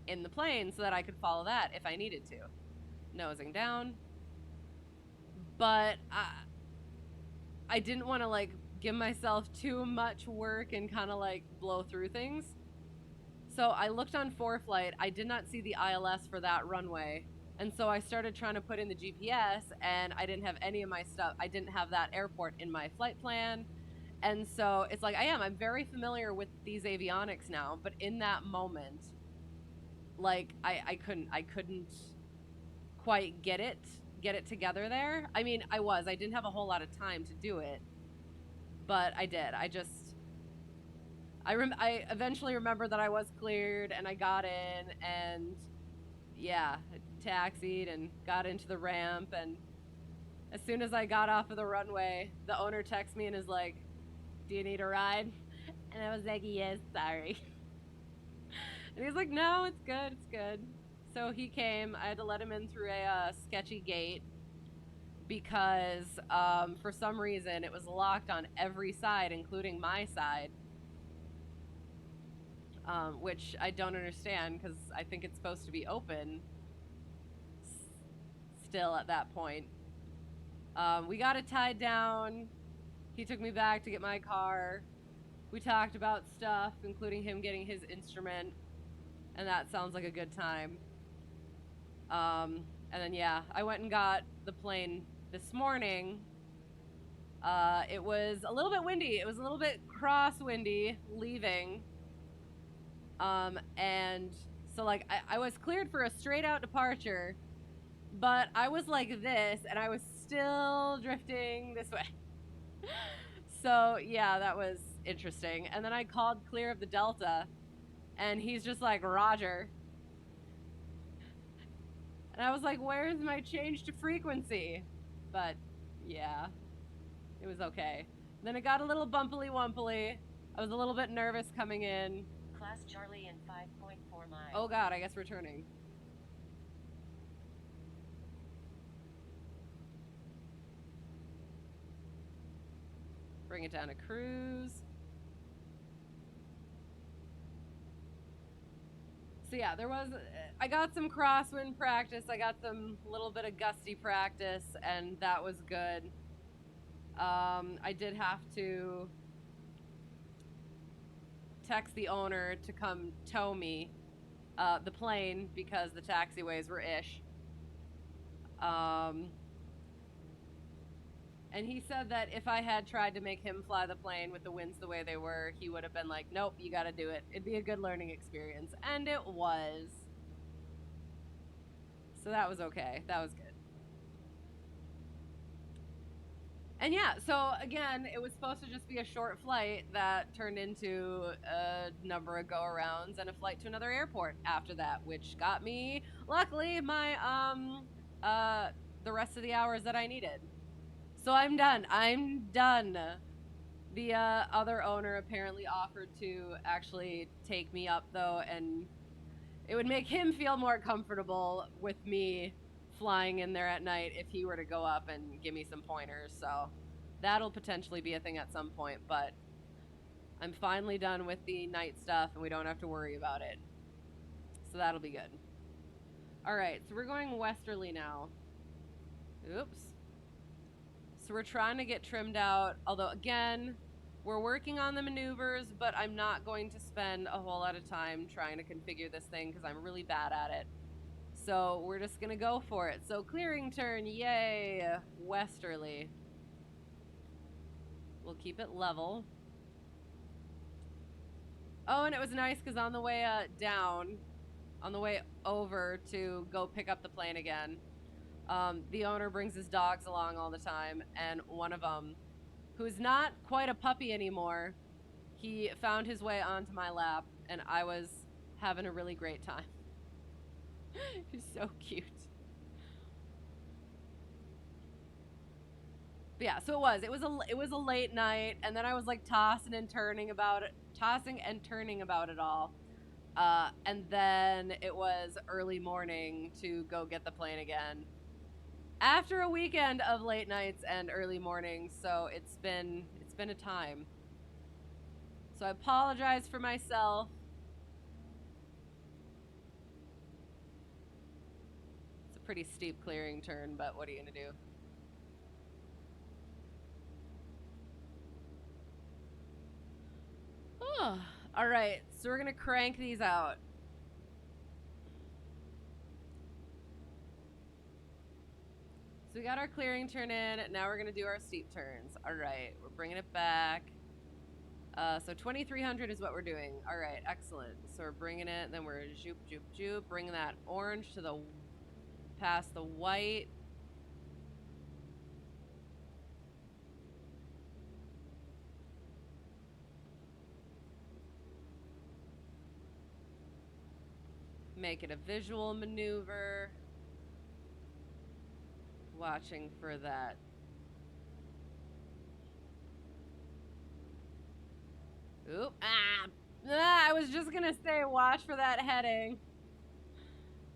the plane so that I could follow that if I needed to. Nosing down. But I didn't want to like give myself too much work and kind of like blow through things. So I looked on Preflight. I did not see the ILS for that runway. And so I started trying to put in the GPS, and I didn't have any of my stuff. I didn't have that airport in my flight plan. And so it's like I'm very familiar with these avionics now, but in that moment, like I couldn't quite get it together there. I mean, I didn't have a whole lot of time to do it, but I did. I eventually remembered that I was cleared, and I got in, and yeah, taxied and got into the ramp, and as soon as I got off of the runway, the owner texts me and is like, "Do you need a ride?" And I was like, "Yes, sorry." And he's like, "No, it's good, it's good." So he came. I had to let him in through a sketchy gate because for some reason it was locked on every side, including my side, which I don't understand because I think it's supposed to be open still at that point. We got it tied down. He took me back to get my car. We talked about stuff, including him getting his instrument, and that sounds like a good time. And then, yeah, I went and got the plane this morning. It was a little bit windy. It was a little bit crosswindy leaving. And so, like, I was cleared for a straight out departure, but I was like this, and I was still drifting this way. So, yeah, that was interesting. And then I called clear of the Delta, and he's just like, "Roger." And I was like, "Where's my change to frequency?" But, yeah, it was okay. Then it got a little bumpily wumpily. I was a little bit nervous coming in. Class Charlie in 5.4 miles. Oh god, I guess we're turning. Bring it down to cruise. So yeah, I got some crosswind practice. I got some little bit of gusty practice, and that was good. I did have to text the owner to come tow me the plane because the taxiways were ish. And he said that if I had tried to make him fly the plane with the winds the way they were, he would have been like, "Nope, you gotta do it. It'd be a good learning experience." And it was. So that was okay. That was good. And yeah, so again, it was supposed to just be a short flight that turned into a number of go-arounds and a flight to another airport after that, which got me, luckily, my the rest of the hours that I needed. So I'm done. I'm done. The other owner apparently offered to actually take me up, though, and it would make him feel more comfortable with me flying in there at night if he were to go up and give me some pointers. So that'll potentially be a thing at some point, but I'm finally done with the night stuff and we don't have to worry about it. So that'll be good. All right, so we're going westerly now. Oops. So we're trying to get trimmed out, although again, we're working on the maneuvers, but I'm not going to spend a whole lot of time trying to configure this thing because I'm really bad at it. So we're just going to go for it. So clearing turn, yay, westerly. We'll keep it level. Oh, and it was nice because on the way down, on the way over to go pick up the plane again, the owner brings his dogs along all the time, and one of them, who's not quite a puppy anymore, he found his way onto my lap, and I was having a really great time. He's so cute. But yeah, so it was a late night, and then I was like tossing and turning about it all. And then it was early morning to go get the plane again. After a weekend of late nights and early mornings, so it's been a time. So I apologize for myself. It's a pretty steep clearing turn, but what are you gonna do? Oh, all right, so we're gonna crank these out. So we got our clearing turn in. Now we're gonna do our steep turns. All right, we're bringing it back. So 2300 is what we're doing. All right, excellent. So we're bringing it, and then we're zoop, zoop, zoop, bringing that orange to the past the white. Make it a visual maneuver. watching for that. Oop. I was just gonna say watch for that heading.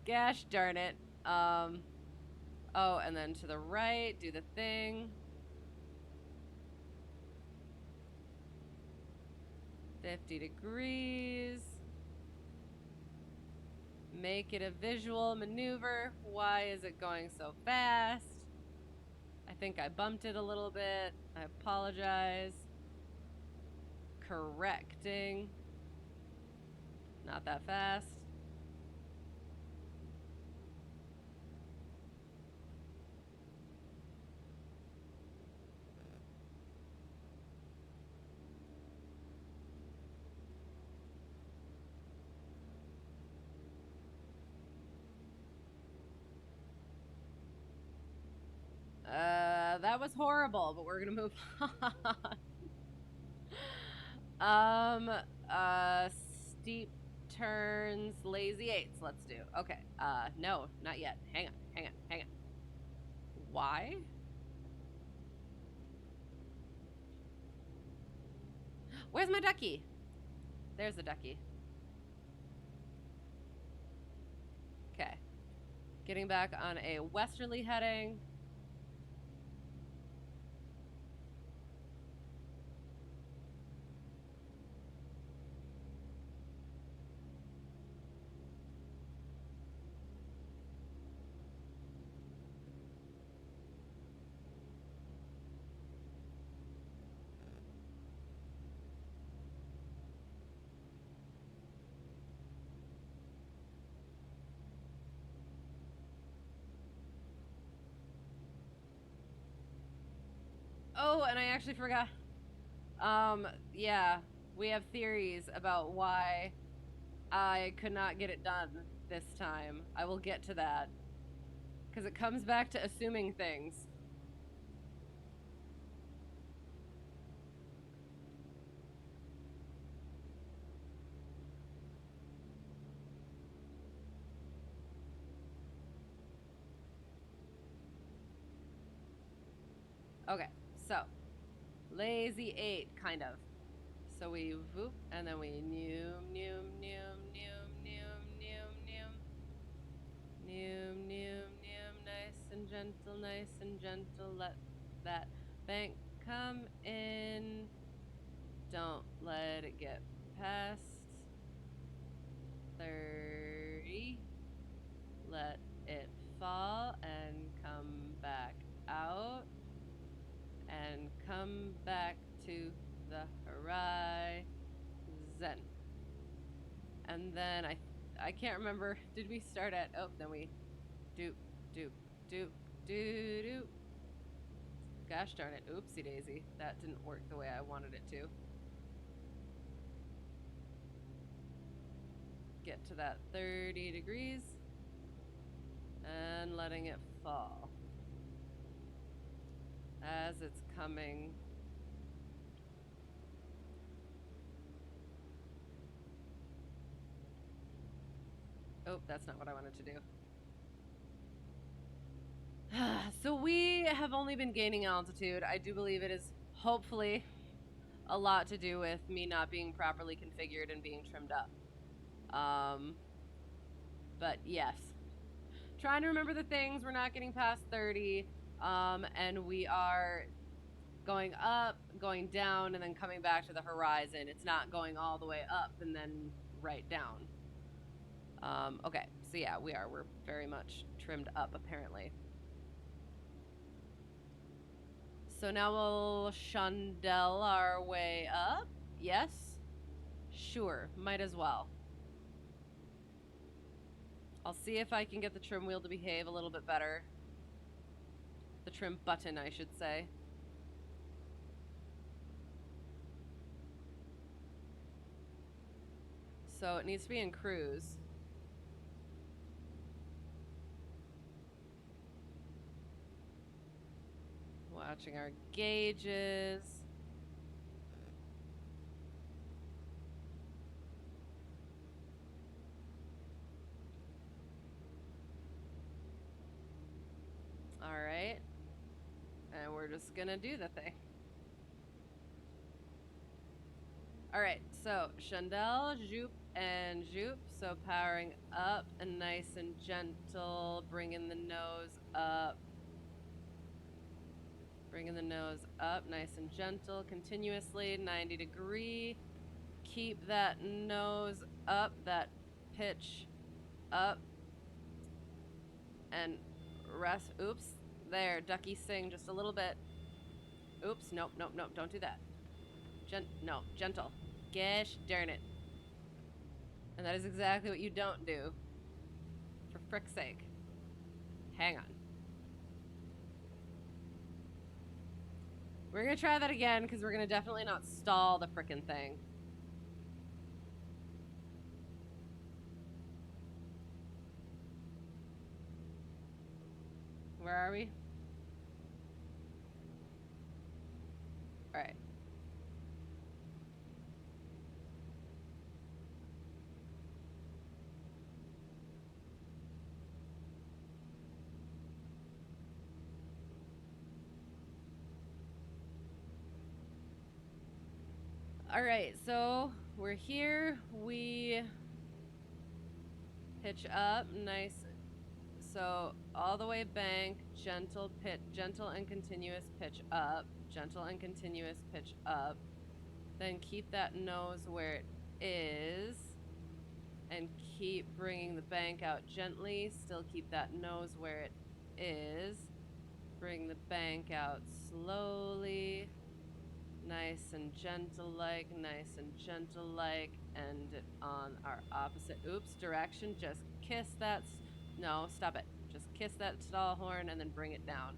Gosh darn it. Oh, and then to the right, do the thing. 50 degrees. Make it a visual maneuver. Why is it going so fast? I think I bumped it a little bit. I apologize. Correcting. Not that fast. That was horrible, but we're gonna move on. Steep turns, lazy eights, let's do. Okay, no, not yet. Hang on. Why? Where's my ducky? There's the ducky. Okay. Getting back on a westerly heading. Oh, and I actually forgot. Yeah, we have theories about why I could not get it done this time. I will get to that. Because it comes back to assuming things. Okay, so lazy 8, kind of. So we whoop, and then we noom. Nice and gentle. Let that bank come in. Don't let it get past 30. Let it fall and come back out. And come back to the horizon. And then I can't remember. Did we start at? Oh, then we do. Gosh darn it. Oopsie daisy. That didn't work the way I wanted it to. Get to that 30 degrees. And letting it fall. As it's coming. Oh, that's not what I wanted to do. So we have only been gaining altitude. I do believe it is hopefully a lot to do with me not being properly configured and being trimmed up. But yes. Trying to remember the things. We're not getting past 30. And we are going up, going down, and then coming back to the horizon. It's not going all the way up and then right down. Okay, so yeah, we're very much trimmed up apparently. So now we'll chandelle our way up. Yes? Sure, might as well. I'll see if I can get the trim wheel to behave a little bit better. The trim button, I should say. So it needs to be in cruise. Watching our gauges. All right. just gonna do the thing. Alright, so chandelle, zoop, and zoop. So powering up and nice and gentle, bringing the nose up. Bringing the nose up, nice and gentle, continuously, 90 degree. Keep that nose up, that pitch up. And rest, oops, there, ducky sing just a little bit. Oops, nope, nope, nope, don't do that. No, gentle. Gosh darn it. And that is exactly what you don't do. For frick's sake. Hang on. We're gonna try that again, because we're gonna definitely not stall the frickin' thing. Where are we? Alright. Alright, so we're here. We pitch up, nice. So all the way bank, gentle and continuous pitch up, gentle and continuous pitch up. Then keep that nose where it is, and keep bringing the bank out gently. Still keep that nose where it is. Bring the bank out slowly. Nice and gentle like, nice and gentle like. End it on our opposite, oops, direction. Just kiss that, no, stop it. Just kiss that stall horn and then bring it down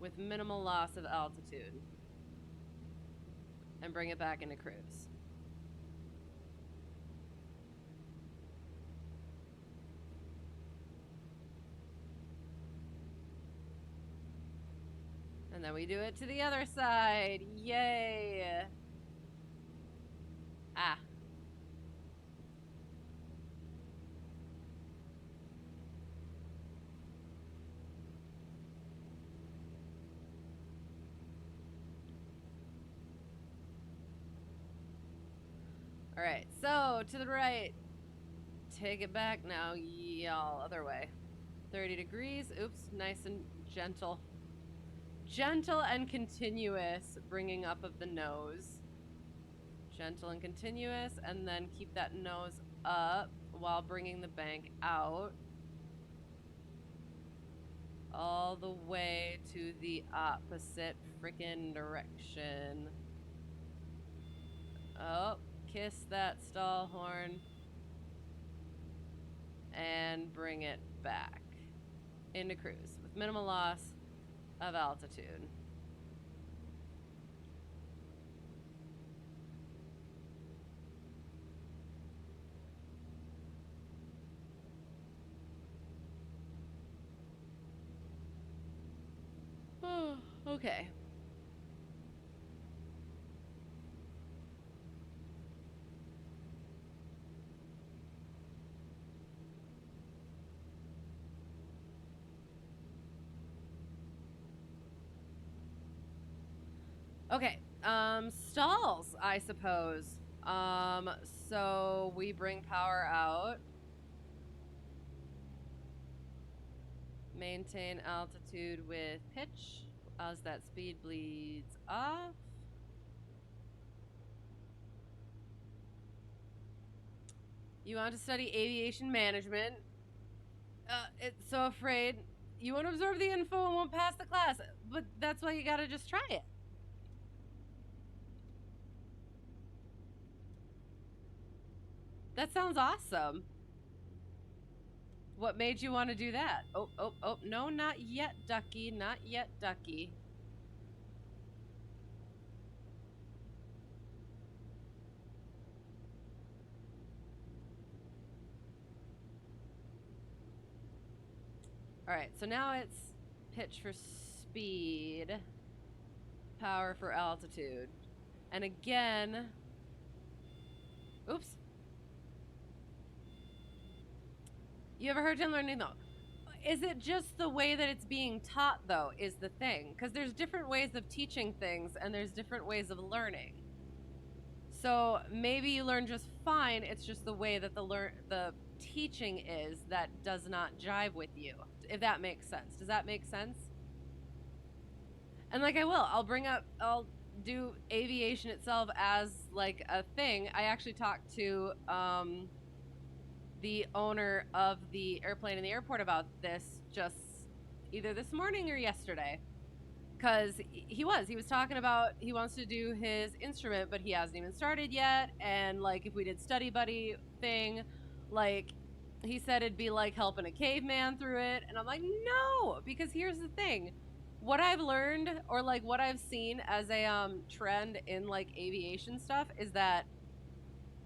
with minimal loss of altitude. And bring it back into cruise. And then we do it to the other side. Yay! Ah. Alright, so to the right. Take it back now, y'all. Other way. 30 degrees. Oops, nice and gentle. Gentle and continuous, bringing up of the nose. Gentle and continuous, and then keep that nose up while bringing the bank out. All the way to the opposite frickin' direction. Oh, kiss that stall horn. And bring it back into cruise with minimal loss of altitude. Oh, okay. Okay, stalls, I suppose. So we bring power out. Maintain altitude with pitch as that speed bleeds off. You want to study aviation management. It's so afraid. You won't absorb the info and won't pass the class. But that's why you gotta just try it. That sounds awesome. What made you want to do that? Oh, oh, oh, no, not yet, Ducky. Not yet, Ducky. Alright, so now it's pitch for speed, power for altitude. And again... Oops. You ever heard Tim learning though? Is it just the way that it's being taught, though, is the thing? Because there's different ways of teaching things, and there's different ways of learning. So maybe you learn just fine. It's just the way that the teaching is that does not jive with you. If that makes sense. Does that make sense? And like I'll do aviation itself as like a thing. I actually talked to the owner of the airplane in the airport about this just either this morning or yesterday. Because he was talking about he wants to do his instrument, but he hasn't even started yet. And like if we did study buddy thing, like he said it'd be like helping a caveman through it. And I'm like, no, because here's the thing. What I've learned, or like what I've seen as a trend in like aviation stuff, is that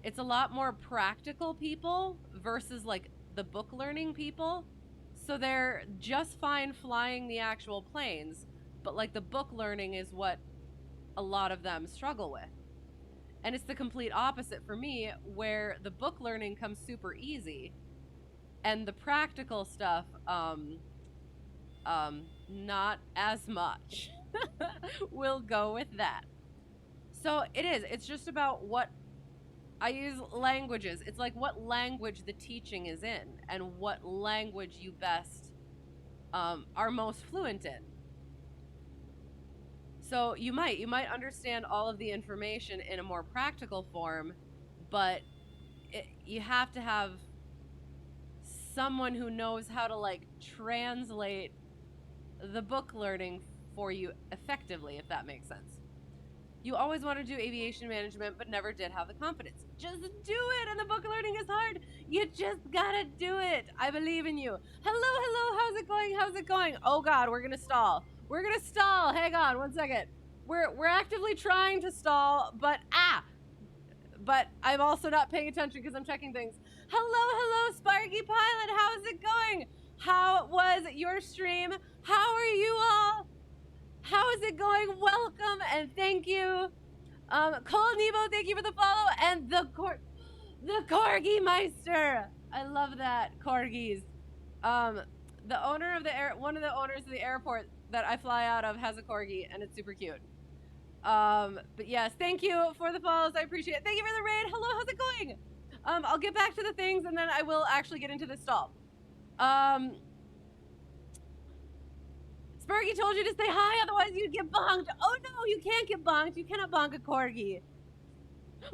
it's a lot more practical people versus like the book learning people. So they're just fine flying the actual planes, but like the book learning is what a lot of them struggle with. And it's the complete opposite for me, where the book learning comes super easy and the practical stuff not as much. We'll go with that. So it's just about what I use languages. It's like what language the teaching is in and what language you best are most fluent in. So you might understand all of the information in a more practical form, but you have to have someone who knows how to like translate the book learning for you effectively, if that makes sense. You always want to do aviation management, but never did have the confidence. Just do it, and the book learning is hard. You just gotta do it. I believe in you. Hello, how's it going? How's it going? Oh God, we're gonna stall. We're gonna stall. Hang on, 1 second. We're actively trying to stall, but I'm also not paying attention because I'm checking things. Hello, Sparky Pilot. How's it going? How was your stream? How are you all? How is it going? Welcome and thank you. Cole Nebo, thank you for the follow, and the Corgi Meister. I love that, corgis. The owner of one of the owners of the airport that I fly out of has a corgi, and it's super cute. But yes, thank you for the follows. I appreciate it. Thank you for the raid. Hello, how's it going? I'll get back to the things, and then I will actually get into the stall. Sparky told you to say hi, otherwise you'd get bonked. Oh no, you can't get bonked. You cannot bonk a corgi.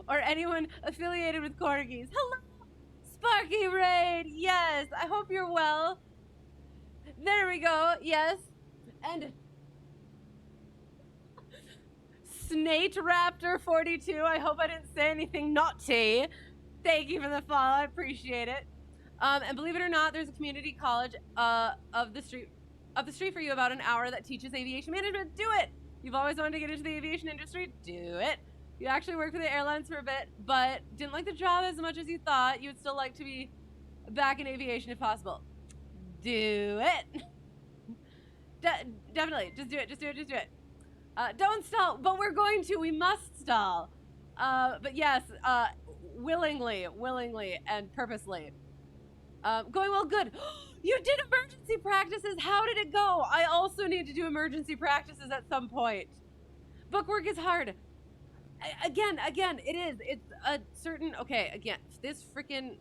Or anyone affiliated with corgis. Hello, Sparky Raid. Yes, I hope you're well. There we go. Yes. And Snake Raptor 42. I hope I didn't say anything naughty. Thank you for the follow. I appreciate it. And believe it or not, there's a community college of the street for you about an hour that teaches aviation management. Do it. You've always wanted to get into the aviation industry. Do it. You actually worked for the airlines for a bit, but didn't like the job as much as you thought. You would still like to be back in aviation if possible. Do it. Definitely. Just do it. Don't stall, but we're going to. We must stall. But yes, willingly, and purposely. Going well, good. You did emergency practices. How did it go? I also need to do emergency practices at some point. Bookwork is hard. Again, it is. It's a certain, okay, again, this freaking,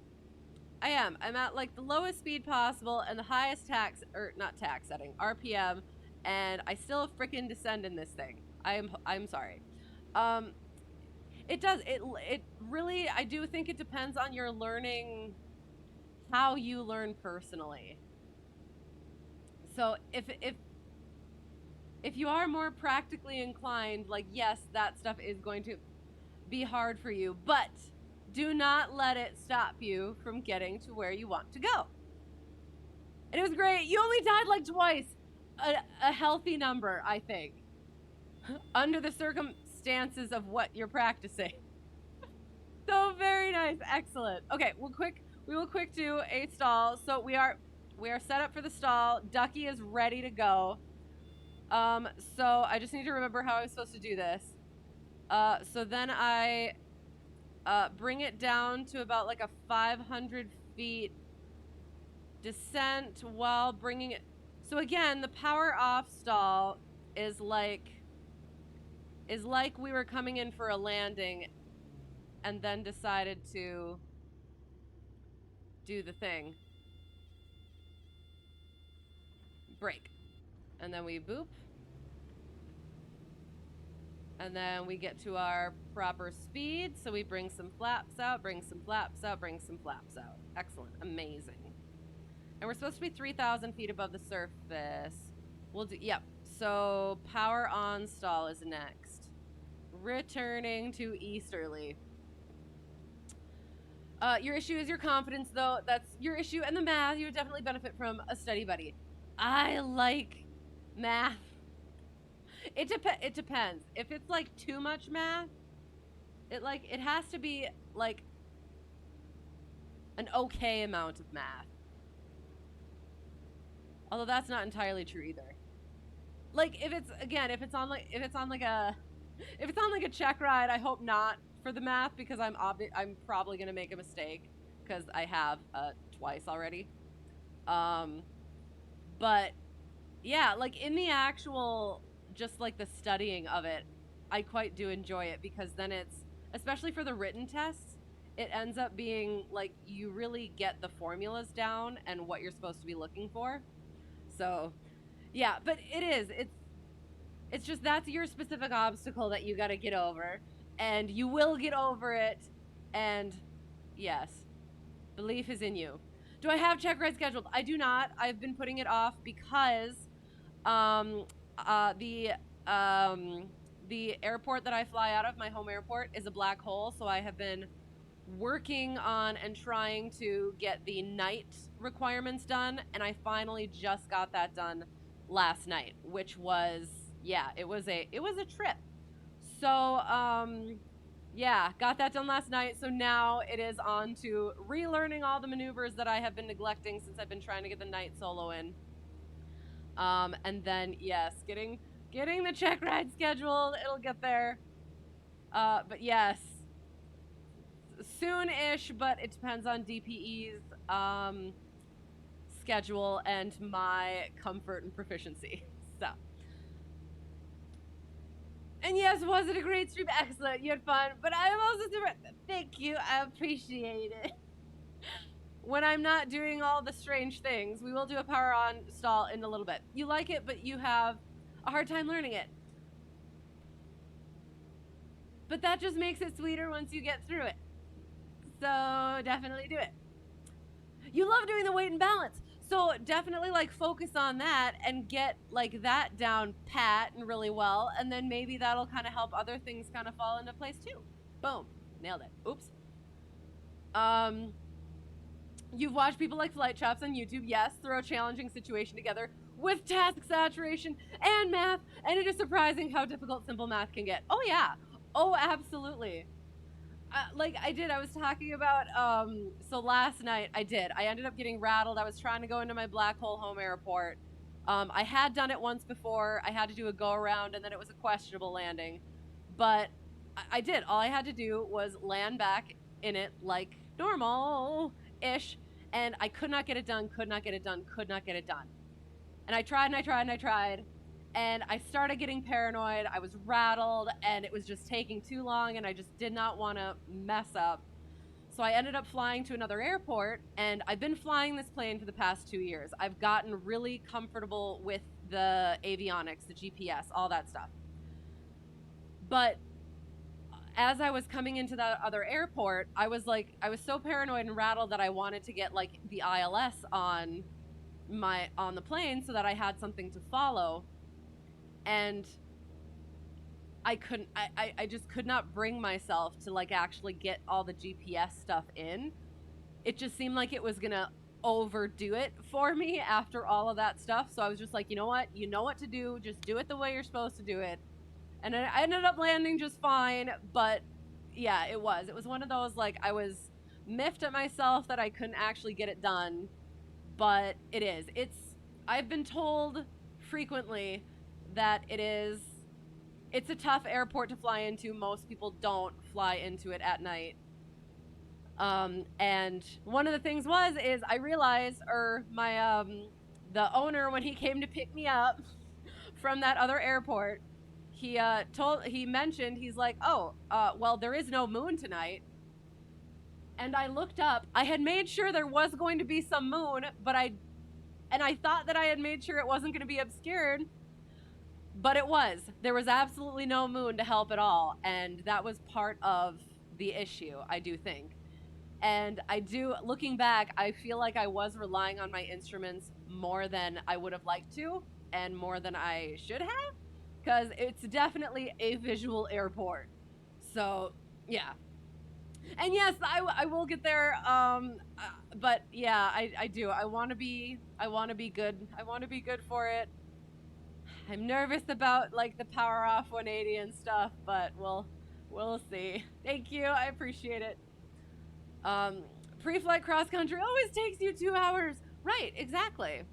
I'm at like the lowest speed possible and the highest not tax setting, RPM, and I still freaking descend in this thing. I'm sorry. It really, I do think it depends on your learning, how you learn personally. So if you are more practically inclined, like, yes, that stuff is going to be hard for you, but do not let it stop you from getting to where you want to go. And it was great. You only died like twice. A healthy number, I think, under the circumstances of what you're practicing. So very nice. Excellent. Okay, we will quick do a stall. So we are set up for the stall. Ducky is ready to go. So I just need to remember how I'm supposed to do this. So then I bring it down to about like a 500 feet descent while bringing it. So again, the power off stall is like we were coming in for a landing and then decided to do the thing. Brake. And then we boop. And then we get to our proper speed. So we bring some flaps out, bring some flaps out, bring some flaps out. Excellent. Amazing. And we're supposed to be 3,000 feet above the surface. We'll do, yep. So power on stall is next. Returning to easterly. Your issue is your confidence, though. That's your issue. And the math, you would definitely benefit from a study buddy. I like math. It depends. If it's like too much math, it has to be like an okay amount of math. Although that's not entirely true either. Like if it's on like a Checkride, I hope not for the math, because I'm probably gonna make a mistake because I have twice already. But yeah, like in the actual just like the studying of it, I quite do enjoy it, because then it's, especially for the written tests, it ends up being like you really get the formulas down and what you're supposed to be looking for. So yeah, but it's just that's your specific obstacle that you got to get over, and you will get over it. And yes, belief is in you. Do I have Checkride scheduled? I do not. I've been putting it off because the airport that I fly out of, my home airport, is a black hole. So I have been working on and trying to get the night requirements done, and I finally just got that done last night, which was, yeah, it was a trip. So yeah, got that done last night. So now it is on to relearning all the maneuvers that I have been neglecting since I've been trying to get the night solo in. And then yes, getting the Checkride scheduled. It'll get there. But yes, soon-ish, but it depends on DPE's schedule and my comfort and proficiency. So, and yes, was it a great stream? Excellent, you had fun. But I'm also super. Thank you, I appreciate it. When I'm not doing all the strange things, we will do a power on stall in a little bit. You like it, but you have a hard time learning it. But that just makes it sweeter once you get through it. So definitely do it. You love doing the weight and balance. So definitely like focus on that and get like that down pat and really well. And then maybe that'll kind of help other things kind of fall into place too. Boom. Nailed it. Oops. You've watched people like Flight Chops on YouTube. Yes, throw a challenging situation together with task saturation and math. And it is surprising how difficult simple math can get. Oh yeah. Oh, absolutely. Like I was talking about, so last night I ended up getting rattled. I was trying to go into my black hole home airport. I had done it once before. I had to do a go around, and then it was a questionable landing. But I did. All I had to do was land back in it like normal-ish, and I could not get it done, could not get it done. And I tried and I tried and I tried. And I started getting paranoid. I was rattled, and it was just taking too long, and I just did not want to mess up. So I ended up flying to another airport, and I've been flying this plane for the past 2 years. I've gotten really comfortable with the avionics, the GPS, all that stuff. But as I was coming into that other airport, I was so paranoid and rattled that I wanted to get like the ILS on the plane so that I had something to follow. And I just could not bring myself to like actually get all the GPS stuff in. It just seemed like it was gonna overdo it for me after all of that stuff. So I was just like, you know what to do. Just do it the way you're supposed to do it. And I ended up landing just fine. But yeah, it was one of those, like, I was miffed at myself that I couldn't actually get it done. But I've been told frequently that it's a tough airport to fly into. Most people don't fly into it at night. And one of the things is I realized, or my the owner, when he came to pick me up from that other airport, he mentioned, he's like, oh, well, there is no moon tonight. And I looked up. I had made sure there was going to be some moon, but I thought that I had made sure it wasn't going to be obscured, but it was. There was absolutely no moon to help at all, and that was part of the issue, I do think. And looking back, I feel like I was relying on my instruments more than I would have liked to, and more than I should have, because it's definitely a visual airport. So, yeah. And yes, I will get there. But yeah, I do. I want to be good. I want to be good for it. I'm nervous about like the power off 180 and stuff, but we'll see. Thank you. I appreciate it. Preflight cross country always takes you 2 hours. Right, exactly.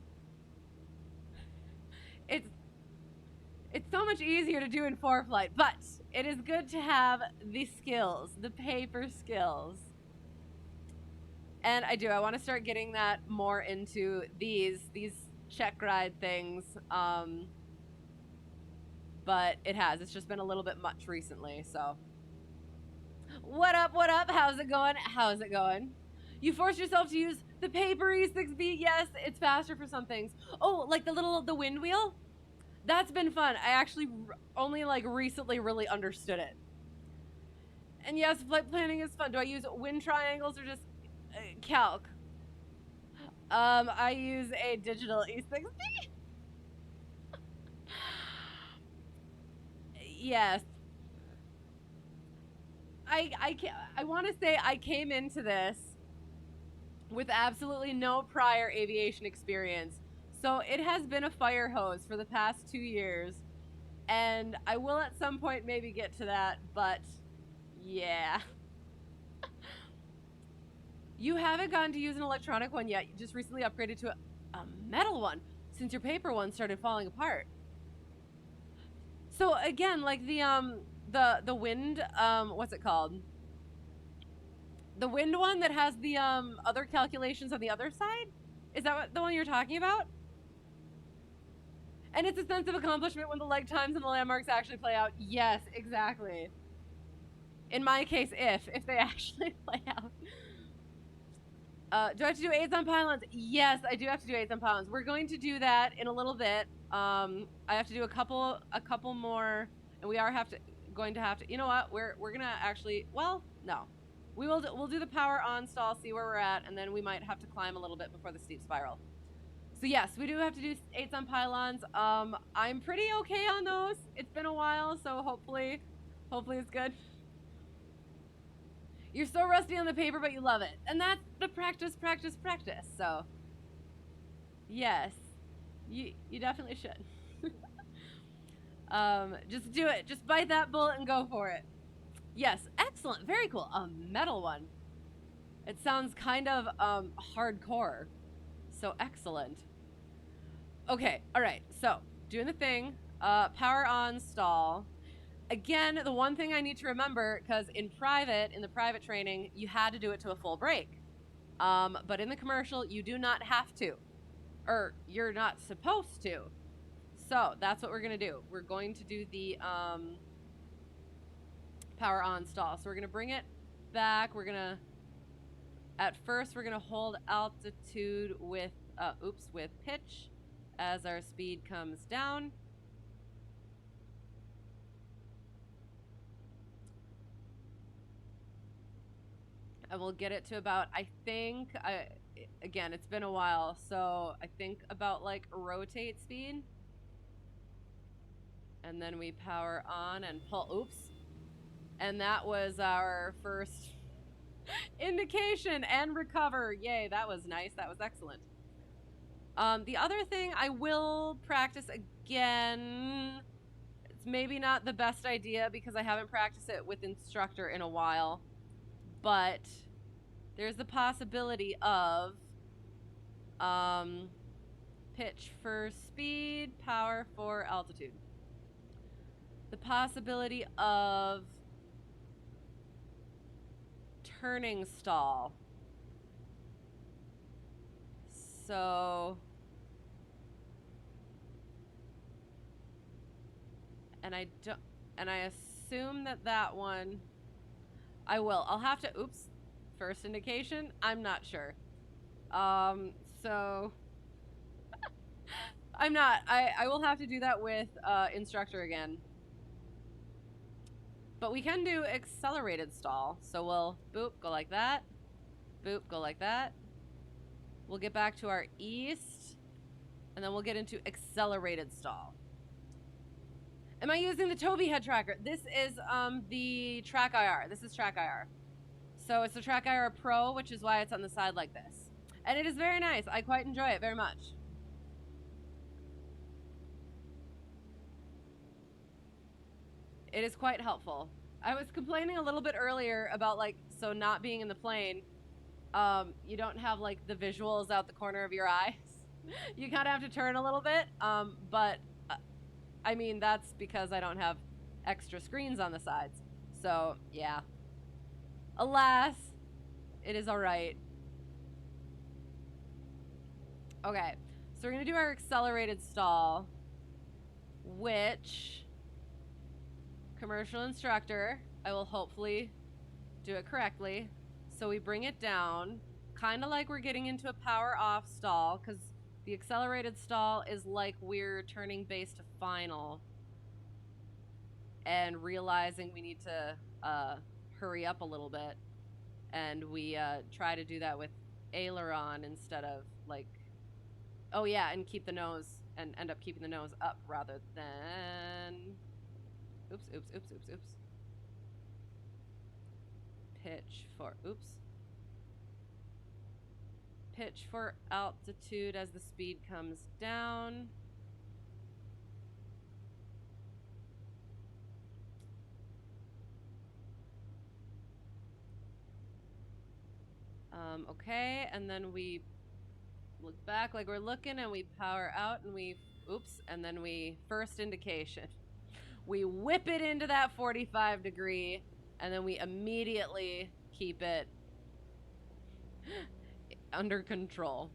It's so much easier to do in ForeFlight, but it is good to have the skills, the paper skills. And I want to start getting that more into these Checkride things. But it's just been a little bit much recently, so. What up, how's it going? You force yourself to use the paper E6B. Yes, it's faster for some things. Oh, like the wind wheel? That's been fun. I actually only like recently really understood it. And yes, flight planning is fun. Do I use wind triangles or just calc? I use a digital E6B. Yes. I want to say I came into this with absolutely no prior aviation experience. So it has been a fire hose for the past 2 years. And I will at some point maybe get to that, but yeah. You haven't gone to use an electronic one yet. You just recently upgraded to a metal one since your paper one started falling apart. So again, like the wind, what's it called? The wind one that has the other calculations on the other side? Is that the one you're talking about? And it's a sense of accomplishment when the leg times and the landmarks actually play out. Yes, exactly. In my case, if they actually play out. Do I have to do aids on pylons? Yes, I do have to do aids on pylons. We're going to do that in a little bit. I have to do a couple more, and we are going to have to. You know what? We're gonna actually. Well, no, we'll do the power on stall, see where we're at, and then we might have to climb a little bit before the steep spiral. So yes, we do have to do aids on pylons. I'm pretty okay on those. It's been a while, so hopefully it's good. You're so rusty on the paper, but you love it. And that's the practice. So, yes, you definitely should. Just do it. Just bite that bullet and go for it. Yes, excellent. Very cool. A metal one. It sounds kind of hardcore. So excellent. Okay, all right. So, doing the thing. Power on stall. Again, the one thing I need to remember, because in the private training, you had to do it to a full brake. But in the commercial, you do not have to. Or you're not supposed to. So that's what we're going to do. We're going to do the power on stall. So we're going to bring it back. At first, we're going to hold altitude with pitch as our speed comes down. And we'll get it to about, again, it's been a while, so I think about like rotate speed. And then we power on and pull, oops. And that was our first indication and recover. Yay, that was nice. That was excellent. The other thing I will practice again, it's maybe not the best idea because I haven't practiced it with instructor in a while, but there's the possibility of pitch for speed, power for altitude. The possibility of turning stall. So, and I assume that one, I will. I'll have to, oops, first indication, I'm not sure. So I'm not, I will have to do that with instructor again. But we can do accelerated stall. So we'll boop, go like that. Boop, go like that. We'll get back to our east, and then we'll get into accelerated stall. Am I using the Toby head tracker? This is the Track IR. This is Track IR. So it's the Track IR Pro, which is why it's on the side like this. And it is very nice. I quite enjoy it very much. It is quite helpful. I was complaining a little bit earlier about, like, so not being in the plane, you don't have, like, the visuals out the corner of your eyes. You kind of have to turn a little bit, but I mean, that's because I don't have extra screens on the sides. So, yeah. Alas, it is all right. Okay, so we're going to do our accelerated stall, which, commercial instructor, I will hopefully do it correctly. So we bring it down, kind of like we're getting into a power off stall, because the accelerated stall is like we're turning base to final and realizing we need to hurry up a little bit. And we try to do that with aileron instead of, like, oh yeah, and keep the nose, and end up keeping the nose up rather than, oops, pitch for, pitch for altitude as the speed comes down. Okay, and then we look back like we're looking, and we power out, and we, and then we, first indication, we whip it into that 45 degree, and then we immediately keep it under control.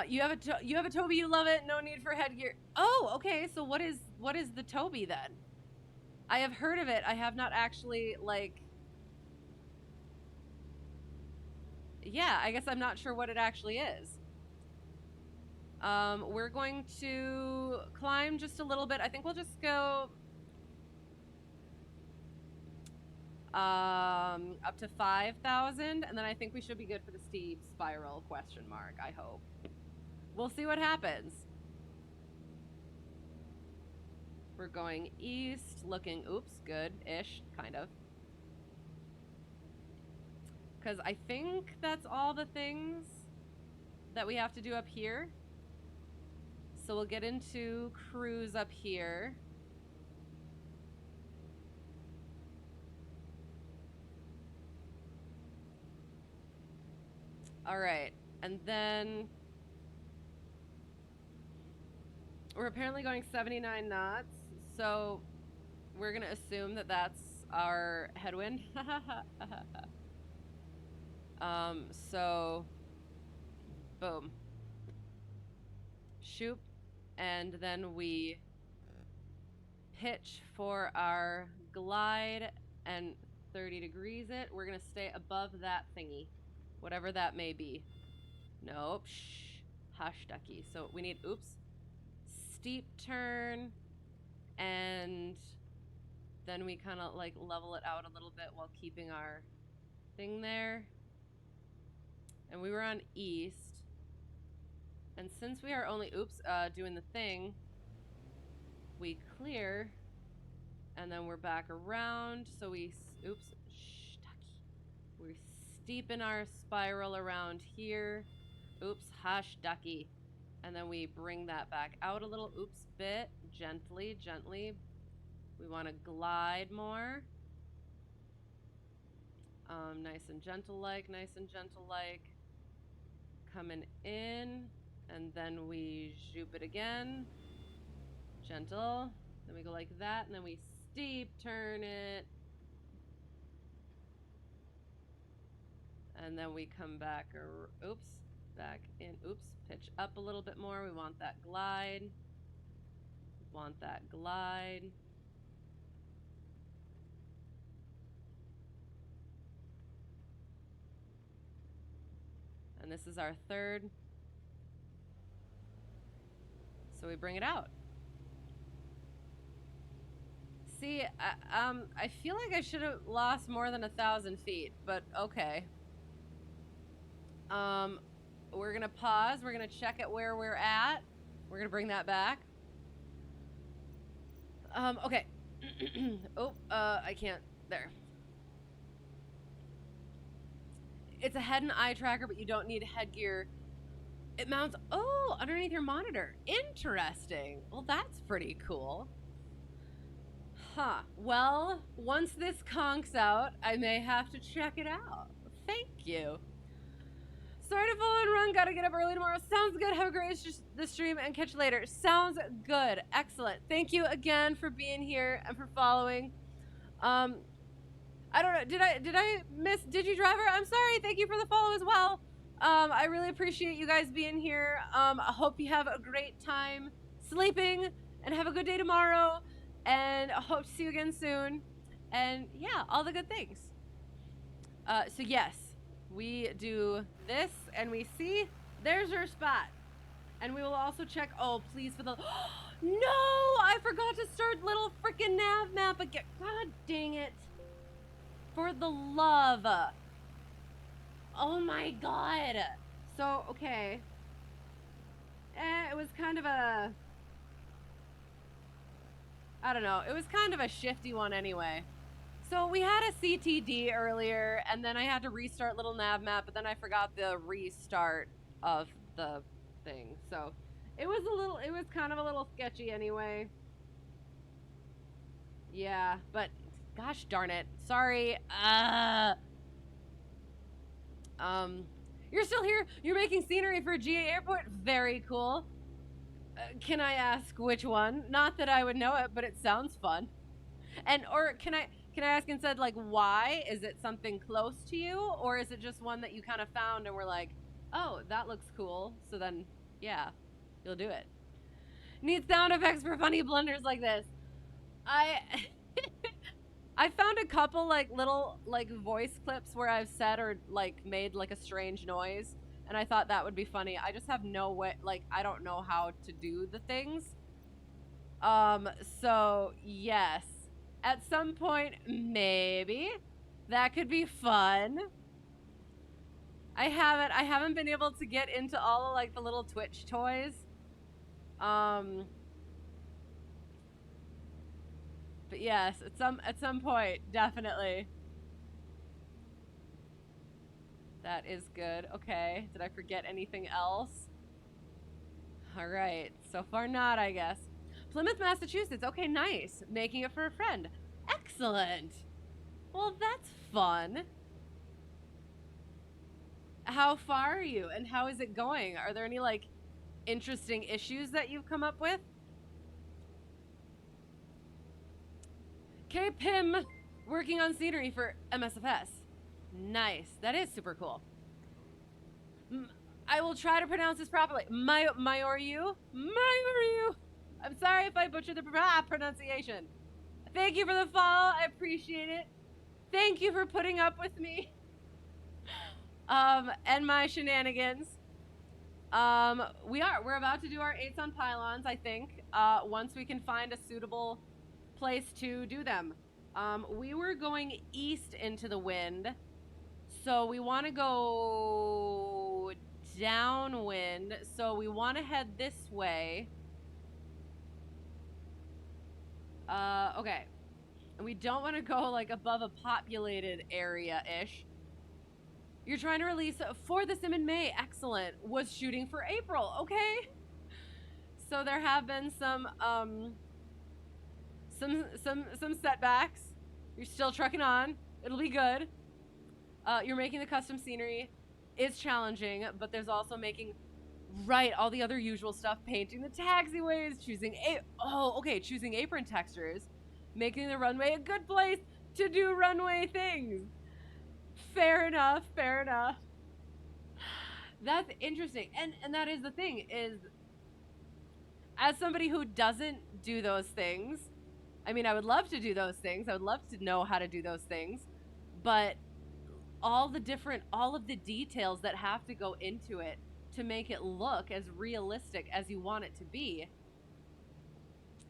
You have a Toby, you love it, no need for headgear. Oh, okay, so what is the Toby then? I have heard of it. I have not actually, like, yeah, I guess I'm not sure what it actually is. We're going to climb just a little bit. I think we'll just go up to 5,000, and then I think we should be good for the steep spiral, question mark, I hope. We'll see what happens. We're going east, looking, good-ish, kind of. Because I think that's all the things that we have to do up here. So we'll get into cruise up here. All right, and then we're apparently going 79 knots, so we're gonna assume that that's our headwind. So boom, shoop, and then we pitch for our glide and 30 degrees it. We're gonna stay above that thingy, whatever that may be. Nope, shh, hush ducky. So we need, steep turn, and then we kind of like level it out a little bit while keeping our thing there. And we were on east, and since we are only doing the thing, we clear, and then we're back around. So we shh ducky, we steepen our spiral around here. Hush ducky. And then we bring that back out a little, bit, gently. We want to glide more. Nice and gentle like. Coming in, and then we zoop it again. Gentle. Then we go like that, and then we steep, turn it. And then we come back, back in, pitch up a little bit more. We want that glide. Want that glide. And this is our third. So we bring it out. See, I feel like I should have lost more than 1,000 feet, but okay. We're gonna pause. We're gonna check at where we're at. We're gonna bring that back. Okay. Oh, I can't. There. It's a head and eye tracker, but you don't need headgear. It mounts, underneath your monitor. Interesting. Well, that's pretty cool. Huh. Well, once this conks out, I may have to check it out. Thank you. Sorry to follow and run. Gotta get up early tomorrow. Sounds good. Have a great the stream and catch you later. Sounds good. Excellent. Thank you again for being here and for following. I don't know. Did I miss DigiDriver? I'm sorry. Thank you for the follow as well. I really appreciate you guys being here. I hope you have a great time sleeping and have a good day tomorrow. And I hope to see you again soon. And yeah, all the good things. So yes, we do this and we see there's your spot. And we will also check, please for the, no, I forgot to start little freaking nav map again. God dang it. For the love. Oh my God. So, okay. It was kind of a, I don't know. It was kind of a shifty one anyway. So we had a CTD earlier, and then I had to restart LittleNavMap, but then I forgot the restart of the thing. So it was kind of a little sketchy anyway. Yeah, but gosh darn it. Sorry. You're still here. You're making scenery for GA Airport. Very cool. Can I ask which one? Not that I would know it, but it sounds fun. And or can I ask instead, like, why? Is it something close to you, or is it just one that you kind of found and were like, oh, that looks cool, so then yeah, you'll do it. Need sound effects for funny blunders like this. I found a couple like little like voice clips where I've said or like made like a strange noise, and I thought that would be funny. I just have no way, like I don't know how to do the things. So yes, at some point maybe that could be fun. I haven't been able to get into all of like the little Twitch toys. But yes, at some point, definitely. That is good. Okay, did I forget anything else? All right, so far not, I guess. Plymouth, Massachusetts. Okay, nice. Making it for a friend. Excellent. Well, that's fun. How far are you, and how is it going? Are there any like interesting issues that you've come up with? K-Pim, working on scenery for MSFS. Nice. That is super cool. I will try to pronounce this properly. Moriarty? I'm sorry if I butchered the pronunciation. Thank you for the follow. I appreciate it. Thank you for putting up with me. And my shenanigans. We're about to do our 8s on pylons, I think. Once we can find a suitable place to do them. We were going east into the wind, so we want to go downwind, so we want to head this way. Okay, and we don't want to go like above a populated area-ish. You're trying to release for the sim in May. Excellent. Was shooting for April. Okay, so there have been some setbacks. You're still trucking on. It'll be good. You're making the custom scenery. It's challenging, but there's also making all the other usual stuff, painting the taxiways, choosing apron textures, making the runway a good place to do runway things. Fair enough, fair enough. That's interesting. And that is the thing, is as somebody who doesn't do those things, I mean, I would love to do those things. I would love to know how to do those things, but all of the details that have to go into it to make it look as realistic as you want it to be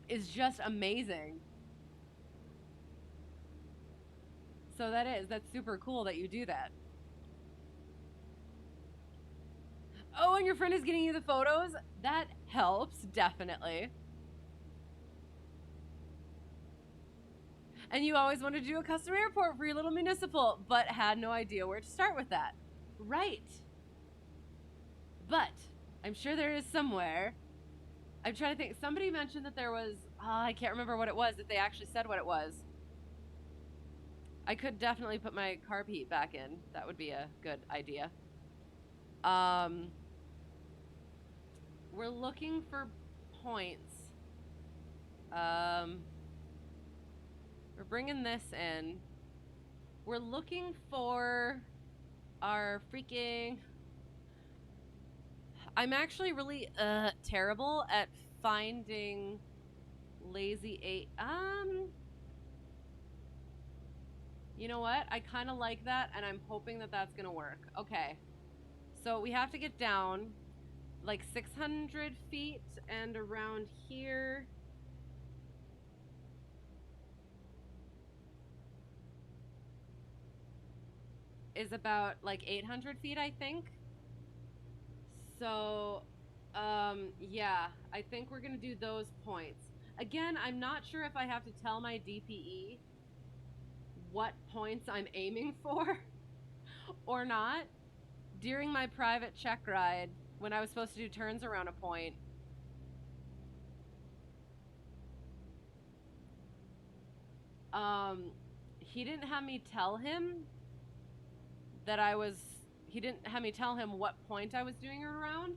is just amazing. So that's super cool that you do that. Oh, and your friend is getting you the photos? That helps, definitely. And you always wanted to do a custom airport for your little municipal, but had no idea where to start with that. Right. But I'm sure there is somewhere. I'm trying to think. Somebody mentioned that there was, I can't remember what it was, that they actually said what it was. I could definitely put my carb heat back in. That would be a good idea. We're looking for points. We're bringing this in. We're looking for our freaking... I'm actually really terrible at finding lazy 8. You know what? I kind of like that, and I'm hoping that that's gonna work. Okay. So we have to get down like 600 feet, and around here is about like 800 feet, I think. So, yeah, I think we're gonna do those points. Again, I'm not sure if I have to tell my DPE what points I'm aiming for or not. During my private check ride, when I was supposed to do turns around a point, he didn't have me tell him that he didn't have me tell him what point I was doing it around.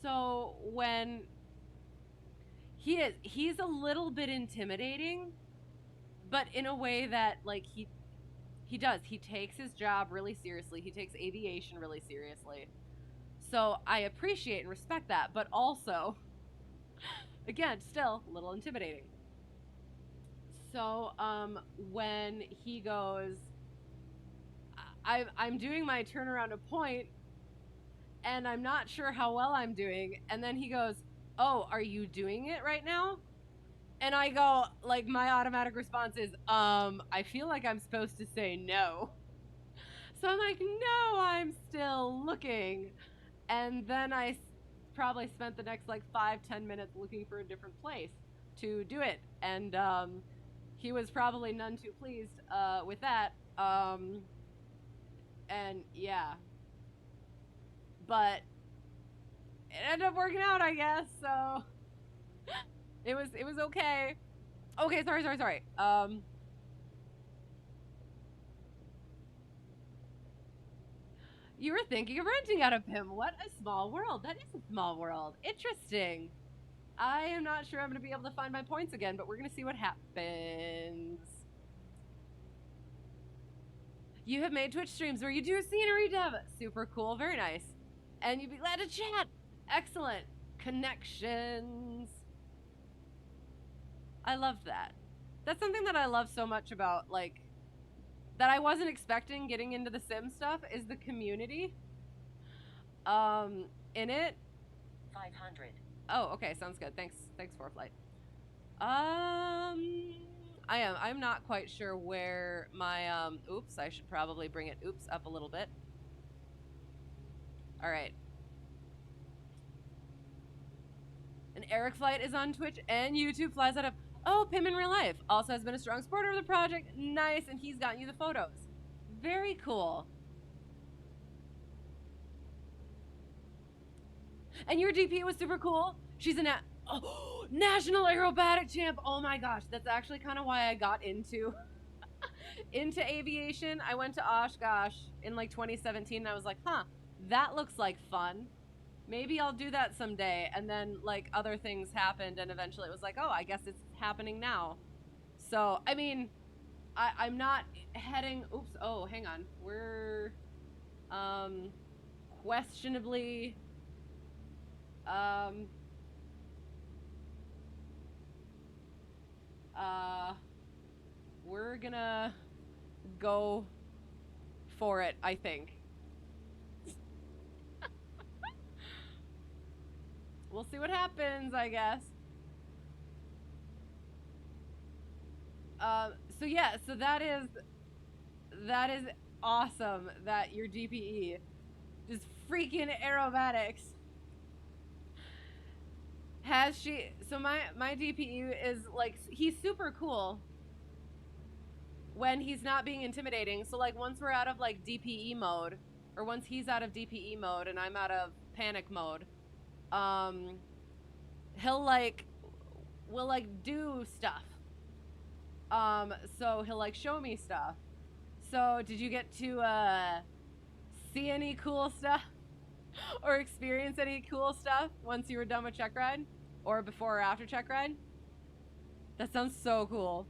So when he's a little bit intimidating, but in a way that, like, he takes his job really seriously. He takes aviation really seriously. So I appreciate and respect that, but also, again, still a little intimidating. So when he goes, I'm doing my turnaround a point, and I'm not sure how well I'm doing, and then he goes, oh, are you doing it right now? And I go, like, my automatic response is, I feel like I'm supposed to say no. So I'm like, no, I'm still looking. And then I probably spent the next like 5-10 minutes looking for a different place to do it. And he was probably none too pleased with that. And yeah. But it ended up working out, I guess. So it was okay. Okay, sorry. You were thinking of renting out of him. What a small world. That is a small world. Interesting. I am not sure I'm going to be able to find my points again, but we're going to see what happens. You have made Twitch streams where you do scenery dev. Super cool. Very nice. And you'd be glad to chat. Excellent. Connections. I love that. That's something that I love so much about, like, that I wasn't expecting getting into the sim stuff, is the community. In it. 500. Oh, okay, sounds good. Thanks, Preflight. I'm not quite sure where my, oops, I should probably bring it, up a little bit. All right. And Eric Flight is on Twitch and YouTube, flies out of, oh, Pim in real life. Also has been a strong supporter of the project. Nice, and he's gotten you the photos. Very cool. And your DP was super cool. She's a national aerobatic champ. Oh my gosh, that's actually kind of why I got into aviation. I went to Oshkosh in like 2017, and I was like, huh, that looks like fun. Maybe I'll do that someday. And then like other things happened, and eventually it was like, oh, I guess it's happening now. So, I mean, I'm not heading. Oops. Oh, hang on. We're questionably um uh we're gonna go for it, I think. We'll see what happens, I guess. So yeah, so that is awesome that your DPE just freaking aerobatics. Has she? So my DPE is like, he's super cool when he's not being intimidating. So like once we're out of like DPE mode, or once he's out of DPE mode and I'm out of panic mode, he'll like will like do stuff. So he'll like show me stuff. So did you get to see any cool stuff or experience any cool stuff once you were done with Checkride, or before or after Checkride? That sounds so cool.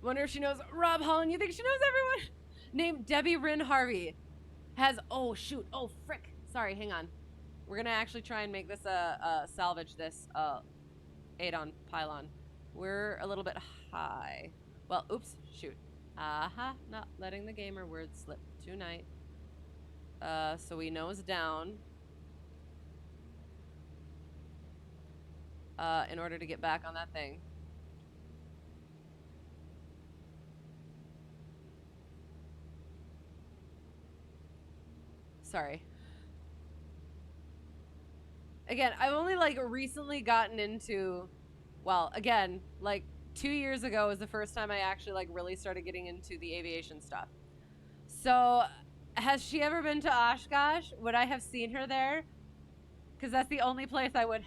Wonder if she knows Rob Holland. You think she knows everyone? Named Debbie Rin Harvey has. Oh shoot. Oh frick. Sorry. Hang on. We're gonna actually try and make this salvage this 8-on pylon. We're a little bit high. Well, oops. Shoot. Aha. Not letting the gamer word slip tonight. So we nose down. In order to get back on that thing. Sorry. Again, I've only like recently gotten into, well, again, like 2 years ago was the first time I actually like really started getting into the aviation stuff. So, has she ever been to Oshkosh? Would I have seen her there? Because that's the only place I would.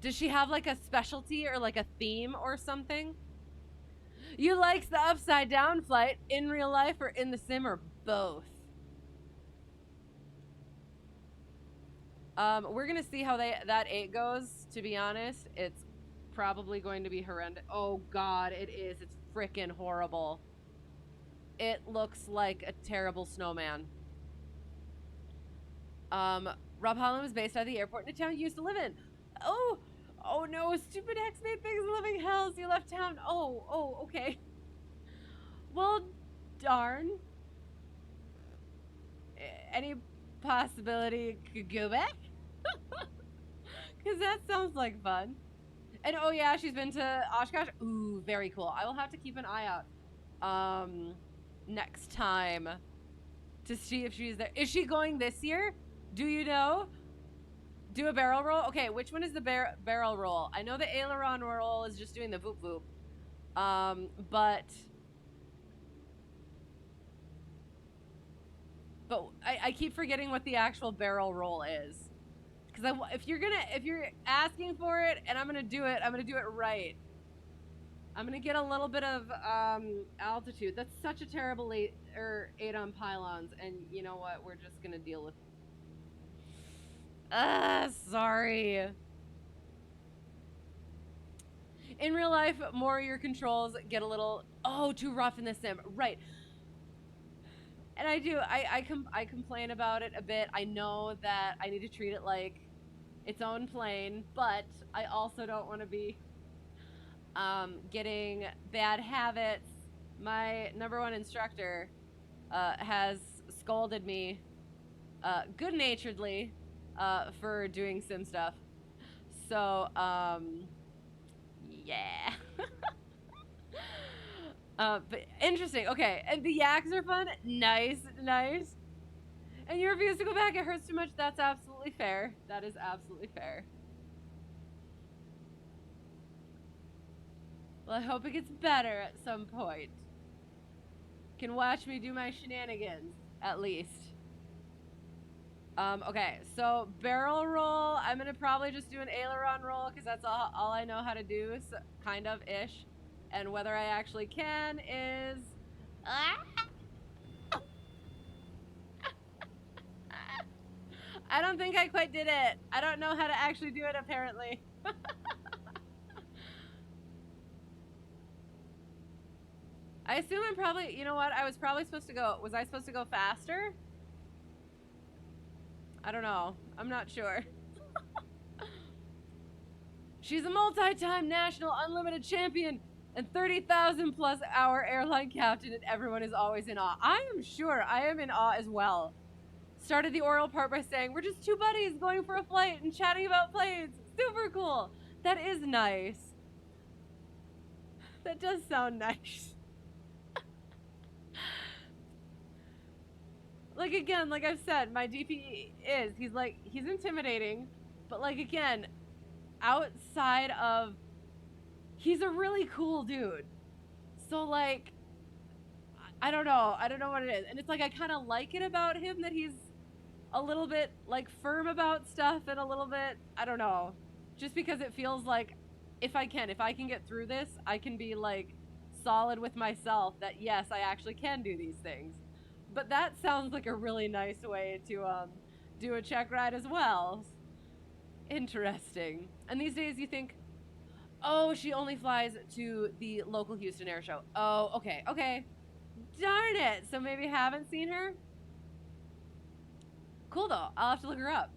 Does she have like a specialty or like a theme or something? You likes the upside down flight in real life or in the sim, or both? We're gonna see how that 8 goes. To be honest, it's probably going to be horrendous. Oh god, it is. It's freaking horrible. It looks like a terrible snowman. Rob Holland was based out of the airport in a town he used to live in. Oh no, stupid X made things living hells. You left town. Oh, okay. Well, darn. Any possibility could go back? Because that sounds like fun. And oh yeah, she's been to Oshkosh. Ooh, very cool. I will have to keep an eye out next time to see if she's there. Is she going this year? Do you know? Do a barrel roll? Okay, which one is the barrel roll? I know the aileron roll is just doing the voop voop. But I keep forgetting what the actual barrel roll is. Because if you're asking for it and I'm gonna do it right. I'm gonna get a little bit of altitude. That's such a terrible 8-on pylons, and you know what? We're just gonna deal with. Sorry. In real life, more of your controls get a little too rough in the sim, right? And I complain about it a bit. I know that I need to treat it like its own plane, but I also don't want to be getting bad habits. My #1 instructor has scolded me good-naturedly for doing sim stuff. So yeah. But interesting. Okay, and the yaks are fun. Nice. And you refuse to go back. It hurts too much. That's absolutely fair. That is absolutely fair. Well, I hope it gets better at some point. Can watch me do my shenanigans, at least. Okay, so barrel roll. I'm gonna probably just do an aileron roll because that's all I know how to do, so, kind of ish. And whether I actually can is I don't think I quite did it. I don't know how to actually do it, apparently. I assume I'm probably, you know what? I was probably supposed to go, was I supposed to go faster? I don't know. I'm not sure. She's a multi-time national unlimited champion and 30,000 plus hour airline captain, and everyone is always in awe. I am sure I am in awe as well. Started the oral part by saying, we're just two buddies going for a flight and chatting about planes. Super cool. That is nice. That does sound nice. Like, again, like I've said, my DP is, he's intimidating, but like, again, outside of, he's a really cool dude. So like, I don't know what it is. And it's like, I kind of like it about him that he's a little bit like firm about stuff and a little bit, I don't know, just because it feels like if I can get through this, I can be like solid with myself that yes, I actually can do these things. But that sounds like a really nice way to do a check ride as well. Interesting. And these days you think, oh, she only flies to the local Houston Air Show. Oh, okay. Darn it. So maybe haven't seen her? Cool though. I'll have to look her up.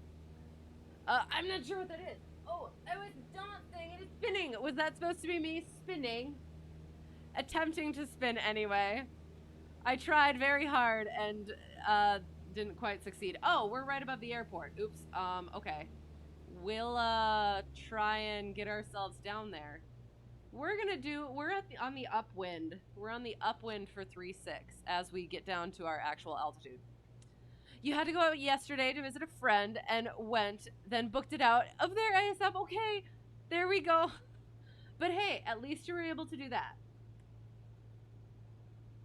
I'm not sure what that is. Oh, I was dancing and it's spinning. Was that supposed to be me spinning? Attempting to spin anyway. I tried very hard and didn't quite succeed. Oh, we're right above the airport. Oops. Okay. We'll try and get ourselves down there. We're on the upwind. We're on the upwind for 3-6 as we get down to our actual altitude. You had to go out yesterday to visit a friend and went, then booked it out of their ASF. Okay, there we go. But hey, at least you were able to do that.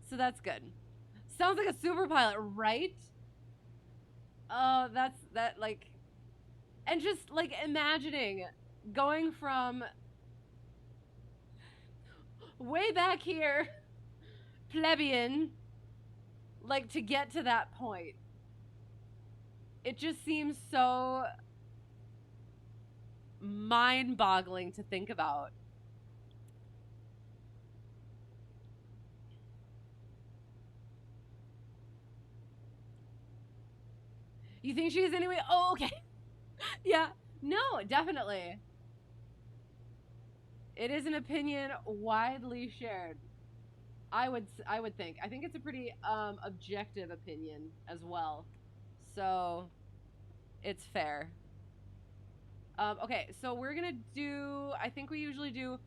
So that's good. Sounds like a super pilot, right? Oh, that like, and just like imagining going from way back here, plebeian, like to get to that point. It just seems so mind-boggling to think about. You think she is anyway? Oh, okay. Yeah. No, definitely. It is an opinion widely shared. I would think. I think it's a pretty objective opinion as well. So it's fair. Okay, so we're gonna do, I think we usually do,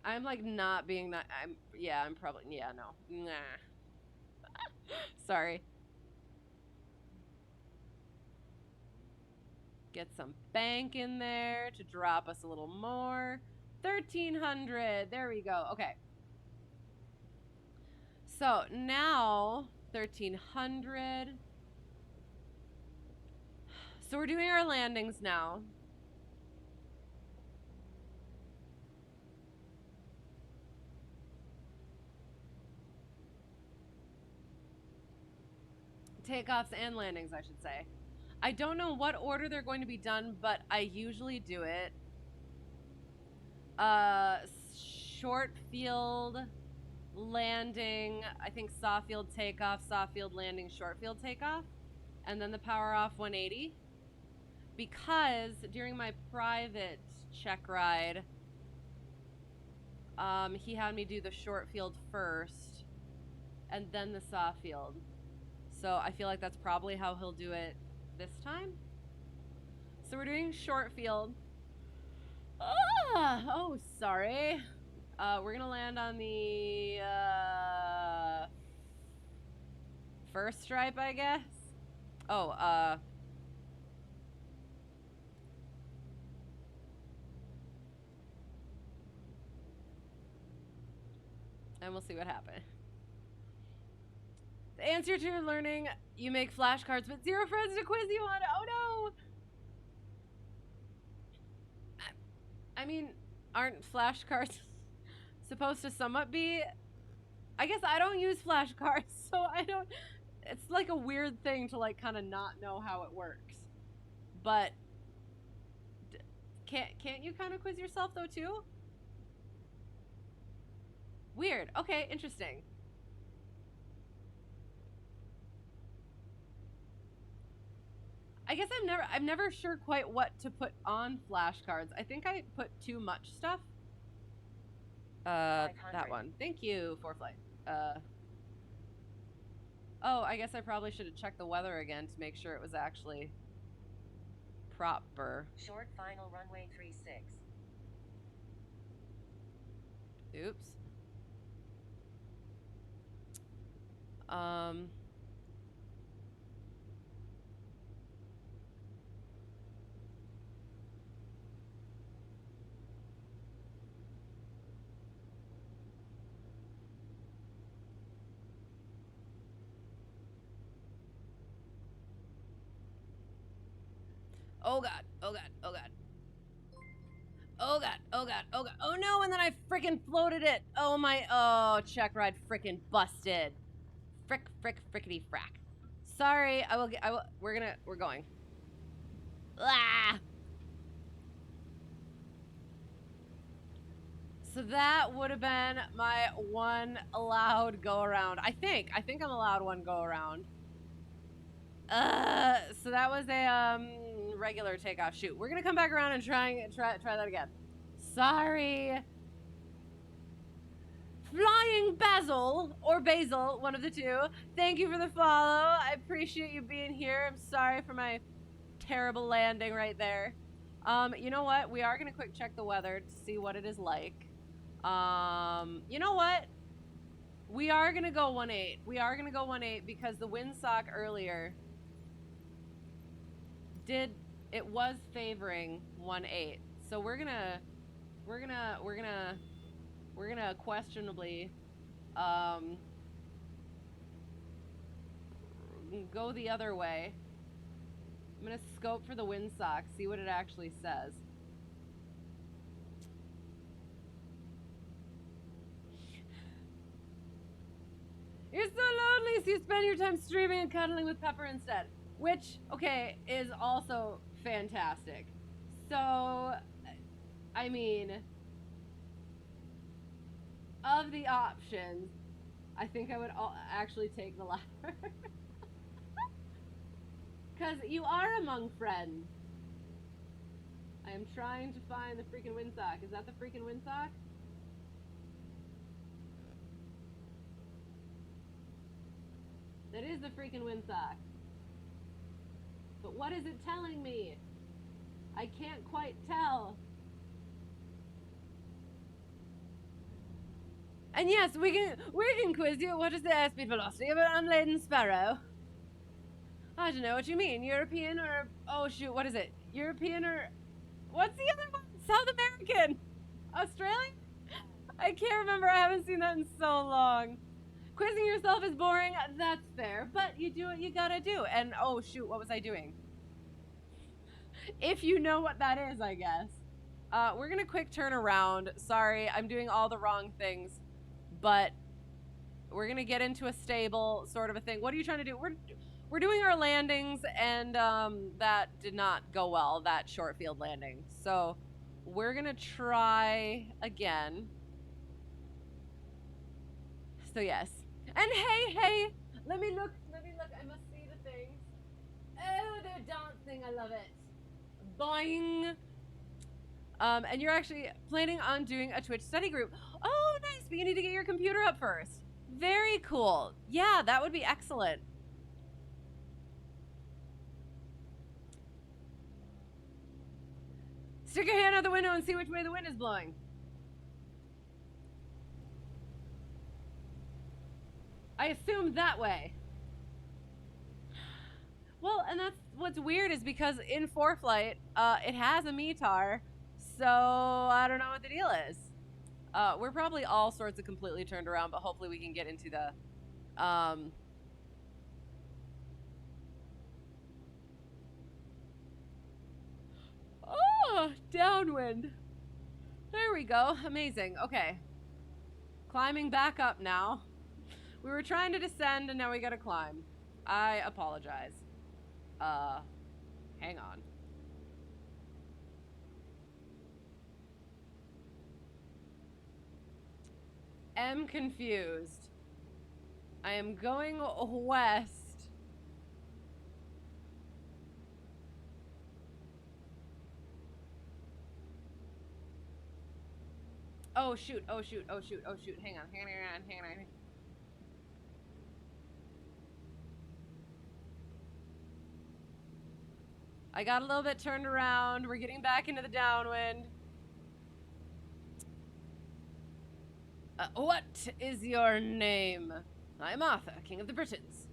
I'm like not being that, I'm probably, yeah, no, nah. Sorry. Get some bank in there to drop us a little more. 1,300, there we go, okay. So now, 1,300. So we're doing our landings now. Takeoffs and landings, I should say. I don't know what order they're going to be done, but I usually do it. Short field landing, I think soft field takeoff, soft field landing, short field takeoff, and then the power off 180. Because during my private check ride, he had me do the short field first and then the soft field. So I feel like that's probably how he'll do it this time. So we're doing short field. Oh, sorry. We're gonna land on the first stripe, I guess. Oh, and we'll see what happens. The answer to your learning, you make flashcards, but 0 friends to quiz you on. Oh no! I mean, aren't flashcards supposed to somewhat be I guess I don't use flashcards, so I don't. It's like a weird thing to like kind of not know how it works. But can't you kind of quiz yourself though too? Weird. Okay, interesting. I guess I'm never sure quite what to put on flashcards. I think I put too much stuff. That one. Thank you, Preflight. Oh, I guess I probably should have checked the weather again to make sure it was actually proper. Short final runway 36. Oops. Oh god, oh god, oh god. Oh god, oh god, oh god. Oh no, and then I freaking floated it. Oh my, oh, Checkride freaking busted. Frickety frack. Sorry, we're going. Ah! So that would have been my one allowed go around. I think I'm allowed one go around. So that was a regular takeoff. Shoot, we're gonna come back around and try that again. Sorry. Flying Basil or Basil, one of the two. Thank you for the follow. I appreciate you being here. I'm sorry for my terrible landing right there. You know what? We are gonna quick check the weather to see what it is like. You know what? We are gonna go 1-8. We are gonna go 1-8 because the windsock earlier was favoring 1-8. So we're gonna questionably go the other way. I'm gonna scope for the windsock, see what it actually says. You're so lonely, so you spend your time streaming and cuddling with Pepper instead. Which, okay, is also fantastic. So, I mean, of the options, I think I would actually take the latter. Because you are among friends. I am trying to find the freaking windsock. Is that the freaking windsock? That is the freaking windsock. But what is it telling me? I can't quite tell. And yes, we can quiz you. What is the airspeed velocity of an unladen sparrow? I don't know what you mean. European or... Oh, shoot. What is it? European or... What's the other one? South American? Australian? I can't remember. I haven't seen that in so long. Quizzing yourself is boring. That's fair. But you do what you gotta do. And, oh, shoot. What was I doing? If you know what that is, I guess. We're gonna quick turn around. Sorry, I'm doing all the wrong things. But we're gonna get into a stable sort of a thing. What are you trying to do? We're doing our landings, and that did not go well, that short field landing. So we're gonna try again. So yes. And hey, let me look, I must see the things. Oh, they're dancing, I love it. Boing. And you're actually planning on doing a Twitch study group. Oh, nice, but you need to get your computer up first. Very cool. Yeah, that would be excellent. Stick your hand out the window and see which way the wind is blowing. I assume that way. Well, and that's what's weird is because in Preflight, it has a METAR, so I don't know what the deal is. We're probably all sorts of completely turned around, but hopefully we can get into the, oh, downwind. There we go. Amazing. Okay. Climbing back up now. We were trying to descend and now we gotta climb. I apologize. Hang on. Am confused. I am going west. Oh shoot, oh shoot, oh shoot, oh shoot. Hang on, hang on, hang on. I got a little bit turned around. We're getting back into the downwind. What is your name? I'm Arthur, King of the Britons.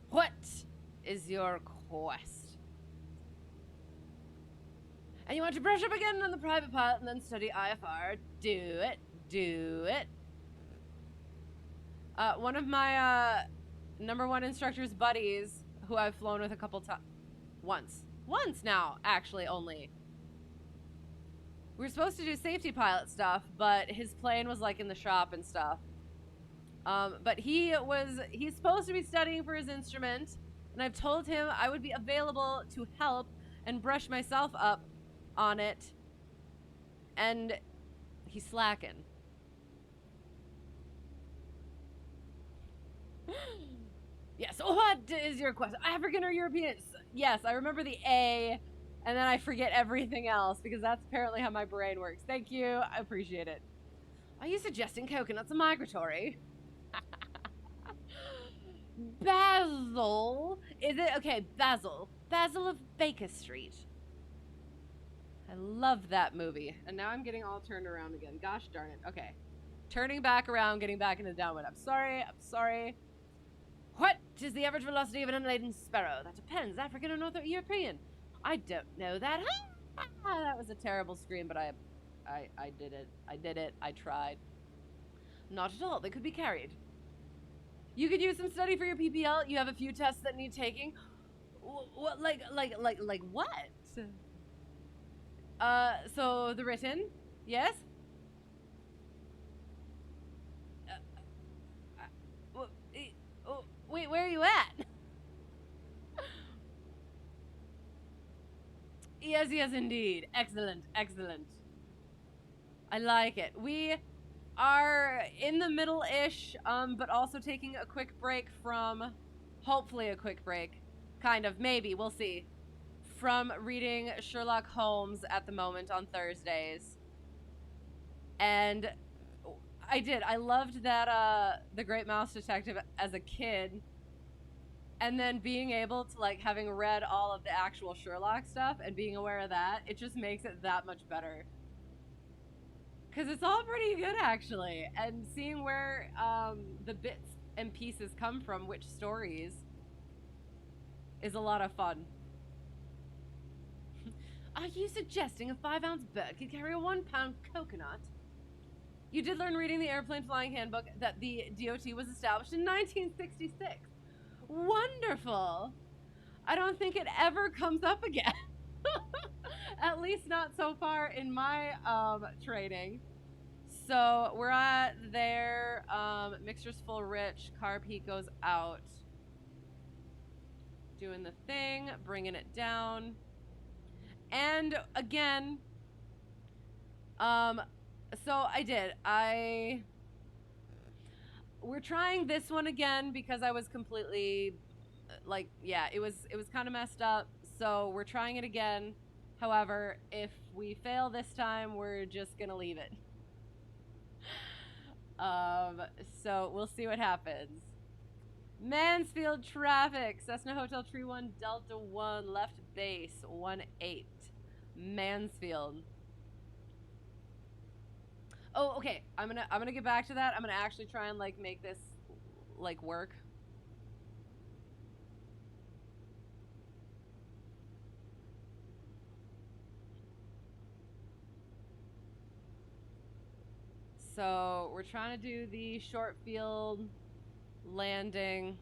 What is your quest? And you want to brush up again on the private pilot and then study IFR? Do it. Do it. One of my #1 instructor's buddies, who I've flown with a couple times. Once now, actually, only. We were supposed to do safety pilot stuff, but his plane was like in the shop and stuff. But he's supposed to be studying for his instrument, and I've told him I would be available to help and brush myself up on it, and he's slacking. Yes, what is your question? African or European? Yes, I remember the A, and then I forget everything else, because that's apparently how my brain works. Thank you, I appreciate it. Are you suggesting coconuts are migratory? Basil? Is it? Okay, Basil. Basil of Baker Street. I love that movie. And now I'm getting all turned around again. Gosh darn it. Okay. Turning back around, getting back into the downwind. I'm sorry. What is the average velocity of an unladen sparrow? That depends. African or North European? I don't know that. That was a terrible scream, but I did it. I did it. I tried. Not at all. They could be carried. You could use some study for your PPL. You have a few tests that need taking. What, like what? So the written, yes? Wait, where are you at? Yes, indeed. Excellent. I like it. We are in the middle-ish, but also taking a quick break from, hopefully a quick break, kind of, maybe, we'll see, from reading Sherlock Holmes at the moment on Thursdays. And I loved that, The Great Mouse Detective as a kid, and then being able to, like, having read all of the actual Sherlock stuff and being aware of that, it just makes it that much better. Because it's all pretty good, actually. And seeing where the bits and pieces come from, which stories, is a lot of fun. Are you suggesting a 5-ounce bird could carry a 1-pound coconut? You did learn reading the Airplane Flying Handbook that the DOT was established in 1966. Wonderful! I don't think it ever comes up again. At least not so far in my training. So we're at there. Mixture's full rich. Carb heat goes out. Doing the thing. Bringing it down. And again, so I did. We're trying this one again because I was completely, like, yeah, it was kind of messed up. So we're trying it again. However, if we fail this time, we're just gonna leave it. So we'll see what happens. Mansfield traffic. Cessna Hotel Tree 1 Delta 1 left base 18. Mansfield. Oh, okay. I'm gonna get back to that. I'm gonna actually try and like make this like work. So we're trying to do the short field landing.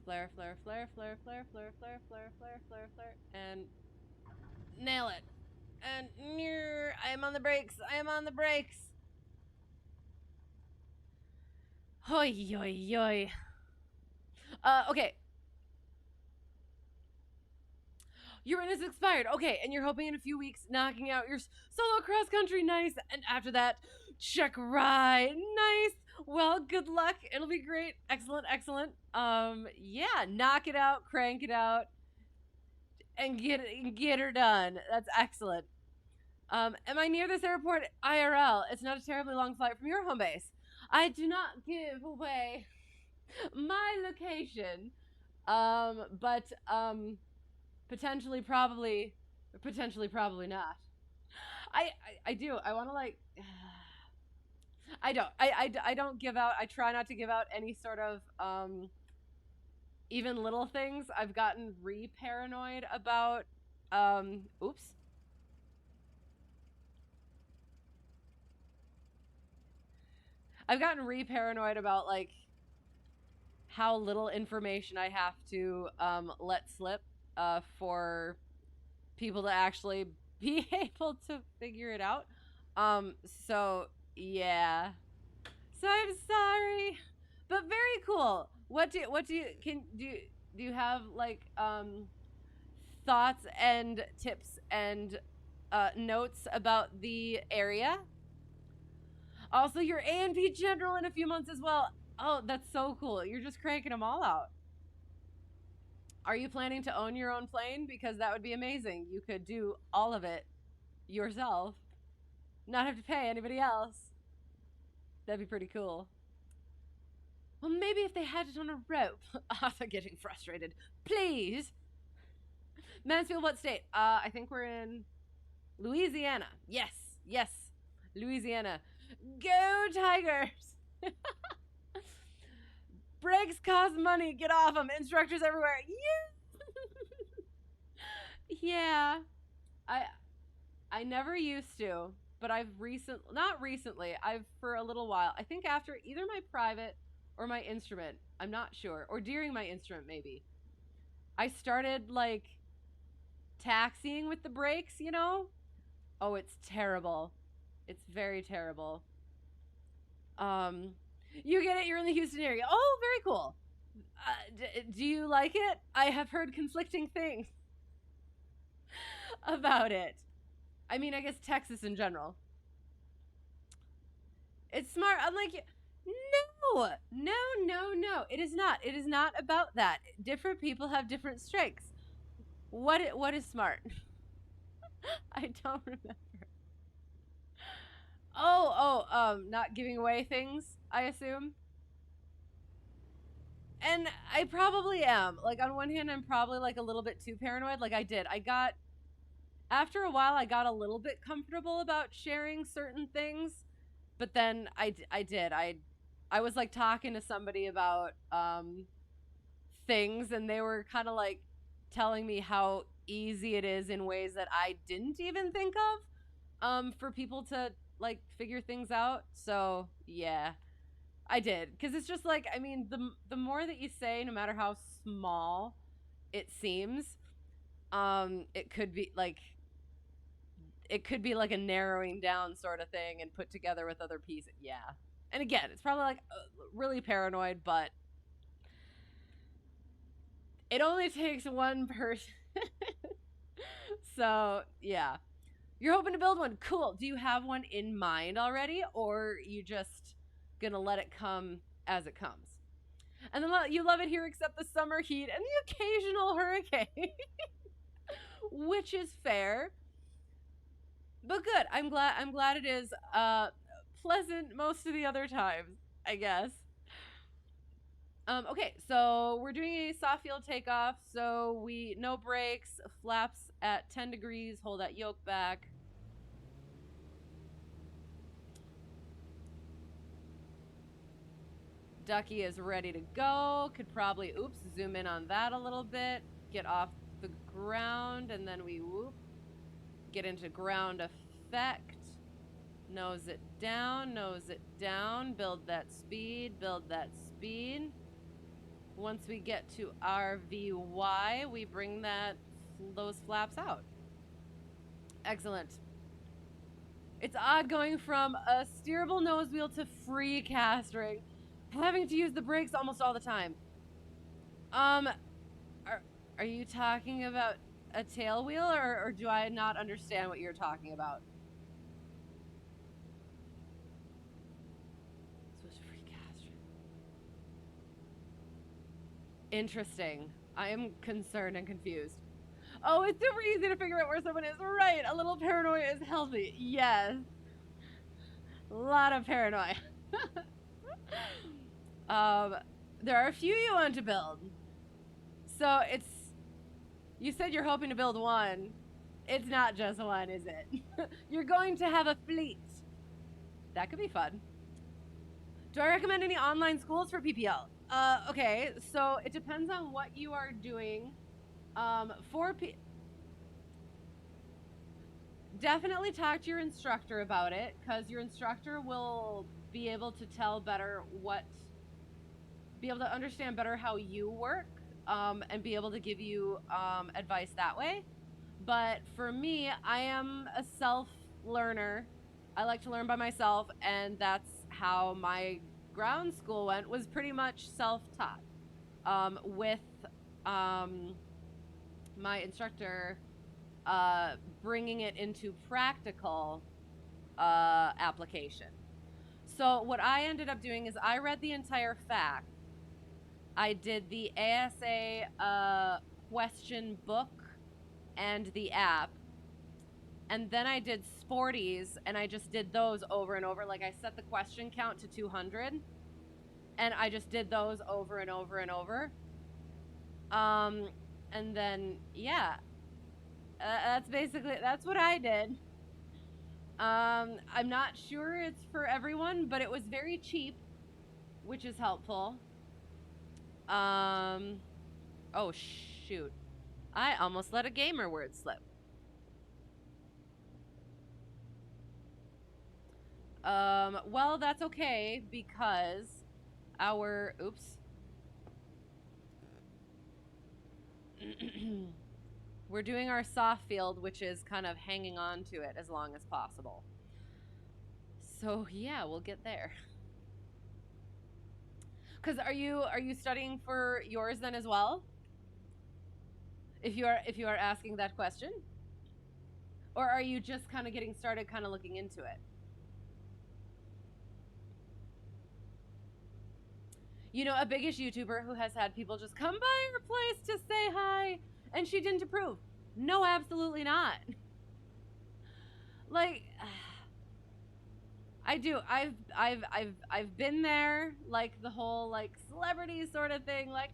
Flare, flare, flare, flare, flare, flare, flare, flare, flare, flare, flare, and nail it. And I am on the brakes. I am on the brakes. Hoi, yoi, yoi. Okay. Your rent is expired. Okay, and you're hoping in a few weeks knocking out your solo cross country. Nice. And after that, Checkride. Nice. Well, good luck. It'll be great. Excellent, excellent. Yeah, knock it out, crank it out, and get her done. That's excellent. Am I near this airport? IRL. It's not a terribly long flight from your home base. I do not give away my location. But potentially, probably not. I do. I want to like. I don't. I don't give out. I try not to give out any sort of even little things. I've gotten paranoid about. Oops. I've gotten paranoid about like how little information I have to let slip for people to actually be able to figure it out. So yeah. So I'm sorry, but very cool. What do you have like thoughts and tips and notes about the area? Also, your A&P general in a few months as well. Oh, that's so cool. You're just cranking them all out. Are you planning to own your own plane? Because that would be amazing. You could do all of it yourself, not have to pay anybody else. That'd be pretty cool. Well, maybe if they had it on a rope. Arthur getting frustrated. Please. Mansfield, what state? I think we're in Louisiana. Yes, yes. Louisiana. Go Tigers! Brakes cost money. Get off them. Instructors everywhere. Yeah. I never used to, but I've not recently. I've for a little while. I think after either my private or my instrument. I'm not sure. Or during my instrument maybe. I started like taxiing with the brakes, you know? Oh, it's terrible. It's very terrible. You get it. You're in the Houston area. Oh, very cool. Do you like it? I have heard conflicting things about it. I mean, I guess Texas in general. It's smart. I'm like, no. It is not. It is not about that. Different people have different strengths. What is smart? I don't remember. Not giving away things, I assume. And I probably am. Like, on one hand, I'm probably like a little bit too paranoid. Like, after a while, I got a little bit comfortable about sharing certain things. But then I was like talking to somebody about things, and they were kind of like telling me how easy it is in ways that I didn't even think of for people to like figure things out. So yeah, I did, because it's just like, I mean, the more that you say, no matter how small it seems, it could be like a narrowing down sort of thing and put together with other pieces. Yeah. And again, it's probably like really paranoid, but it only takes one person. So, yeah. You're hoping to build one. Cool. Do you have one in mind already, or you just gonna let it come as it comes? And then you love it here except the summer heat and the occasional hurricane. Which is fair. But good. I'm glad it is pleasant most of the other times, I guess. Okay, so we're doing a soft field takeoff. So no brakes, flaps at 10 degrees, hold that yoke back. Ducky is ready to go. Could probably, zoom in on that a little bit. Get off the ground, and then we get into ground effect. Nose it down, build that speed. Once we get to RVY, we bring those flaps out. Excellent. It's odd going from a steerable nose wheel to free castering, having to use the brakes almost all the time. Are you talking about a tail wheel, or do I not understand what you're talking about? Switch to free castering. Interesting. I am concerned and confused. Oh, it's super easy to figure out where someone is. Right, a little paranoia is healthy. Yes. A lot of paranoia. There are a few you want to build. So you said you're hoping to build one. It's not just one, is it? You're going to have a fleet. That could be fun. Do I recommend any online schools for PPL? Okay, so it depends on what you are doing. Definitely talk to your instructor about it, because your instructor will be able to tell better be able to understand better how you work, and be able to give you advice that way. But for me, I am a self-learner. I like to learn by myself, and that's how my ground school went, was pretty much self-taught, with my instructor bringing it into practical application. So what I ended up doing is I read the entire FAQ. I did the ASA question book and the app. And then I did Sporties, and I just did those over and over. Like, I set the question count to 200, and I just did those over and over and over. And then, yeah, that's what I did. I'm not sure it's for everyone, but it was very cheap, which is helpful. Oh, shoot. I almost let a gamer word slip. Well, that's okay, because oops. We're doing our soft field, which is kind of hanging on to it as long as possible. So yeah, we'll get there. Because are you studying for yours then as well? If you are asking that question, or are you just kind of getting started, kind of looking into it? You know, a biggish YouTuber who has had people just come by her place to say hi, and she didn't approve. No, absolutely not. Like, I do. I've been there, like the whole like celebrity sort of thing. Like,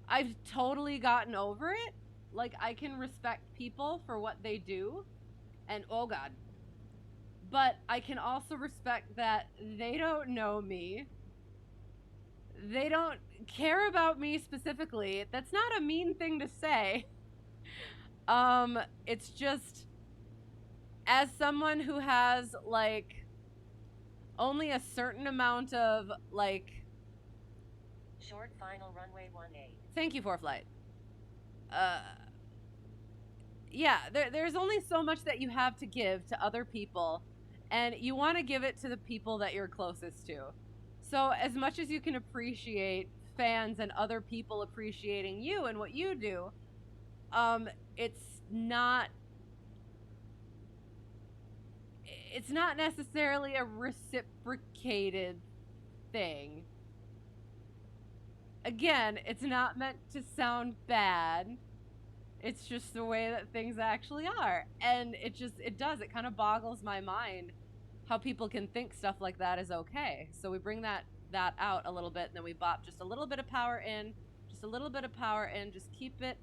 I've totally gotten over it. Like, I can respect people for what they do, and oh god. But I can also respect that they don't know me. They don't care about me specifically. That's not a mean thing to say. It's just, as someone who has like only a certain amount of like Short final runway 18. Thank you, Preflight. Yeah, there's only so much that you have to give to other people, and you want to give it to the people that you're closest to. So as much as you can appreciate fans and other people appreciating you and what you do, it's not necessarily a reciprocated thing. Again, it's not meant to sound bad. It's just the way that things actually are. And it kind of boggles my mind how people can think stuff like that is okay. So we bring that out a little bit, and then we bop just a little bit of power in, just a little bit of power in, just keep it,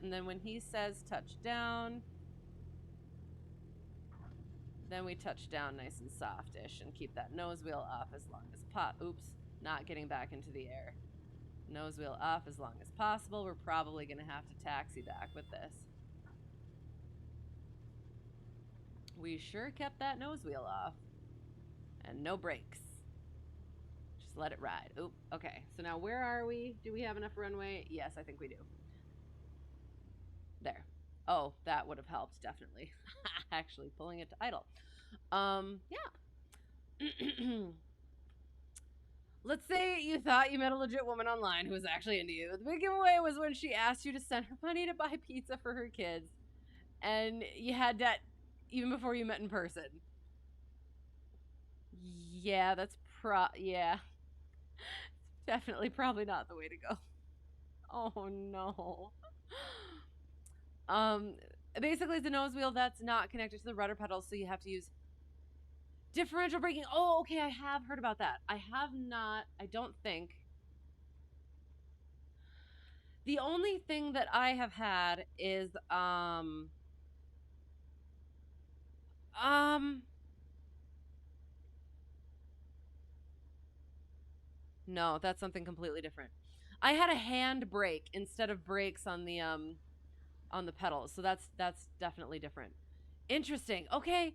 and then when he says touchdown, then we touch down nice and softish and keep that nose wheel off as long as oops, not getting back into the air. Nose wheel off as long as possible. We're probably going to have to taxi back with this. We sure kept that nose wheel off. And no brakes. Just let it ride. Oop, okay. So now where are we? Do we have enough runway? Yes, I think we do. There. Oh, that would have helped, definitely. Actually, pulling it to idle. Yeah. Let's say you thought you met a legit woman online who was actually into you. The big giveaway was when she asked you to send her money to buy pizza for her kids. And you had that even before you met in person. Yeah, that's yeah. Definitely probably not the way to go. Oh no. Um Basically it's a nose wheel that's not connected to the rudder pedals, so you have to use differential braking. Oh, okay, I have heard about that. I have not, I don't think. The only thing that I have had is no, that's something completely different. I had a hand brake instead of brakes on the pedals, so that's definitely different. Interesting. Okay.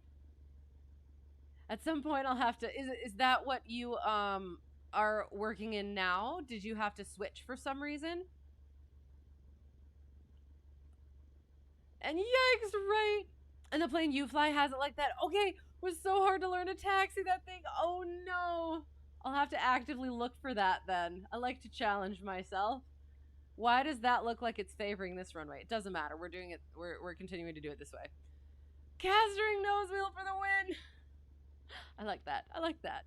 At some point I'll have to is that what you are working in now? Did you have to switch for some reason? And yikes, right? And the plane you fly has it like that. Okay, it was so hard to learn to taxi that thing. Oh no. I'll have to actively look for that then. I like to challenge myself. Why does that look like it's favoring this runway? It doesn't matter. We're doing it. We're continuing to do it this way. Castering nose wheel for the win. I like that. I like that.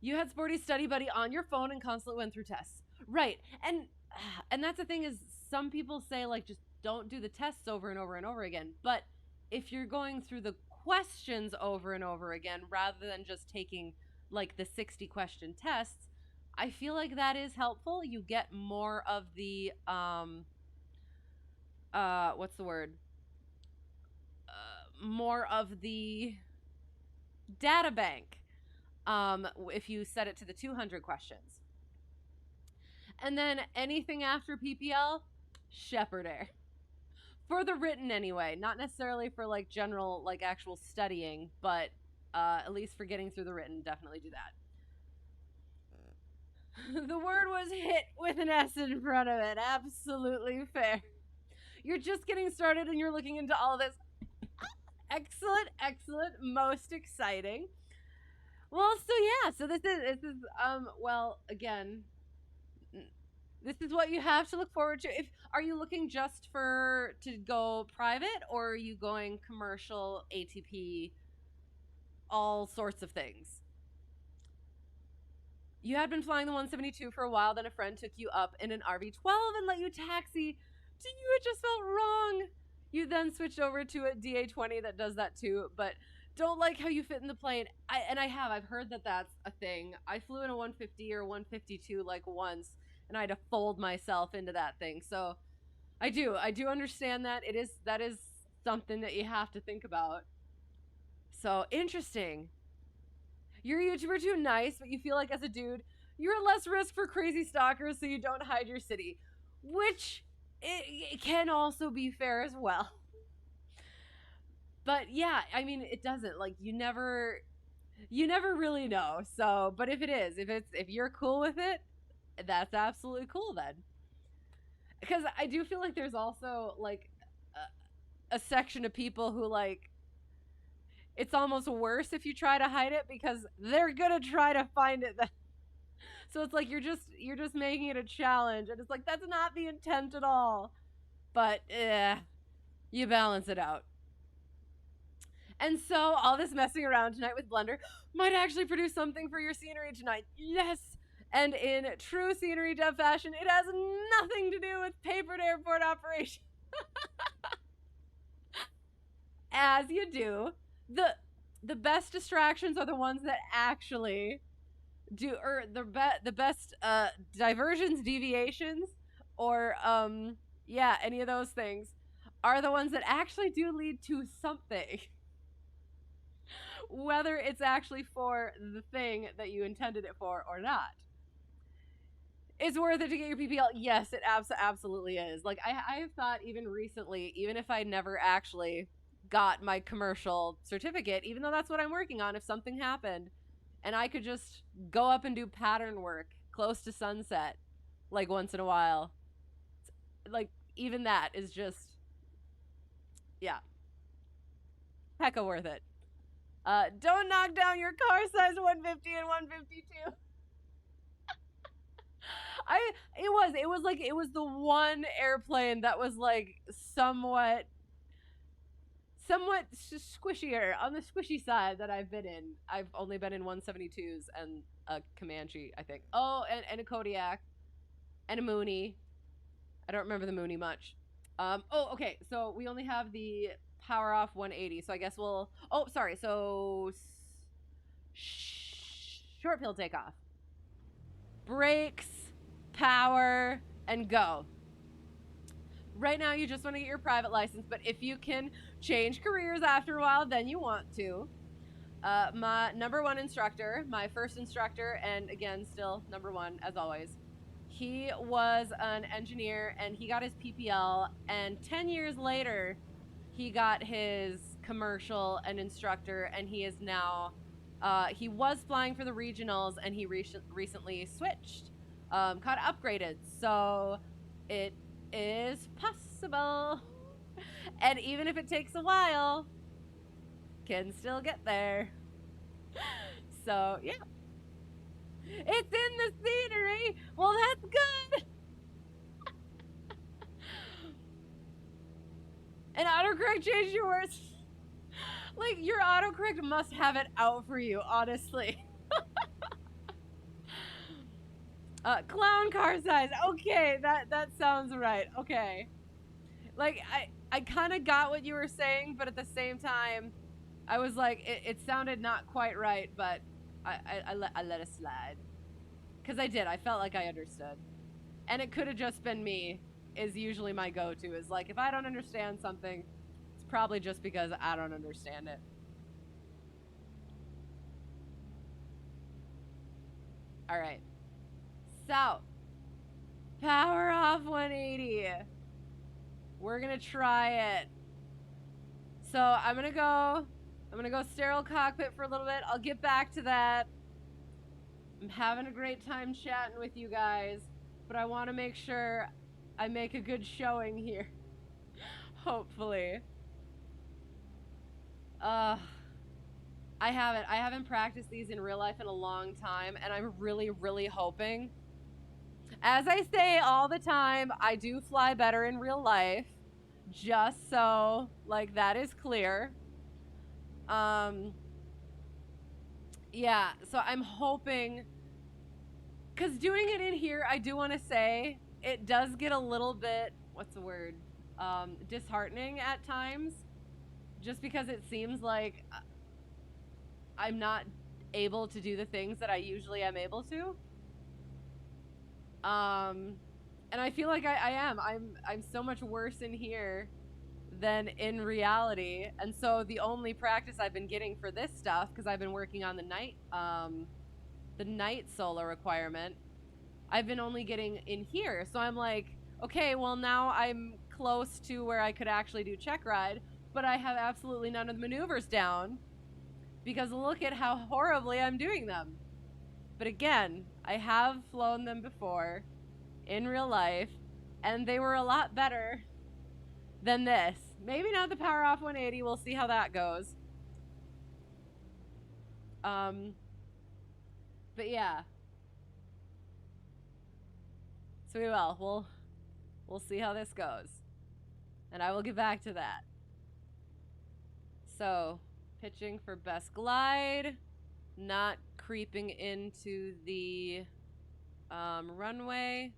You had Sporty Study Buddy on your phone and constantly went through tests. Right. And that's the thing is some people say like just don't do the tests over and over and over again. But if you're going through the questions over and over again rather than just taking like the 60 question tests, I feel like that is helpful. You get more of the what's the word? More of the data bank if you set it to the 200 questions. And then anything after PPL, Shepherd Air. For the written anyway, not necessarily for like general like actual studying, but at least for getting through the written, definitely do that. The word was hit with an S in front of it. Absolutely fair. You're just getting started and you're looking into all of this. Excellent, excellent, most exciting. Well, so yeah, so this is well, again, this is what you have to look forward to. If are you looking just to go private, or are you going commercial, ATP, all sorts of things? You had been flying the 172 for a while, then a friend took you up in an RV-12 and let you taxi. To you, it just felt wrong. You then switched over to a DA-20 that does that too, but don't like how you fit in the plane. I've heard that that's a thing. I flew in a 150 or 152 like once, and I had to fold myself into that thing. So I do understand that. That is something that you have to think about. So interesting. You're a YouTuber too nice, but you feel like as a dude, you're at less risk for crazy stalkers, so you don't hide your city. Which it can also be fair as well. But yeah, I mean, it doesn't. Like, you never really know. So, but if it is, if you're cool with it, that's absolutely cool then. Because I do feel like there's also like a section of people who like it's almost worse if you try to hide it because they're gonna try to find it then. So it's like you're just making it a challenge, and it's like that's not the intent at all. But you balance it out. And so all this messing around tonight with Blender might actually produce something for your scenery tonight. Yes! And in true scenery dev fashion, it has nothing to do with papered airport operation. As you do. The best distractions are the ones that actually do, or the best diversions, deviations, or any of those things are the ones that actually do lead to something. Whether it's actually for the thing that you intended it for or not. It's worth it to get your PPL. Yes, it absolutely is. Like I have thought even recently, even if I never actually got my commercial certificate, even though that's what I'm working on, if something happened and I could just go up and do pattern work close to sunset, like once in a while. Like, even that is just, yeah, hecka worth it. Don't knock down your car size 150 and 152. It was the one airplane that was like somewhat squishier, on the squishy side that I've been in. I've only been in 172s and a Comanche, I think. Oh, and a Kodiak and a Mooney. I don't remember the Mooney much. Oh, okay. So we only have the power off 180. So I guess we'll. Oh, sorry. So short field takeoff. Brakes, power, and go. Right now, you just want to get your private license, but if you can change careers after a while, then you want to. My number one instructor, my first instructor, and again, still number one as always, he was an engineer and he got his PPL, and 10 years later, he got his commercial and instructor, and he is now, he was flying for the regionals, and he recently switched, got upgraded, so it is possible. And even if it takes a while, can still get there. So, yeah. It's in the scenery. Well, that's good. And autocorrect changed your words. Like, your autocorrect must have it out for you, honestly. Clown car size. Okay, that sounds right. Okay. Like, I kind of got what you were saying, but at the same time, I was like, it sounded not quite right, but I let it slide. Because I did. I felt like I understood. And it could have just been me, is usually my go-to, is like, if I don't understand something, it's probably just because I don't understand it. All right. So, power off 180. We're going to try it. So, I'm going to go sterile cockpit for a little bit. I'll get back to that. I'm having a great time chatting with you guys, but I want to make sure I make a good showing here. Hopefully. I haven't practiced these in real life in a long time, and I'm really, really hoping. As I say all the time, I do fly better in real life. Just so, like, that is clear. Yeah, so I'm hoping, because doing it in here, I do want to say, it does get a little bit, what's the word, disheartening at times, just because it seems like I'm not able to do the things that I usually am able to. And I feel like I am. I'm so much worse in here than in reality, and so the only practice I've been getting for this stuff, because I've been working on the night solo requirement, I've been only getting in here. So I'm like, okay, well, now I'm close to where I could actually do Checkride, but I have absolutely none of the maneuvers down, because look at how horribly I'm doing them. But again, I have flown them before in real life, and they were a lot better than this. Maybe not the power off 180. We'll see how that goes. But yeah. So we will. We'll see how this goes. And I will get back to that. So, pitching for best glide, not creeping into the runway.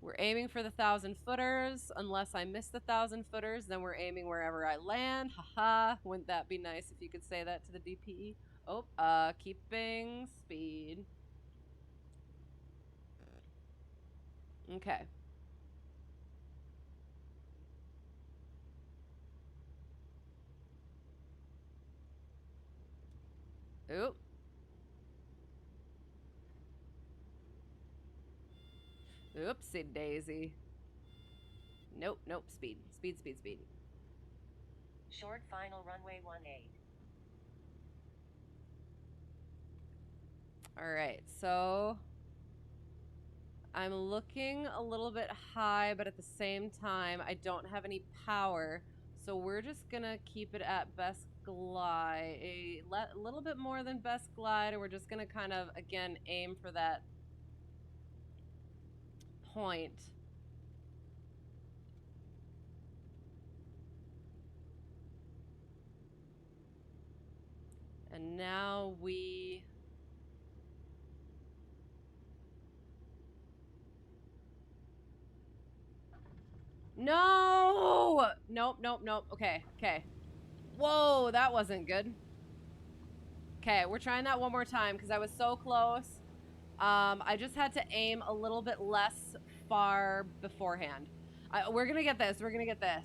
We're aiming for the 1,000 footers. Unless I miss the 1,000 footers, then we're aiming wherever I land. Haha, wouldn't that be nice if you could say that to the DPE? Oh, keeping speed. Okay. Oop. Oopsie daisy. Nope, speed. Speed. Short final runway 18. All right, so I'm looking a little bit high, but at the same time, I don't have any power. So we're just gonna keep it at best glide, a little bit more than best glide, and we're just gonna kind of, again, aim for that point. And now we... No! Nope, nope, nope. Okay, okay. Whoa, that wasn't good. Okay, we're trying that one more time because I was so close. I just had to aim a little bit less far beforehand. We're gonna get this. We're gonna get this.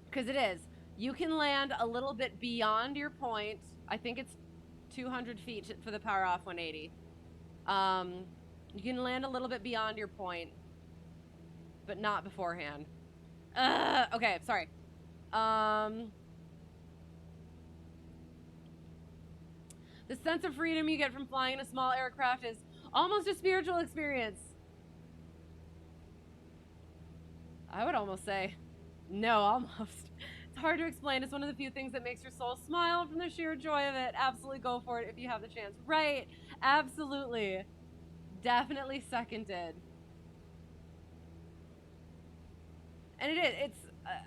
Because it is. You can land a little bit beyond your point. I think it's 200 feet for the power off 180. You can land a little bit beyond your point, but not beforehand. Okay, sorry. The sense of freedom you get from flying in a small aircraft is almost a spiritual experience. I would almost say, no, almost. It's hard to explain. It's one of the few things that makes your soul smile from the sheer joy of it. Absolutely go for it if you have the chance. Right. Absolutely. Definitely seconded. And it is. It's,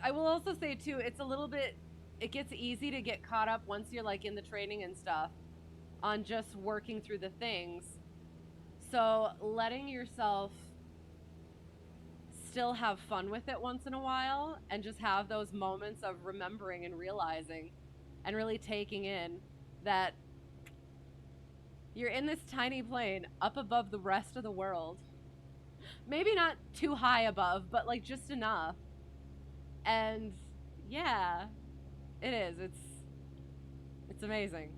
I will also say too, it's a little bit, it gets easy to get caught up once you're like in the training and stuff on just working through the things. So letting yourself still have fun with it once in a while and just have those moments of remembering and realizing and really taking in that you're in this tiny plane up above the rest of the world. Maybe not too high above, but like just enough. And yeah, it is. It's amazing.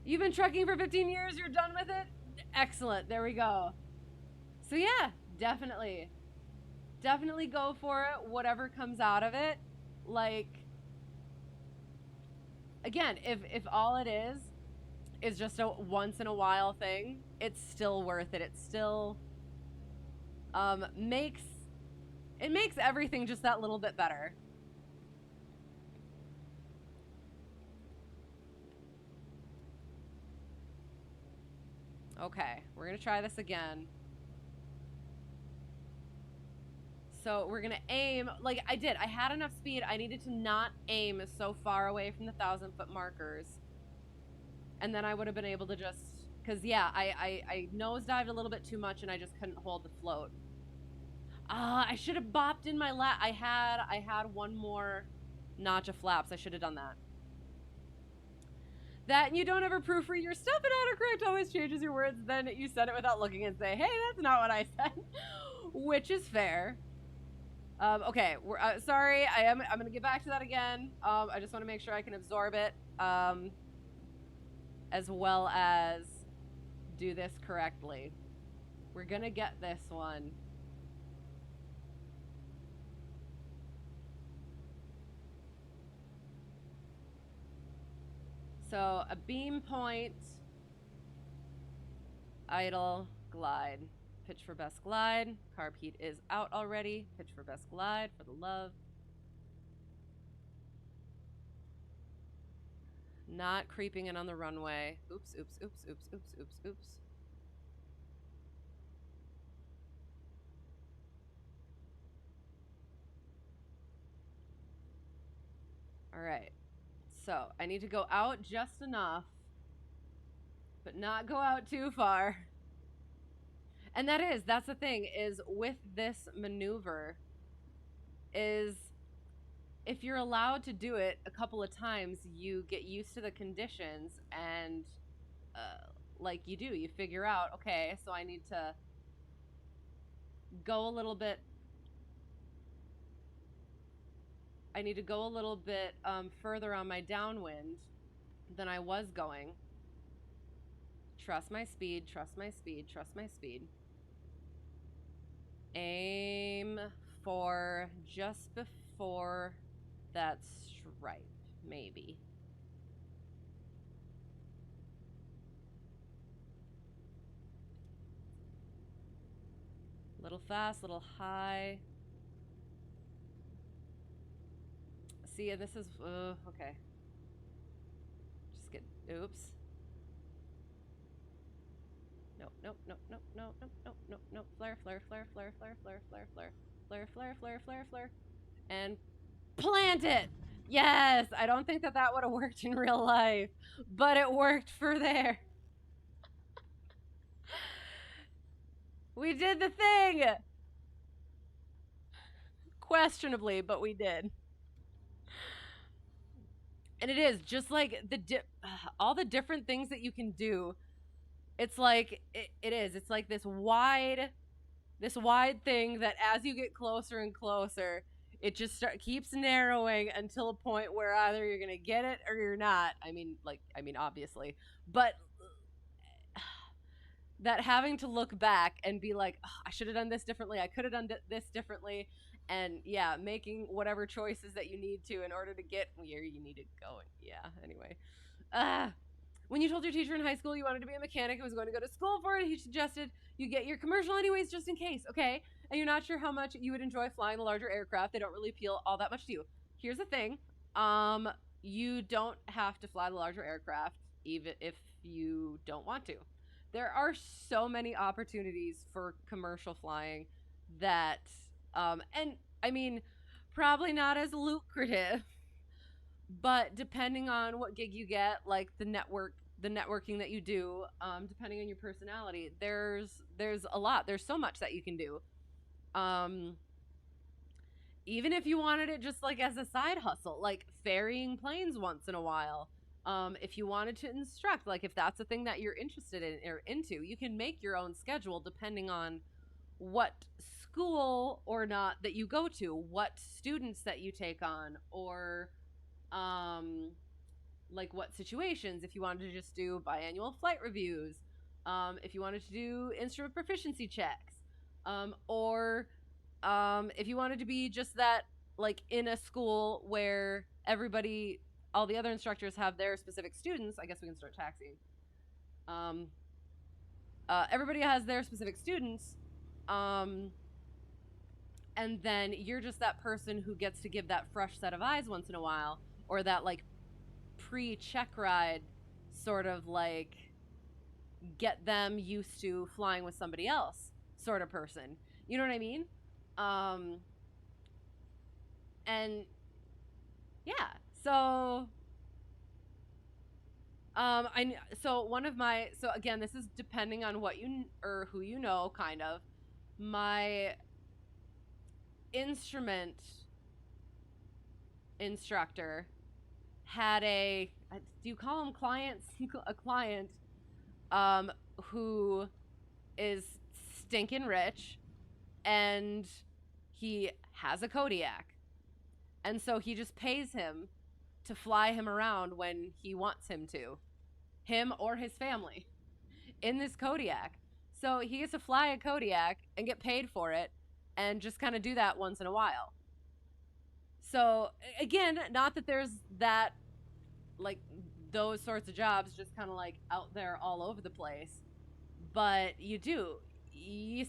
You've been trucking for 15 years, you're done with it? Excellent. There we go. So yeah, definitely go for it, whatever comes out of it. Like, again, if all it is just a once in a while thing, it's still worth it. It still makes everything just that little bit better. Okay, we're gonna try this again. So we're gonna aim, like I had enough speed. I needed to not aim so far away from the 1,000-foot markers. And then I would have been able to just, cause yeah, I nosedived a little bit too much and I just couldn't hold the float. I should have bopped in my lap. I had one more notch of flaps. I should have done that. That and you don't ever proofread your stuff and autocorrect always changes your words. Then you said it without looking and say, hey, that's not what I said. Which is fair. Okay, we're sorry. I'm gonna get back to that again. I just want to make sure I can absorb it, as well as do this correctly. We're gonna get this one. So a beam point, idle, glide. Pitch for best glide. Carb heat is out already. Pitch for best glide for the love. Not creeping in on the runway. Oops, oops, oops, oops, oops, oops, oops. All right. So I need to go out just enough, but not go out too far. And that's the thing, is with this maneuver, is if you're allowed to do it a couple of times, you get used to the conditions and like you do, you figure out, okay, so I need to go a little bit, further on my downwind than I was going. Trust my speed, trust my speed, trust my speed. Aim for just before that stripe, maybe. Little fast, little high. See, and this is, okay. Just get, oops. Nope, nope, nope, nope, nope, nope, nope, nope, nope. Flare, flare, flare, flare, flare, flare, flare, flare, flare, flare, flare, flare, flare. And plant it! Yes! I don't think that would have worked in real life, but it worked for there. We did the thing! Questionably, but we did. And it is just like all the different things that you can do. It's like it is. It's like this wide thing that as you get closer and closer, it just keeps narrowing until a point where either you're gonna get it or you're not. I mean, obviously, but that having to look back and be like, oh, I should have done this differently. I could have done this differently. And yeah, making whatever choices that you need to in order to get where you need to go. Yeah, anyway. When you told your teacher in high school you wanted to be a mechanic and was going to go to school for it, he suggested you get your commercial anyways, just in case, okay? And you're not sure how much you would enjoy flying the larger aircraft. They don't really appeal all that much to you. Here's the thing. You don't have to fly the larger aircraft, even if you don't want to. There are so many opportunities for commercial flying that, and I mean, probably not as lucrative, but depending on what gig you get, like the networking that you do, depending on your personality, there's a lot. There's so much that you can do. Even if you wanted it just like as a side hustle, like ferrying planes once in a while. If you wanted to instruct, like if that's a thing that you're interested in or into, you can make your own schedule depending on what school or not that you go to, what students that you take on, or like what situations. If you wanted to just do biannual flight reviews, if you wanted to do instrument proficiency checks, or if you wanted to be just that, like in a school where all the other instructors have their specific students. I guess we can start taxiing. Everybody has their specific students, and then you're just that person who gets to give that fresh set of eyes once in a while, or that like pre-Checkride sort of like get them used to flying with somebody else sort of person. You know what I mean? And yeah, so so again, this is depending on what you or who you know, kind of. My instrument instructor had do you call them clients? A client who is stinking rich, and he has a Kodiak. And so he just pays him to fly him around when he wants him to. Him or his family in this Kodiak. So he gets to fly a Kodiak and get paid for it and just kind of do that once in a while. So again, not that there's that, like those sorts of jobs just kind of like out there all over the place, but you do. You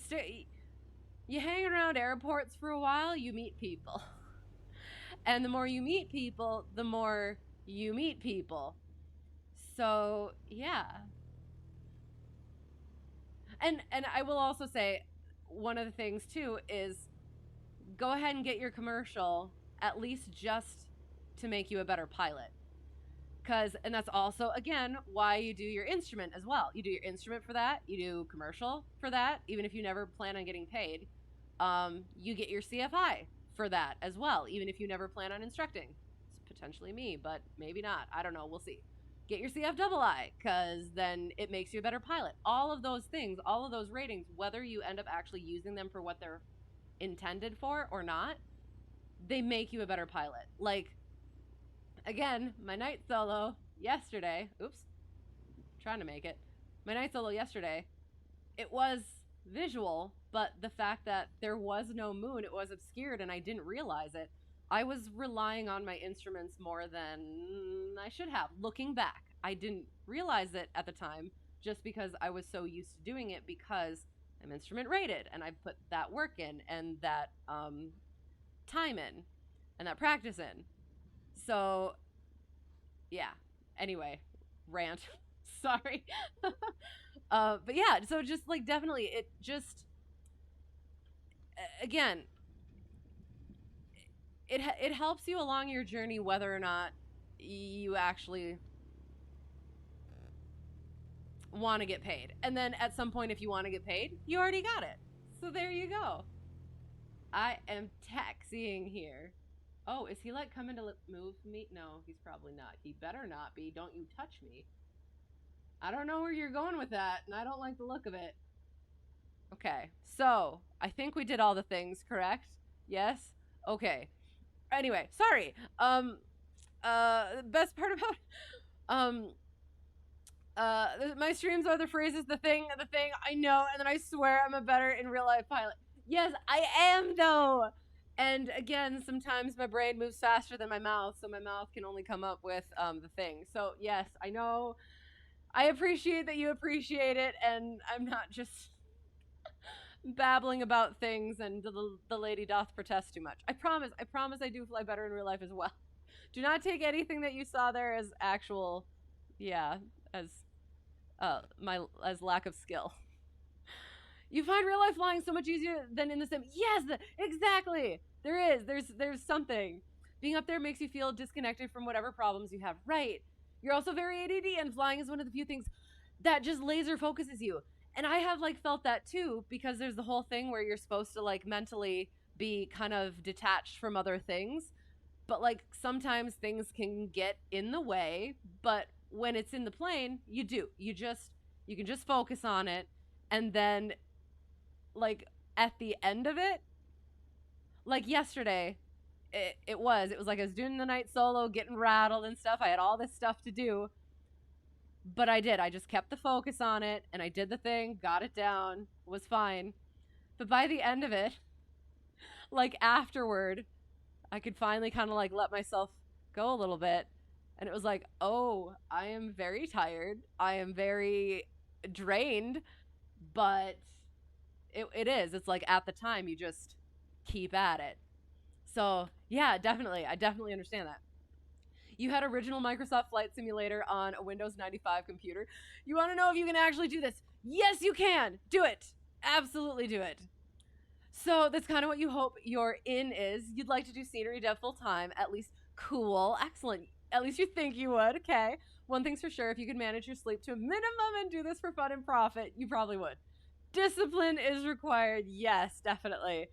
hang around airports for a while, you meet people. And the more you meet people, the more you meet people. So, yeah. And I will also say one of the things too is go ahead and get your commercial, at least just to make you a better pilot. And that's also, again, why you do your instrument as well. You do your instrument for that. You do commercial for that, even if you never plan on getting paid. You get your CFI for that as well, even if you never plan on instructing. It's potentially me, but maybe not. I don't know. We'll see. Get your CFII, because then it makes you a better pilot. All of those things, all of those ratings, whether you end up actually using them for what they're intended for or not, they make you a better pilot. Like, again, my night solo yesterday, trying to make it. My night solo yesterday, it was visual, but the fact that there was no moon, it was obscured and I didn't realize it. I was relying on my instruments more than I should have. Looking back, I didn't realize it at the time just because I was so used to doing it, because I'm instrument rated, and I put that work in and that time in and that practice in. So yeah. Anyway, rant. Sorry. But yeah, so just like definitely it just again, it helps you along your journey whether or not you actually want to get paid. And then at some point if you want to get paid, you already got it. So there you go. I am taxiing here. Oh, is he like coming to move me? No, he's probably not. He better not be. Don't you touch me. I don't know where you're going with that, and I don't like the look of it. Okay, so I think we did all the things, correct? Yes? Okay. Anyway, sorry. The best part about my streams are the phrases, the thing, I know, and then I swear I'm a better in real life pilot. Yes, I am though. And again, sometimes my brain moves faster than my mouth, so my mouth can only come up with the thing. So yes, I know. I appreciate that you appreciate it, and I'm not just babbling about things and the lady doth protest too much. I promise I do fly better in real life as well. Do not take anything that you saw there as actual, yeah, as as lack of skill. You find real life flying so much easier than in the sim. Yes, exactly. There's something. Being up there makes you feel disconnected from whatever problems you have. Right. You're also very ADD, and flying is one of the few things that just laser focuses you. And I have like felt that too, because there's the whole thing where you're supposed to like mentally be kind of detached from other things. But like sometimes things can get in the way, but when it's in the plane, you do. You can just focus on it, and then like at the end of it, like yesterday, it was like I was doing the night solo, getting rattled and stuff. I had all this stuff to do, but I just kept the focus on it, and I did the thing, got it down, was fine. But by the end of it, like afterward, I could finally kind of like let myself go a little bit, and it was like, oh, I am very tired, I am very drained, but it is. It's like at the time you just keep at it. So yeah, definitely. I definitely understand that. You had original Microsoft Flight Simulator on a Windows 95 computer. You want to know if you can actually do this? Yes, you can. Do it. Absolutely do it. So that's kind of what you hope your in is. You'd like to do scenery dev full time, at least. Cool. Excellent. At least you think you would. Okay. One thing's for sure, if you could manage your sleep to a minimum and do this for fun and profit, you probably would. Discipline is required. Yes, definitely.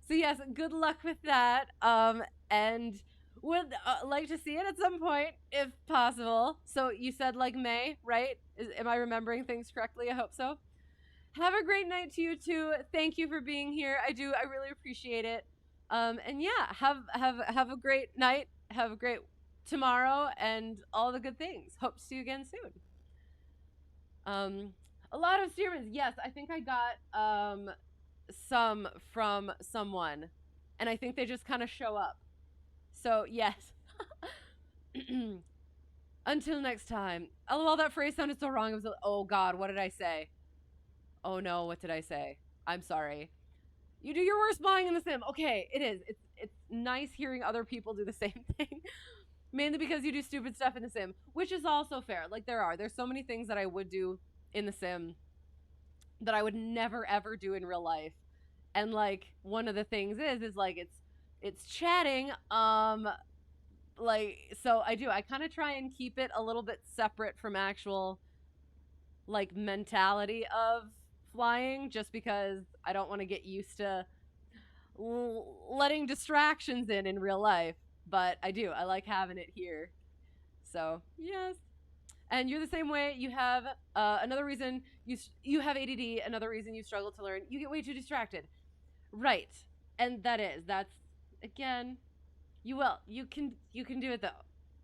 So yes, good luck with that. And would like to see it at some point if possible. So you said like May, right? Am I remembering things correctly? I hope so. Have a great night to you too. Thank you for being here. I really appreciate it. And yeah, have a great night. Have a great tomorrow and all the good things. Hope to see you again soon. A lot of steermans. Yes, I think I got some from someone, and I think they just kind of show up. So yes. Until next time. LOL, that phrase sounded so wrong. It was oh god, what did I say? Oh no, what did I say? I'm sorry. You do your worst flying in the sim. Okay, it is. It's nice hearing other people do the same thing. Mainly because you do stupid stuff in the sim, which is also fair. Like there's so many things that I would do in the sim that I would never ever do in real life. And like one of the things is like it's chatting. Like so I kind of try and keep it a little bit separate from actual like mentality of flying, just because I don't want to get used to letting distractions in real life. But I like having it here. So yes. And you're the same way. You have another reason you have ADD. Another reason you struggle to learn. You get way too distracted. Right. And that's again. You will. You can do it though.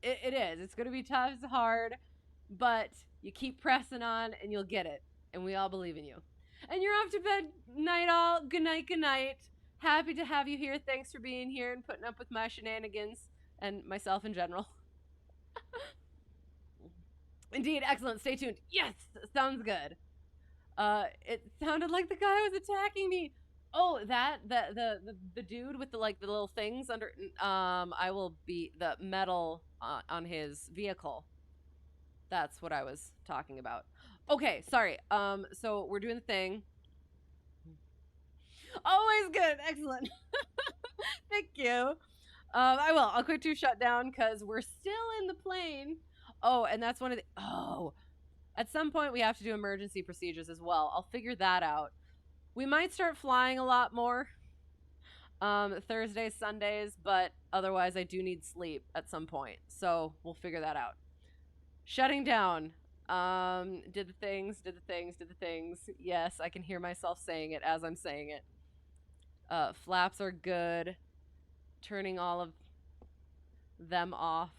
It is. It's going to be tough. It's hard, but you keep pressing on, and you'll get it. And we all believe in you. And you're off to bed. Night all. Good night. Good night. Happy to have you here. Thanks for being here and putting up with my shenanigans and myself in general. Indeed, excellent. Stay tuned. Yes, sounds good. It sounded like the guy was attacking me. Oh, the dude with the little things under. I will be the metal on his vehicle. That's what I was talking about. Okay, sorry. So we're doing the thing. Always good. Excellent. Thank you. I will. I'll quick do shutdown because we're still in the plane. Oh, and that's one of the. Oh, at some point we have to do emergency procedures as well. I'll figure that out. We might start flying a lot more. Thursdays, Sundays, but otherwise I do need sleep at some point. So we'll figure that out. Shutting down. Did the things. Yes, I can hear myself saying it as I'm saying it. Flaps are good. Turning all of them off.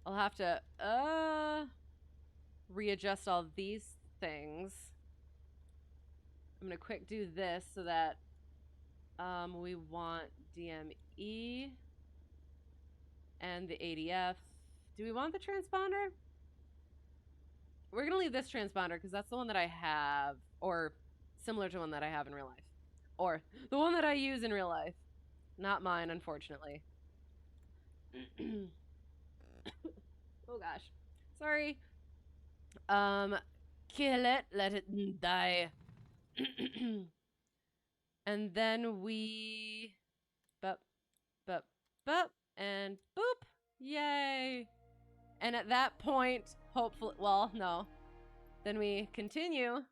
I'll have to readjust all these things. I'm gonna quick do this so that we want DME and the ADF. Do we want the transponder? We're gonna leave this transponder because that's the one that I have, or similar to one that I have in real life, or the one that I use in real life. Not mine, unfortunately. Oh gosh, sorry. Kill it, let it die. And then we bup, and boop. Yay. And at that point, hopefully, well, no. Then we continue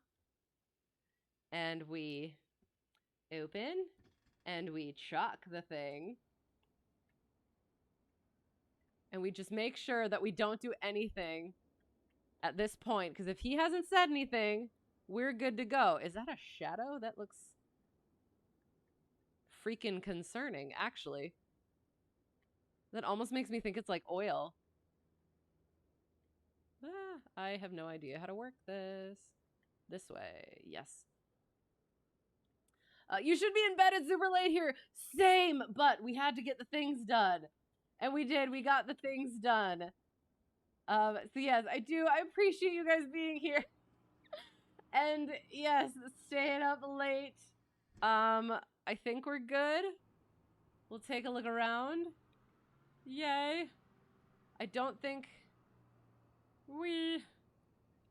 and we open and we chalk the thing. And we just make sure that we don't do anything at this point, because if he hasn't said anything, we're good to go. Is that a shadow? That looks freaking concerning, actually. That almost makes me think it's like oil. I have no idea how to work this. This way, yes. You should be in bed. It's super late here. Same, but we had to get the things done. And we did. We got the things done. So yes, I do. I appreciate you guys being here. And yes, staying up late. I think we're good. We'll take a look around. Yay. I don't think we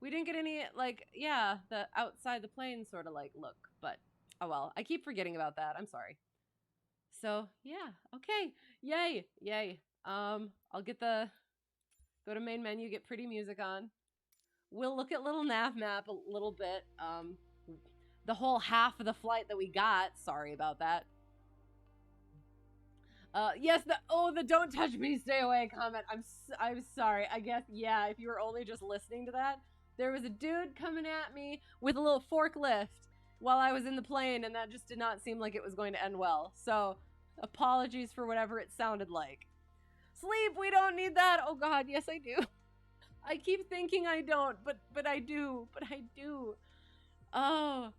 didn't get any, like, yeah, the outside the plane sort of like look, but oh well. I keep forgetting about that. I'm sorry. So yeah, okay. Yay. I'll get go to main menu, get pretty music on. We'll look at LittleNavMap a little bit. The whole half of the flight that we got. Sorry about that. Yes, the don't touch me, stay away comment. I'm sorry. I guess, yeah, if you were only just listening to that, there was a dude coming at me with a little forklift while I was in the plane, and that just did not seem like it was going to end well. So, apologies for whatever it sounded like. Sleep, we don't need that. Oh god, yes I do. I keep thinking I don't, but I do. Oh.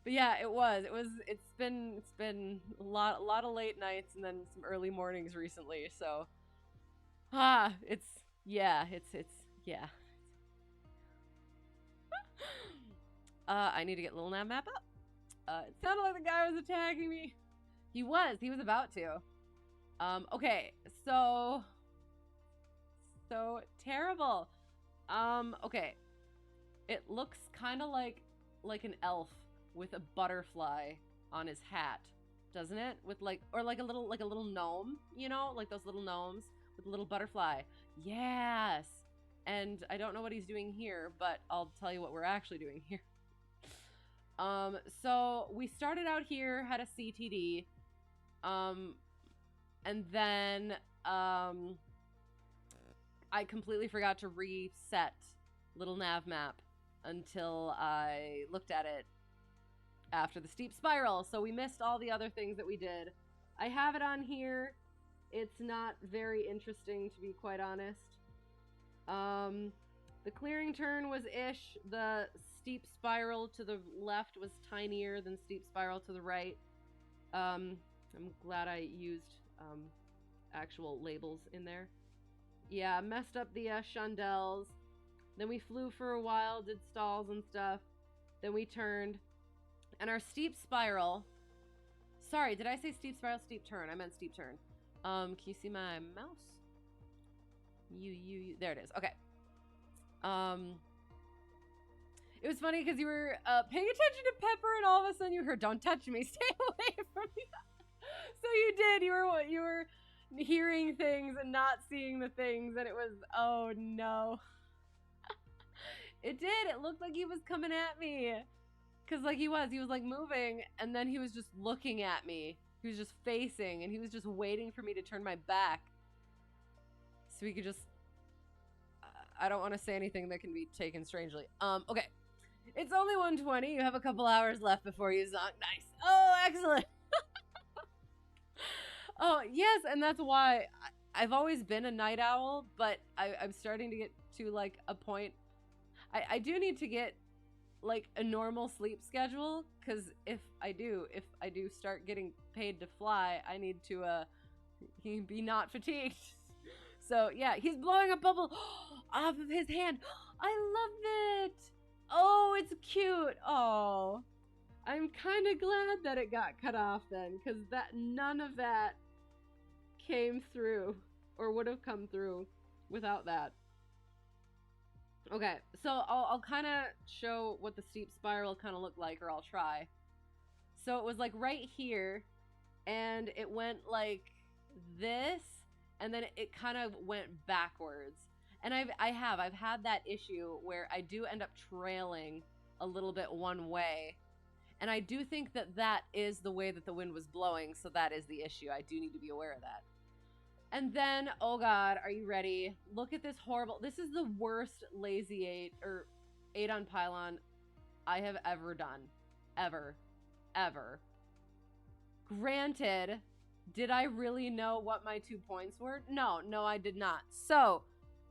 But yeah, it's been a lot of late nights and then some early mornings recently. So it's yeah. I need to get LittleNavMap up. It sounded like the guy was attacking me. He was about to. Okay, so terrible. Okay. It looks kind of like an elf with a butterfly on his hat, doesn't it? With like a little gnome, you know, like those little gnomes with a little butterfly. Yes. And I don't know what he's doing here, but I'll tell you what we're actually doing here. So we started out here, had a CTD, and then I completely forgot to reset LittleNavMap until I looked at it after the steep spiral, so we missed all the other things that we did. I have it on here. It's not very interesting, to be quite honest. The clearing turn was ish. The steep spiral to the left was tinier than steep spiral to the right. I'm glad I used actual labels in there. Yeah, messed up the shundels. Then we flew for a while, did stalls and stuff. Then we turned. And our steep spiral. Sorry, did I say steep spiral? Steep turn. I meant steep turn. Can you see my mouse? You. There it is. Okay. It was funny because you were paying attention to Pepper, and all of a sudden you heard, "Don't touch me, stay away from me." So you did. You were hearing things and not seeing the things, and it was, oh no. It did. It looked like he was coming at me, because like he was like moving, and then he was just looking at me. He was just facing, and he was just waiting for me to turn my back, so he could just. I don't want to say anything that can be taken strangely. Okay. It's only 1:20. You have a couple hours left before you zonk. Nice. Oh, excellent. Oh, yes, and that's why I've always been a night owl, but I'm starting to get to, like, a point. I do need to get, like, a normal sleep schedule, because if I do start getting paid to fly, I need to be not fatigued. So, yeah, he's blowing a bubble off of his hand. I love it. Oh, it's cute. Oh, I'm kind of glad that it got cut off then, because none of that came through, or would have come through without that. Okay, so I'll kind of show what the steep spiral kind of looked like, or I'll try. So it was like right here, and it went like this, and then it kind of went backwards. And I've had that issue where I do end up trailing a little bit one way. And I do think that is the way that the wind was blowing, so that is the issue. I do need to be aware of that. And then, oh God, are you ready? Look at this horrible, this is the worst lazy 8 or 8 on pylon I have ever done. Ever. Granted, did I really know what my 2 points were? No, I did not. So,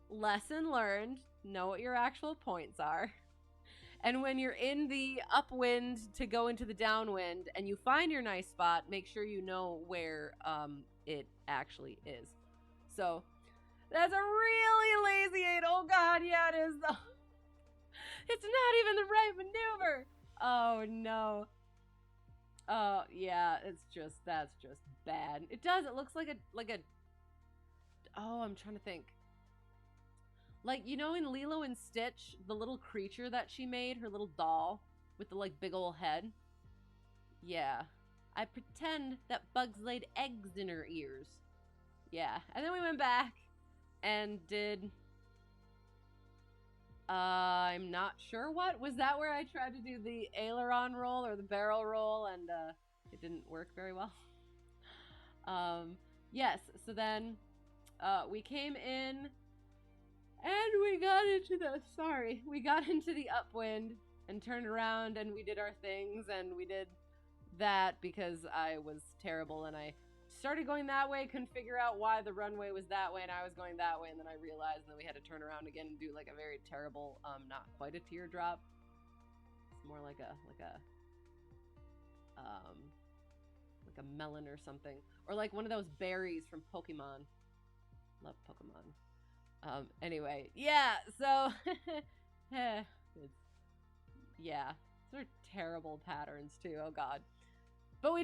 lesson learned, know what your actual points are. And when you're in the upwind to go into the downwind and you find your nice spot, make sure you know where it actually is. So that's a really lazy 8. Oh God, yeah, it is. It's not even the right maneuver. Oh no. Oh yeah, that's just bad. It does. It looks like a. Oh, I'm trying to think. Like, you know, in Lilo and Stitch, the little creature that she made, her little doll with the, like, big ol' head? Yeah. I pretend that bugs laid eggs in her ears. Yeah. And then we went back and did... I'm not sure what. Was that where I tried to do the aileron roll or the barrel roll and it didn't work very well? Yes. So then we came in... And we got into the upwind and turned around and we did our things and we did that because I was terrible and I started going that way, couldn't figure out why the runway was that way and I was going that way, and then I realized, and then we had to turn around again and do like a very terrible, not quite a teardrop. It's more like a melon or something. Or like one of those berries from Pokemon. Love Pokemon. Anyway, yeah, so, yeah, those are terrible patterns too, oh God. But we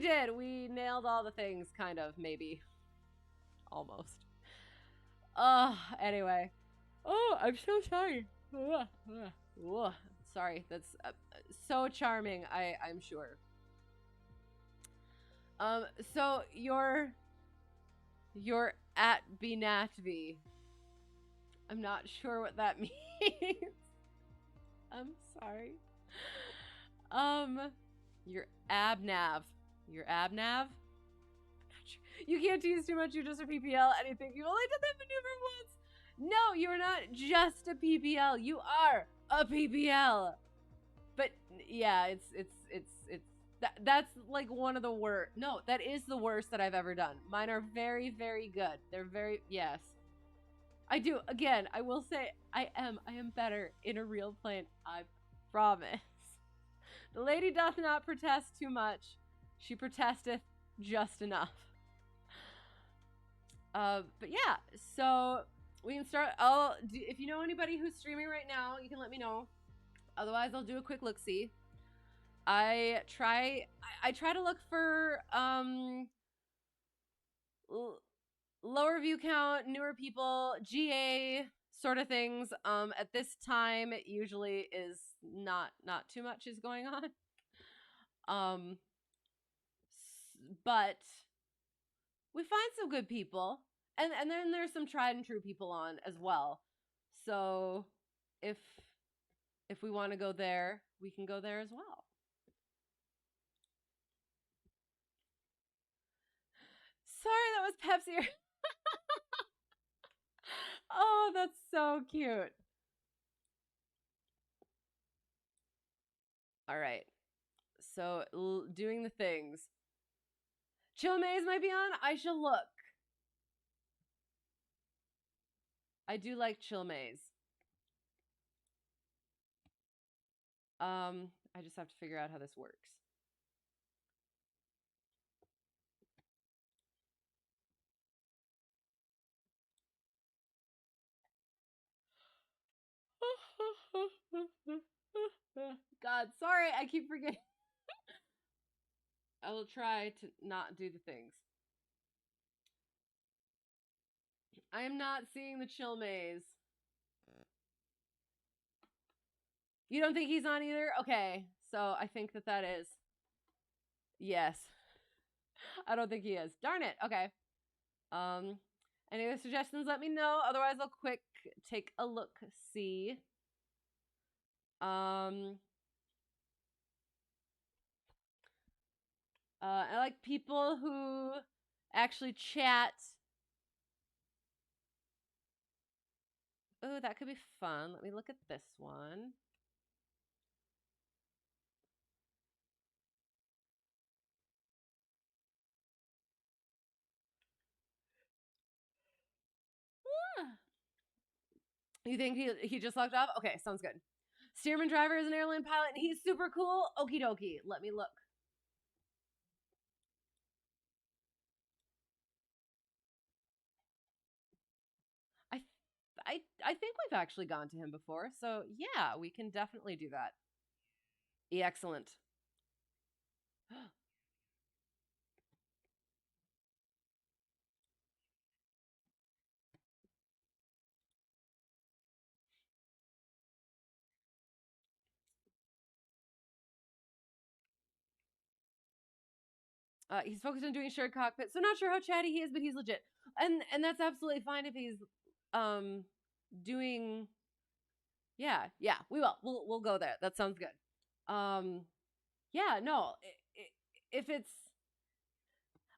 nailed all the things, kind of, maybe, almost. Anyway, oh, I'm so sorry. Sorry, that's so charming, I'm sure. So, you're at Binatvi. I'm not sure what that means. I'm sorry. Your abnav. Your abnav? I'm not sure. You can't tease too much, you're just a PPL, anything. You only did that maneuver once. No, you're not just a PPL. You are a PPL. But yeah, that's like one of the worst. No, that is the worst that I've ever done. Mine are very, very good. They're very, yes. I do. Again, I will say I am better in a real plane. I promise. The lady doth not protest too much. She protesteth just enough. But yeah, so we can start. If you know anybody who's streaming right now, you can let me know. Otherwise, I'll do a quick look see. I try to look for lower view count, newer people, GA sort of things. At this time, it usually is not too much is going on. But we find some good people, and then there's some tried and true people on as well. So if we want to go there, we can go there as well. Sorry, that was Pepsi. Oh, that's so cute. All right. So, doing the things. Chill Maze might be on. I shall look. I do like Chill Maze. I just have to figure out how this works. God, sorry, I keep forgetting. I will try to not do the things. I am not seeing the Chill Maze. You don't think he's on either? Okay, so I think that is. Yes. I don't think he is. Darn it. Okay. Any other suggestions? Let me know. Otherwise, I'll quick take a look. See. I like people who actually chat. Oh, that could be fun. Let me look at this one. You think he just logged off? Okay, sounds good. Steerman driver is an airline pilot and he's super cool. Okie dokie. Let me look. I think we've actually gone to him before, so yeah, we can definitely do that. Excellent. He's focused on doing shared cockpit, so not sure how chatty he is, but he's legit, and that's absolutely fine if he's doing. Yeah, we will. We'll go there. That sounds good. Yeah, no, if it's,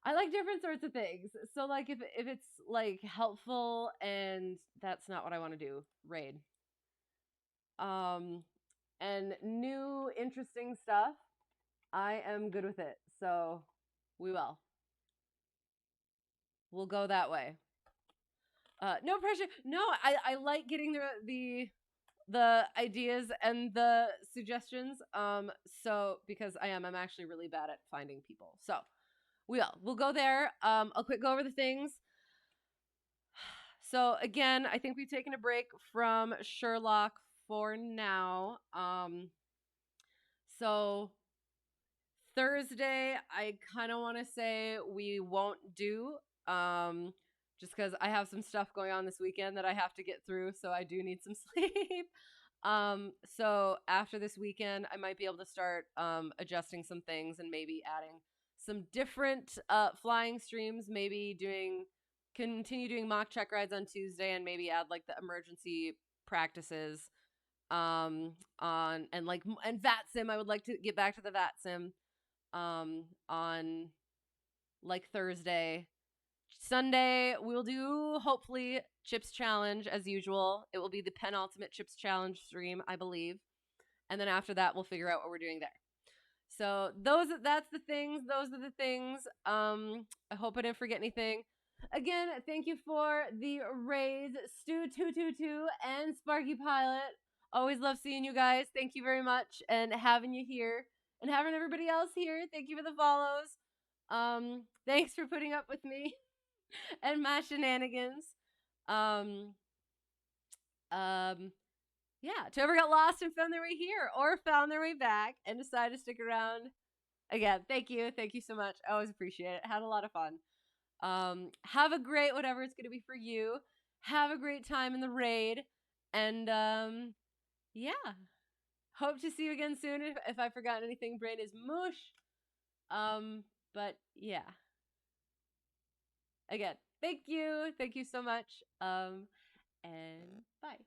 I like different sorts of things. So like if it's like helpful and that's not what I want to do, raid. And new interesting stuff, I am good with it. So we will. We'll go that way. No pressure. No, I like getting the ideas and the suggestions. So because I'm actually really bad at finding people. So we'll go there. I'll quick go over the things. So again, I think we've taken a break from Sherlock for now. So Thursday, I kind of want to say we won't do, just because I have some stuff going on this weekend that I have to get through, so I do need some sleep. So after this weekend, I might be able to start adjusting some things and maybe adding some different flying streams, maybe continue doing mock check rides on Tuesday and maybe add like the emergency practices on and VAT sim. I would like to get back to the VAT sim on like Thursday. Sunday we'll do hopefully Chips Challenge as usual. It will be the penultimate Chips Challenge stream, I believe. And then after that we'll figure out what we're doing there. So those are the things. I hope I didn't forget anything. Again, thank you for the raids, Stu222 and Sparky Pilot. Always love seeing you guys. Thank you very much, and having you here, and having everybody else here. Thank you for the follows. Thanks for putting up with me and my shenanigans. Yeah, to whoever got lost and found their way here or found their way back and decided to stick around. Again, thank you. Thank you so much. I always appreciate it. Had a lot of fun. Have a great whatever it's going to be for you. Have a great time in the raid. And yeah. Hope to see you again soon. If I've forgotten anything, brain is mush. But yeah. Again, thank you. Thank you so much. And bye.